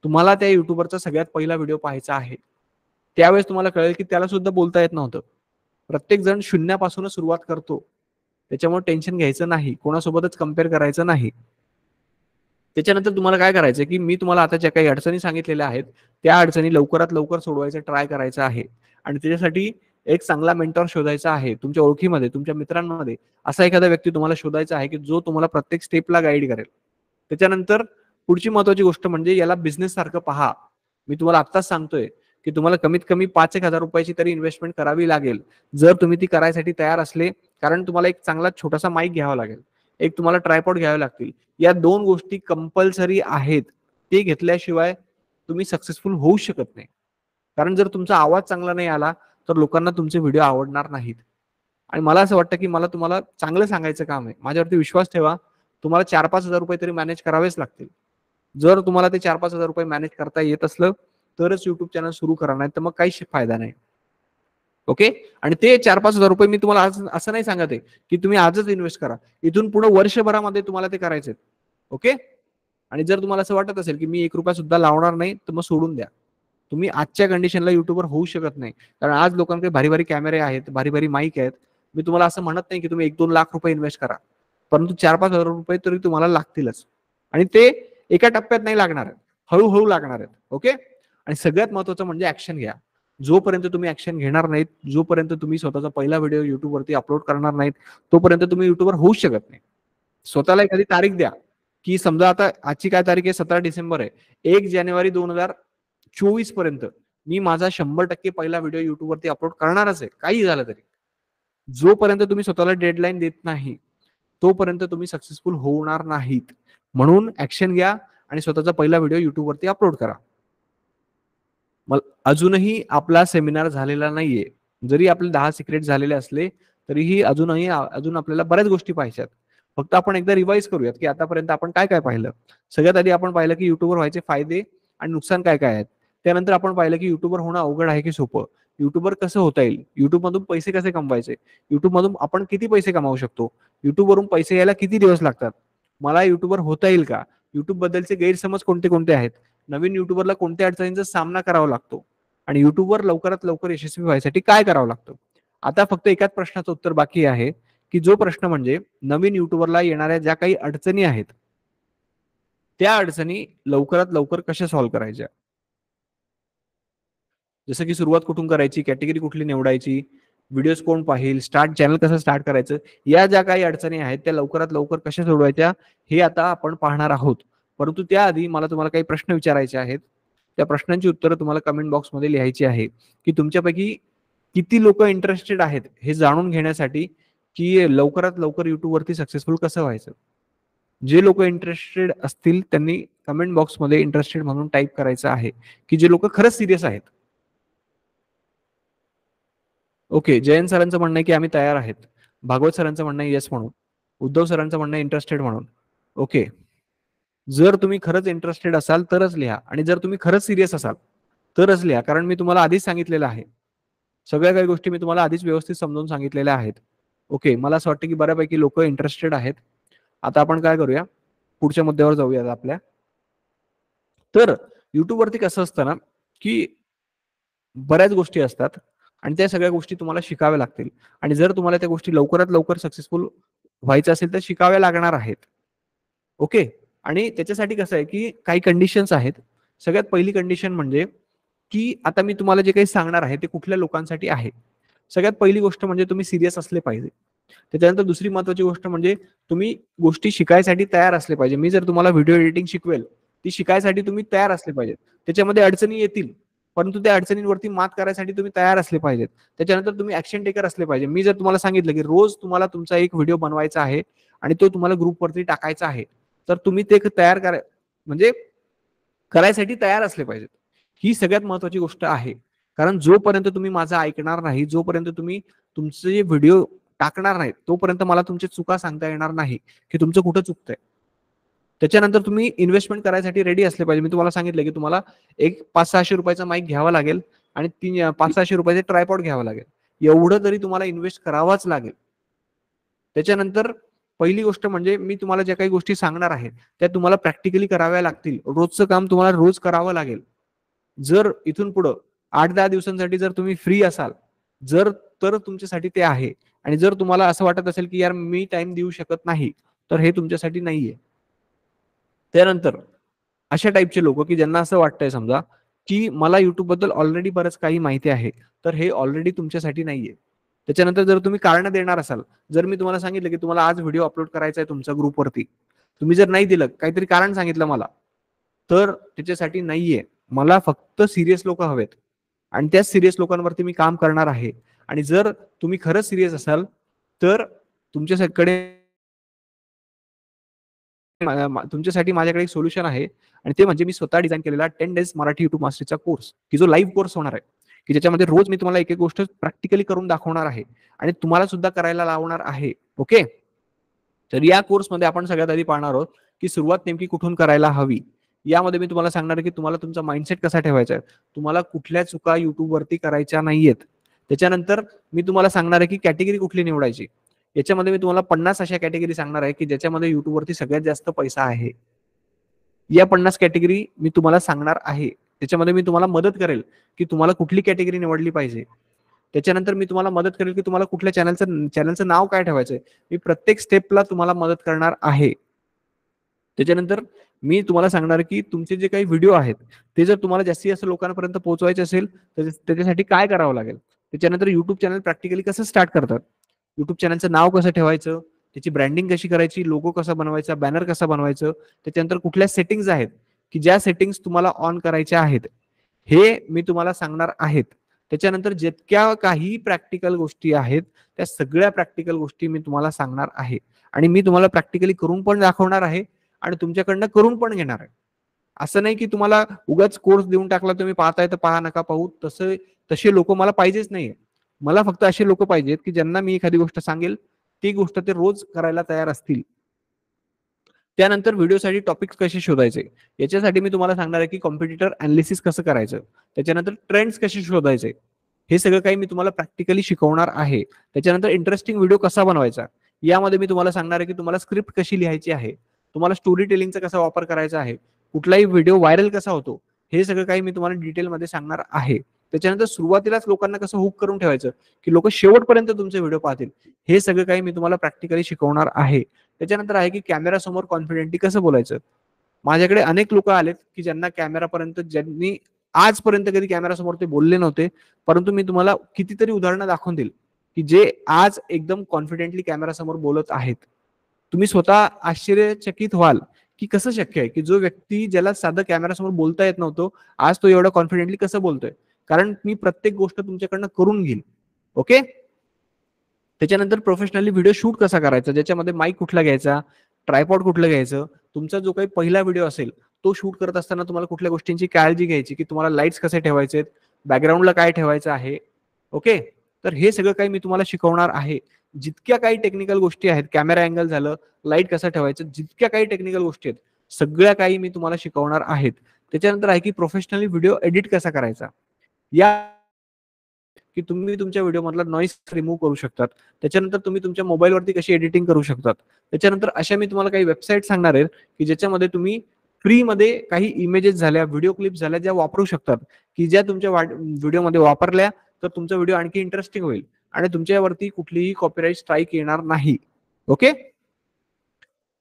तुम्हाला त्या युट्यूबरचा सगळ्यात पहिला व्हिडिओ पाहायचा आहे. त्यावेळेस तुम्हाला कळेल की त्याला सुद्धा बोलता येत नव्हतं. प्रत्येक जण शून्यापासूनच सुरुवात करतो, त्याच्यामुळे टेन्शन घ्यायचं नाही, कोणासोबतच कम्पेअर करायचं नाही. त्याच्यानंतर तुम्हाला काय करायचं की मी तुम्हाला आता ज्या काही अडचणी सांगितलेल्या आहेत, त्या अडचणी लवकरात लवकर सोडवायचा ट्राय करायचा आहे. आणि त्याच्यासाठी एक चांगला मेंटॉर शोधायचा आहे. तुमच्या ओळखीमध्ये, तुमच्या मित्रांमध्ये असा एखादा व्यक्ती तुम्हाला शोधायचा आहे की जो तुम्हाला प्रत्येक स्टेपला गाईड करेल. त्याच्यानंतर पुढची महत्वाची गोष्ट म्हणजे याला बिझनेस सारखं पहा. मी तुम्हाला आत्ताच सांगतोय की तुम्हाला कमीत कमी 5,000 रुपयाची तरी इन्व्हेस्टमेंट करावी लागेल, जर तुम्ही ती करायसाठी तयार असले. कारण तुम्हाला एक चांगला छोटासा माईक घ्यावा लागेल, एक तुम्हाला ट्रायपॉड घ्यावे लागतील. या 2 गोष्टी कंपल्सरी आहेत. ते घेतल्याशिवाय तुम्ही सक्सेसफुल होऊ शकत नाही. कारण जर तुमचा आवाज चांगला नाही आला तर लोकांना तुमचे व्हिडिओ आवडणार नाहीत. आणि मला असं वाटतं की मला तुम्हाला चांगलं सांगायचं काम आहे. माझ्यावरती विश्वास ठेवा. तुम्हाला 4-5 हजार रुपये तरी मॅनेज करावेच लागतील. जर तुम्हाला ते 4-5 हजार रुपये मॅनेज करता येत असलं तरच युट्यूब चॅनल सुरू करा, नाही तर मग काहीच फायदा नाही. ओके, आणि ते 4-5 हजार रुपये मी तुम्हाला आज असं नाही सांगत आहे की तुम्ही आजच इन्व्हेस्ट करा. इथून पुढे वर्षभरामध्ये तुम्हाला ते करायचे. ओके, आणि जर तुम्हाला असं वाटत असेल की मी 1 रुपया सुद्धा लावणार नाही, तर मग सोडून द्या. तुम्ही आजच्या कंडिशनला युट्यूबर होऊ शकत नाही. कारण आज लोकांकडे भारी भारी कॅमेरे आहेत, भारी भारी माईक आहेत. मी तुम्हाला असं म्हणत नाही की तुम्ही 1-2 लाख रुपये इन्व्हेस्ट करा, परंतु 4-5 हजार रुपये तरी तुम्हाला लागतीलच. आणि ते एका टप्प्यात नाही लागणार आहेत, हळूहळू लागणार आहेत. ओके, आणि सगळ्यात महत्वाचं म्हणजे ऍक्शन घ्या. जोपर्यंत तुम्ही ऍक्शन घेणार नाहीत, जोपर्यंत तुम्ही स्वतःचा पहिला व्हिडिओ युट्यूबवरती अपलोड करणार नाहीत, तोपर्यंत तुम्ही युट्यूबर होऊ शकत नाही. स्वतःला एखादी तारीख द्या की समजा आता आजची काय तारीख आहे, 17 डिसेंबर आहे. 1 जानेवारी 2024 पर्यंत मी माझा 100% पहिला व्हिडिओ युट्यूबवरती अपलोड करणारच आहे, काही झालं तरी. जोपर्यंत तुम्ही स्वतःला डेडलाईन देत नाही, तोपर्यंत तुम्ही सक्सेसफुल होणार नाहीत. म्हणून ऍक्शन घ्या आणि स्वतःचा पहिला व्हिडिओ युट्यूबवरती अपलोड करा. अजूनही आपला सेमिनार झालेला नाहीये. जरी आपले 10 सिक्रेट झालेले असले तरीही अजून आपल्याला बऱ्याच गोष्टी पाहिजेत. फक्त आपण एकदा रिवाइज करूयात की आतापर्यंत आपण काय काय पाहिलं. सगळ्यात आधी आपण पाहिलं की युट्यूबर व्हायचे फायदे आणि नुकसान काय काय आहेत. त्यानंतर आपण पाहिलं की युट्यूबर होणं अवघड आहे की सोपं, युट्यूबर कसं होता येईल, युट्यूब मधून पैसे कसे कमवायचे, युट्यूब मधून आपण किती पैसे कमावू शकतो, युट्यूब वरून पैसे यायला किती दिवस लागतात, मला युट्यूबर होता येईल का, युट्यूब बद्दलचे गैरसमज कोणते कोणते आहेत, नवीन युट्यूबरला कोणत्या अडचणींचा सामना करावा लागतो, आणि युट्यूबवर लवकरात लवकर यशस्वी व्हायसाठी काय करावं लागतं. आता फक्त एकाच प्रश्नाचं उत्तर बाकी आहे की जो प्रश्न म्हणजे नवीन युट्यूबरला येणाऱ्या ज्या काही अडचणी आहेत, त्या अडचणी लवकरात लवकर कशा सॉल्व्ह करायच्या. जसं की सुरुवात कुठून करायची, कॅटेगरी कुठली निवडायची, व्हिडिओज कोण पाहिल, चॅनल कसं स्टार्ट करायचं, या ज्या काही अडचणी आहेत त्या लवकरात लवकर कशा सोडवायच्या हे आता आपण पाहणार आहोत. परंतु त्याआधी मला तुम्हाला काही प्रश्न विचारायचे आहेत. त्या प्रश्नांची उत्तरं तुम्हाला कमेंट बॉक्समध्ये लिहायची आहे की तुमच्यापैकी किती लोक इंटरेस्टेड आहेत हे जाणून घेण्यासाठी की लवकरात लवकर युट्यूबवरती सक्सेसफुल कसं व्हायचं. जे लोक इंटरेस्टेड असतील त्यांनी कमेंट बॉक्समध्ये इंटरेस्टेड म्हणून टाईप करायचं आहे की जे लोक खरंच सिरियस आहेत. ओके, जयंत सरांचं म्हणणं आहे की आम्ही तयार आहेत. भागवत सरांचं म्हणणं आहे येस म्हणून. उद्धव सरांचं म्हणणं आहे इंटरेस्टेड म्हणून. ओके, जर तुम्ही खरंच इंटरेस्टेड असाल तरच लिहा, आणि जर तुम्ही खरंच सिरियस असाल तरच लिहा. कारण मी तुम्हाला आधीच सांगितलेलं आहे, सगळ्या काही गोष्टी मी तुम्हाला आधीच व्यवस्थित समजावून सांगितलेल्या आहेत. ओके, मला असं वाटतं की बऱ्यापैकी लोक इंटरेस्टेड आहेत. आता आपण काय करूया, पुढच्या मुद्द्यावर जाऊयात आपल्या. तर युट्यूबवरती कसं असतं ना की बऱ्याच गोष्टी असतात आणि त्या सगळ्या गोष्टी तुम्हाला शिकाव्या लागतील. आणि जर तुम्हाला त्या गोष्टी लवकरात लवकर सक्सेसफुल व्हायचं असेल तर शिकाव्या लागणार आहेत. ओके, आणि त्याच्यासाठी कसं आहे की काही कंडिशन्स आहेत. सगळ्यात पहिली कंडिशन म्हणजे की आता मी तुम्हाला जे काही सांगणार आहे ते कुठल्या लोकांसाठी आहे. सगळ्यात पहिली गोष्ट म्हणजे तुम्ही सिरियस असले पाहिजे. त्याच्यानंतर दुसरी महत्वाची गोष्ट म्हणजे तुम्ही गोष्टी शिकायसाठी तयार असले पाहिजे. मी जर तुम्हाला व्हिडिओ एडिटिंग शिकवेल, ती शिकायसाठी तुम्ही तयार असले पाहिजेत. त्याच्यामध्ये अडचणी येतील, परंतु त्या अडचणींवरती मात करायसाठी तुम्ही तयार असले पाहिजेत. त्याच्यानंतर तुम्ही ऍक्शन टेकर असले पाहिजे. मी जर तुम्हाला सांगितलं की रोज तुम्हाला तुमचा एक व्हिडिओ बनवायचा आहे आणि तो तुम्हाला ग्रुपवरती टाकायचा आहे, तर तुम्ही ते तयार करा म्हणजे करायसाठी तयार असले पाहिजेत. ही सगळ्यात महत्वाची गोष्ट आहे. कारण जोपर्यंत तुम्ही माझं ऐकणार नाही, जोपर्यंत तुम्ही तुमचे जे व्हिडिओ टाकणार नाहीत, तोपर्यंत मला तुमच्या चुका सांगता येणार नाही की तुमचं कुठं चुकतंय. त्याच्यानंतर तुम्ही इन्व्हेस्टमेंट करायसाठी रेडी असले पाहिजे. मी तुम्हाला सांगितलं की तुम्हाला एक 500-600 रुपयाचा माईक घ्यावा लागेल आणि 500-600 रुपयाचे ट्रायपॉड घ्यावा लागेल. एवढं तरी तुम्हाला इन्व्हेस्ट करावाच लागेल. त्याच्यानंतर पहिली गोष्ट म्हणजे मी तुम्हाला ज्या काही गोष्टी सांगणार आहे त्या तुम्हाला प्रॅक्टिकली कराव्या लागतील. रोजचं काम तुम्हाला रोज करावं लागेल. जर इथून पुढं 8-10 दिवसांसाठी जर तुम्ही फ्री असाल, तर तुमच्यासाठी ते आहे. आणि जर तुम्हाला असं वाटत असेल की यार मी टाइम देऊ शकत नाही, तर हे तुमच्यासाठी नाहीये. त्यानंतर अशा टाईपचे लोक की ज्यांना असं वाटतंय समजा की मला युट्यूब बद्दल ऑलरेडी बरंच काही माहिती आहे, तर हे ऑलरेडी तुमच्यासाठी नाहीये. त्याच्यानंतर जर तुम्ही कारण देणार असाल, जर मी तुम्हाला सांगितलं की तुम्हाला आज व्हिडिओ अपलोड करायचा आहे तुमच्या ग्रुपवरती, तुम्ही जर नाही दिलं, काहीतरी कारण सांगितलं मला, तर त्याच्यासाठी नाहीये. मला फक्त सिरियस लोक हवेत आणि त्याच सिरियस लोकांवरती मी काम करणार आहे. आणि जर तुम्ही खरंच सिरियस असाल तर तुमच्याकडे तुमच्यासाठी माझ्याकडे एक सोल्युशन आहे आणि ते म्हणजे मी स्वतः डिझाईन केलेला 10 डेज मराठी युट्यूब मास्टरीचा कोर्स, की जो लाईव्ह कोर्स होणार आहे, की ज्याच्यामध्ये रोज मी तुम्हाला एक एक गोष्ट प्रॅक्टिकली करून दाखवणार आहे आणि तुम्हाला सुद्धा करायला लावणार आहे. ओके. तर या कोर्समध्ये आपण सगळ्यात आधी पाहणार आहोत की सुरुवात नेमकी कुठून करायला हवी. यामध्ये मी तुम्हाला सांगणार आहे की तुम्हाला तुमचा माइंडसेट कसा ठेवायचा आहे, तुम्हाला कुठल्या चुका युट्यूब वरती करायच्या नाहीयेत. त्याच्यानंतर मी तुम्हाला सांगणार आहे की कॅटेगरी कुठली निवडायची. याच्यामध्ये मी तुम्हाला 50 अशा कॅटेगरी सांगणार आहे की ज्याच्यामध्ये युट्यूब वरती सगळ्यात जास्त पैसा आहे. या 50 कॅटेगरी मी तुम्हाला सांगणार आहे. त्याच्यामध्ये मी तुम्हाला मदत करेल की तुम्हाला कुठली कॅटेगरी निवडली पाहिजे. त्याच्यानंतर मी तुम्हाला मदत करेल की तुम्हाला कुठल्या चॅनलचं नाव काय ठेवायचंय. मी प्रत्येक स्टेपला तुम्हाला मदत करणार आहे. त्याच्यानंतर मी तुम्हाला सांगणार की तुमचे जे काही व्हिडिओ आहेत ते जर तुम्हाला जास्तीत जास्त लोकांपर्यंत पोहोचवायचे असेल तर त्याच्यासाठी काय करावं लागेल. त्याच्यानंतर युट्यूब चॅनल प्रॅक्टिकली कसं स्टार्ट करतात, युट्यूब चॅनलचं नाव कसं ठेवायचं, त्याची ब्रँडिंग कशी करायची, लोगो कसा बनवायचा, बॅनर कसा बनवायचं, त्याच्यानंतर कुठल्या सेटिंग्ज आहेत की ज्या सेटिंग्स तुम्हाला ऑन करायच्या आहेत, हे मी तुम्हाला सांगणार आहेत. त्याच्यानंतर जितक्या काही प्रॅक्टिकल गोष्टी आहेत त्या सगळ्या प्रॅक्टिकल गोष्टी मी तुम्हाला सांगणार आहे आणि मी तुम्हाला प्रॅक्टिकली करून पण दाखवणार आहे आणि तुमच्याकडनं करून पण घेणार आहे. असं नाही की तुम्हाला उगाच कोर्स देऊन टाकला, तुम्ही पाहताय तर पहा, नका पाहू. तसे लोक मला पाहिजेच नाहीये. मला फक्त असे लोक पाहिजेत की ज्यांना मी एखादी गोष्ट सांगेल ती गोष्ट ते रोज करायला तयार असतील. त्यानंतर व्हिडिओसाठी टॉपिक्स कसे शोधायचे याच्यासाठी मी तुम्हाला सांगणार आहे की कॉम्पिटिटर अनालिसिस कसं करायचं, त्याच्यानंतर ट्रेंड्स कसे शोधायचे, हे सगळं काही मी तुम्हाला प्रॅक्टिकली शिकवणार आहे. त्याच्यानंतर इंटरेस्टिंग व्हिडिओ कसा बनवायचा यामध्ये मी तुम्हाला सांगणार आहे की तुम्हाला स्क्रिप्ट कशी लिहायची आहे, तुम्हाला स्टोरी टेलिंगचा कसा वापर करायचा आहे, कुठलाही व्हिडिओ व्हायरल कसा होतो, हे सगळं काही मी तुम्हाला डिटेलमध्ये सांगणार आहे. त्याच्यानंतर सुरुवातीलाच लोकांना कसं हुक करून ठेवायचं की लोक शेवटपर्यंत तुमचे व्हिडिओ पाहतील, हे सगळं काही मी तुम्हाला प्रॅक्टिकली शिकवणार आहे. त्याच्यानंतर आहे की कॅमेरा समोर कॉन्फिडेंटली कसं बोलायचं. माझ्याकडे अनेक लोक आलेत की ज्यांनी आजपर्यंत कधी कॅमेरा समोर ते बोलले नव्हते, परंतु मी तुम्हाला कितीतरी उदाहरणं दाखवून देईल की जे आज एकदम कॉन्फिडेंटली कॅमेरा समोर बोलत आहेत. तुम्ही स्वतः आश्चर्यचकित व्हाल की कसं शक्य आहे की जो व्यक्ती ज्याला साधं कॅमेरा समोर बोलता येत नव्हतं, आज तो एवढा कॉन्फिडेंटली कसं बोलतोय. कारण मी प्रत्येक गोष्ट तुमच्याकडनं करून घेईल. ओके. त्याच्यानंतर प्रोफेशनली व्हिडिओ शूट कसा करायचा, ज्याच्यामध्ये माईक कुठला घ्यायचा, ट्रायपॉड कुठलं घ्यायचं, तुमचा जो काही पहिला व्हिडिओ असेल तो शूट करत असताना तुम्हाला कुठल्या गोष्टींची काळजी घ्यायची, की तुम्हाला लाईट्स कसे ठेवायचे, बॅकग्राऊंडला काय ठेवायचं आहे. ओके. तर हे सगळं काही मी तुम्हाला शिकवणार आहे. जितक्या काही टेक्निकल गोष्टी आहेत, कॅमेरा अँगल झालं, लाईट कसं ठेवायचं, जितक्या काही टेक्निकल गोष्टी आहेत सगळ्या काही मी तुम्हाला शिकवणार आहेत. त्याच्यानंतर आहे की प्रोफेशनली व्हिडिओ एडिट कसा करायचा, या की तुम्ही तुमच्या व्हिडिओ मधला नॉईस रिमूव्ह करू शकतात. त्याच्यानंतर तुम्ही तुमच्या मोबाईलवरती कशी एडिटिंग करू शकतात. त्याच्यानंतर अशा मी तुम्हाला काही वेबसाईट सांगणार आहे की ज्याच्यामध्ये तुम्ही फ्रीमध्ये काही इमेजेस झाल्या, व्हिडिओ क्लिप झाल्या ज्या वापरू शकतात, की ज्या तुमच्या व्हिडिओमध्ये वापरल्या तर तुमचा व्हिडिओ आणखी इंटरेस्टिंग होईल आणि तुमच्यावरती कुठलीही कॉपीराईट स्ट्राईक येणार नाही. ओके.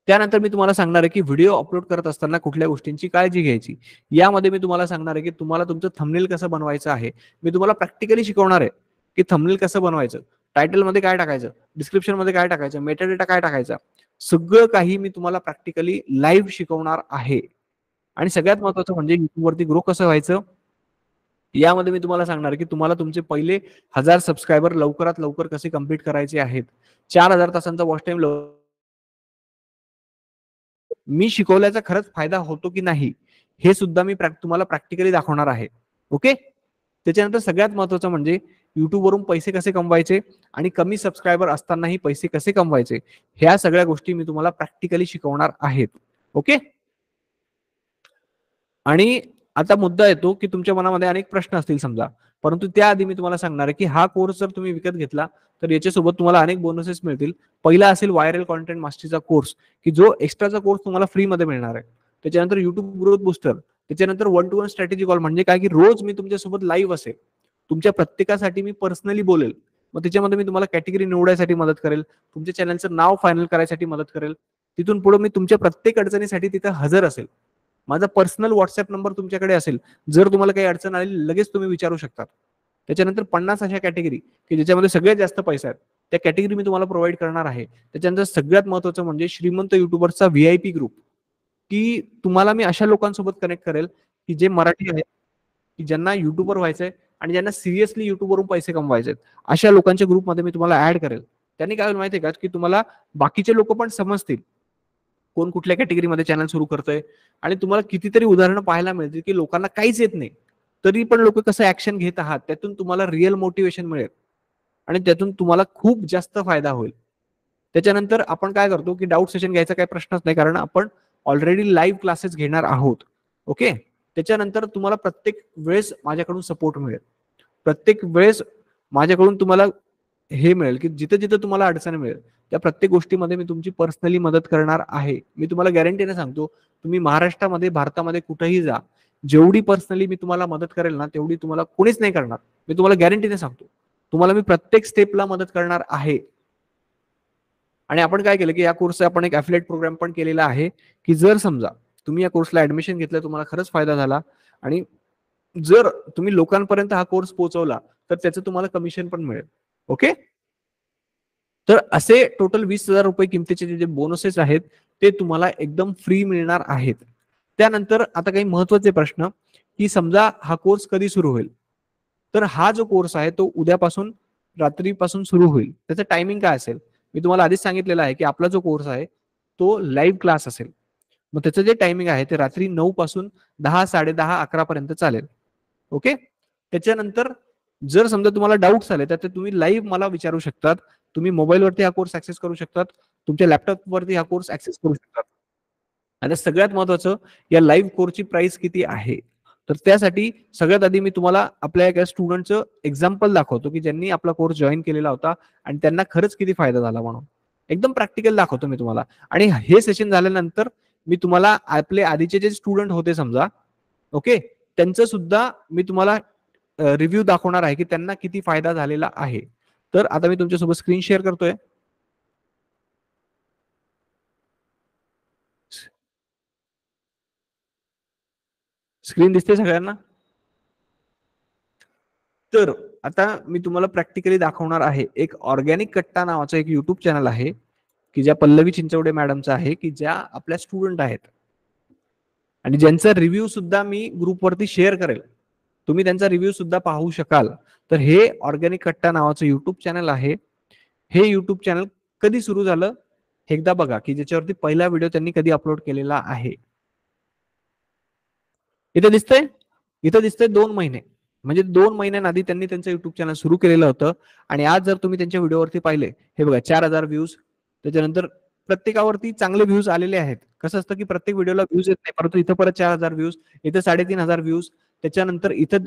त्यानंतर मी तुम्हाला सांगणार आहे की व्हिडिओ अपलोड करत असताना कुठल्या गोष्टींची काळजी घ्यायची. यामध्ये मी तुम्हाला सांगणार आहे की तुम्हाला तुमचं थंबनेल कसं बनवायचं आहे. मी तुम्हाला प्रॅक्टिकली शिकवणार आहे की थंबनेल कसं बनवायचं, टायटल मध्ये काय टाकायचं, डिस्क्रिप्शन मध्ये काय टाकायचं, मेटा डेटा काय टाकायचा, सगळं काही मी तुम्हाला प्रॅक्टिकली लाईव्ह शिकवणार आहे. आणि सगळ्यात महत्त्वाचं म्हणजे YouTube वरती ग्रो कसं व्हायचं, यामध्ये मी तुम्हाला सांगणार की तुम्हाला तुमचे पहिले 1000 सबस्क्रायबर लवकरात लवकर कसे कंप्लीट करायचे आहेत. 4000 तासांचा वॉच टाइम मी शिकवल्याचा खरंच फायदा होतो की नाही हे सुद्धा मी तुम्हाला प्रॅक्टिकली दाखवणार आहे. ओके. त्याच्यानंतर सगळ्यात महत्त्वाचं म्हणजे YouTube वरून पैसे कसे कमवायचे आणि कमी सबस्क्रायबर असतानाही पैसे कसे कमवायचे, ह्या सगळ्या गोष्टी मी तुम्हाला प्रॅक्टिकली शिकवणार आहेत. ओके. आणि आता मुद्दा येतो की तुमच्या मनामध्ये अनेक प्रश्न असतील समजा, परंतु त्याआधी मी तुम्हाला सांगणार आहे की हा कोर्स जर तुम्ही विकत घेतला तर याच्यासोबत तुम्हाला अनेक बोनसेस मिळतील. पहिला असेल व्हायरल कॉन्टेंट मास्टरीचा कोर्स, की जो एक्स्ट्राचा कोर्स तुम्हाला फ्रीमध्ये मिळणार आहे. त्याच्यानंतर युट्यूब ग्रोथ बुस्टर, त्याच्यानंतर 1 to 1 स्ट्रॅटेजी कॉल, म्हणजे काय की रोज मी तुमच्यासोबत लाईव्ह असेल, तुमच्या प्रत्येकासाठी मी पर्सनली बोलेल. मग त्याच्यामध्ये मी तुम्हाला कॅटेगरी निवडायसाठी मदत करेल, तुमच्या चॅनलचं नाव फायनल करायसाठी मदत करेल. तिथून पुढे मी तुमच्या प्रत्येक अडचणीसाठी तिथं हजर असेल. माझा पर्सनल व्हॉट्सअप नंबर तुमच्याकडे असेल, जर तुम्हाला काही अडचण आली लगेच तुम्ही विचारू शकता. त्याच्यानंतर 50 अशा कॅटेगरी की ज्याच्यामध्ये सगळ्यात जास्त पैसा आहे, त्या कॅटेगरी मी तुम्हाला प्रोव्हाइड करणार आहे. त्याच्यानंतर सगळ्यात महत्त्वाचं म्हणजे श्रीमंत युट्यूबर्सचा व्हीआयपी ग्रुप, की तुम्हाला मी अशा लोकांसोबत कनेक्ट करेल की जे मराठी आहेत, की ज्यांना युट्यूबर व्हायचंय आणि ज्यांना सिरियसली युट्यूबवरून पैसे कमवायचे आहेत, अशा लोकांच्या ग्रुपमध्ये मी तुम्हाला ऍड करेल. त्यांनी काय होईल माहितीये का, की तुम्हाला बाकीचे लोक पण समजतील कोण कुठल्या कॅटेगरीमध्ये चॅनल सुरू करतोय. आणि तुम्हाला कितीतरी उदाहरणं पाहायला मिळतील की लोकांना काहीच येत नाही तरी पण लोक कसं ऍक्शन घेत आहात, त्यातून तुम्हाला रिअल मोटिवेशन मिळेल आणि त्यातून तुम्हाला खूप जास्त फायदा होईल. त्याच्यानंतर आपण काय करतो की डाऊट सेशन घ्यायचा काही प्रश्नच नाही, कारण आपण ऑलरेडी लाईव्ह क्लासेस घेणार आहोत. ओके. त्याच्यानंतर तुम्हाला प्रत्येक वेळेस माझ्याकडून सपोर्ट मिळेल. प्रत्येक वेळेस माझ्याकडून तुम्हाला हे मिळेल की जिथे जिथे तुम्हाला अडचण मिळेल त्या प्रत्येक गोष्टीमध्ये मी तुमची पर्सनली मदत करणार आहे. मी तुम्हाला गॅरंटीने सांगतो, तुम्ही महाराष्ट्रामध्ये भारतामध्ये कुठेही जा, जेवढी पर्सनली मी तुम्हाला मदत करेल ना तेवढी तुम्हाला कोणीच नाही करणार. मी तुम्हाला गॅरंटीने सांगतो, तुम्हाला मी प्रत्येक स्टेपला मदत करणार आहे. आणि आपण काय केलं की या कोर्सचा आपण एक अफिलिएट प्रोग्राम पण केलेला आहे, की जर समजा तुम्ही या कोर्सला ऍडमिशन घेतलं, तुम्हाला खरंच फायदा झाला आणि जर तुम्ही लोकांपर्यंत हा कोर्स पोहोचवला तर त्याचं तुम्हाला कमिशन पण मिळेल. ओके. तर असे टोटल 20,000 रुपये किमतीचे जे बोनसेस आहेत ते तुम्हाला एकदम फ्री मिळणार आहेत. त्यानंतर आता काही महत्वाचे प्रश्न, की समजा हा कोर्स कधी सुरू होईल. तर हा जो कोर्स आहे तो उद्यापासून रात्रीपासून सुरू होईल. त्याचं टायमिंग काय असेल मी तुम्हाला आधीच सांगितलेलं आहे की आपला जो कोर्स आहे तो लाईव्ह क्लास असेल. मग त्याचं जे टायमिंग आहे ते रात्री 9 पासून 10, 10:30, 11 पर्यंत चालेल. ओके. त्याच्यानंतर जर समजा तुम्हाला डाऊट्स आले तर ते तुम्ही लाईव्ह मला विचारू शकतात. तुम्ही मोबाईलवरती हा कोर्स ऍक्सेस करू शकतात, तुमच्या लॅपटॉपवरती हा कोर्स ऍक्सेस करू शकतात. आणि सगळ्यात महत्वाचं, या लाईव्ह कोर्सची प्राइस किती आहे. तर त्यासाठी सगळ्यात आधी मी तुम्हाला आपल्या एका स्टुडंटचं एक्झाम्पल दाखवतो की ज्यांनी आपला कोर्स जॉईन केलेला होता आणि त्यांना खरंच किती फायदा झाला म्हणून. एकदम प्रॅक्टिकल दाखवतो मी तुम्हाला. आणि हे सेशन झाल्यानंतर मी तुम्हाला आपले आधीचे जे स्टुडंट होते समजा, ओके, त्यांचं सुद्धा मी तुम्हाला रिव्ह्यू दाखवणार आहे की त्यांना किती फायदा झालेला आहे. तर आता मी तुमच्यासोबत स्क्रीन शेअर करतोय. स्क्रीन दिसते सगळ्यांना. तर आता मी तुम्हाला प्रॅक्टिकली दाखवणार आहे. एक ऑर्गॅनिक कट्टा नावाचं एक युट्यूब चॅनल आहे की ज्या पल्लवी चिंचवडे मॅडमचं आहे, की ज्या आपल्या स्टुडंट आहेत आणि ज्यांचा रिव्ह्यू सुद्धा मी ग्रुपवरती शेअर करेल. तुम्ही त्यांचा रिव्ह्यू सुद्धा पाहू शकाल. तर हे ऑर्गॅनिक कट्टा नावाचं युट्यूब चॅनल आहे. हे युट्यूब चॅनल कधी सुरू झालं एकदा बघा, की ज्याच्यावरती पहिला व्हिडिओ त्यांनी कधी अपलोड केलेला आहे. इथे दिसतंय, इथं दिसतंय 2 महिने, म्हणजे 2 महिन्यांआधी त्यांनी त्यांचं युट्यूब चॅनल सुरू केलेलं होतं. आणि आज जर तुम्ही त्यांच्या व्हिडिओवरती पाहिले, हे बघा 4000 व्ह्यूज. त्याच्यानंतर प्रत्येकावरती चांगले व्ह्यूज आलेले आहेत. कसं असतं की प्रत्येक व्हिडिओला व्ह्यूज येत नाही, परंतु इथं परत 4000 व्ह्यूज, इथं 3500 व्ह्यूज, त्याच्यानंतर इथं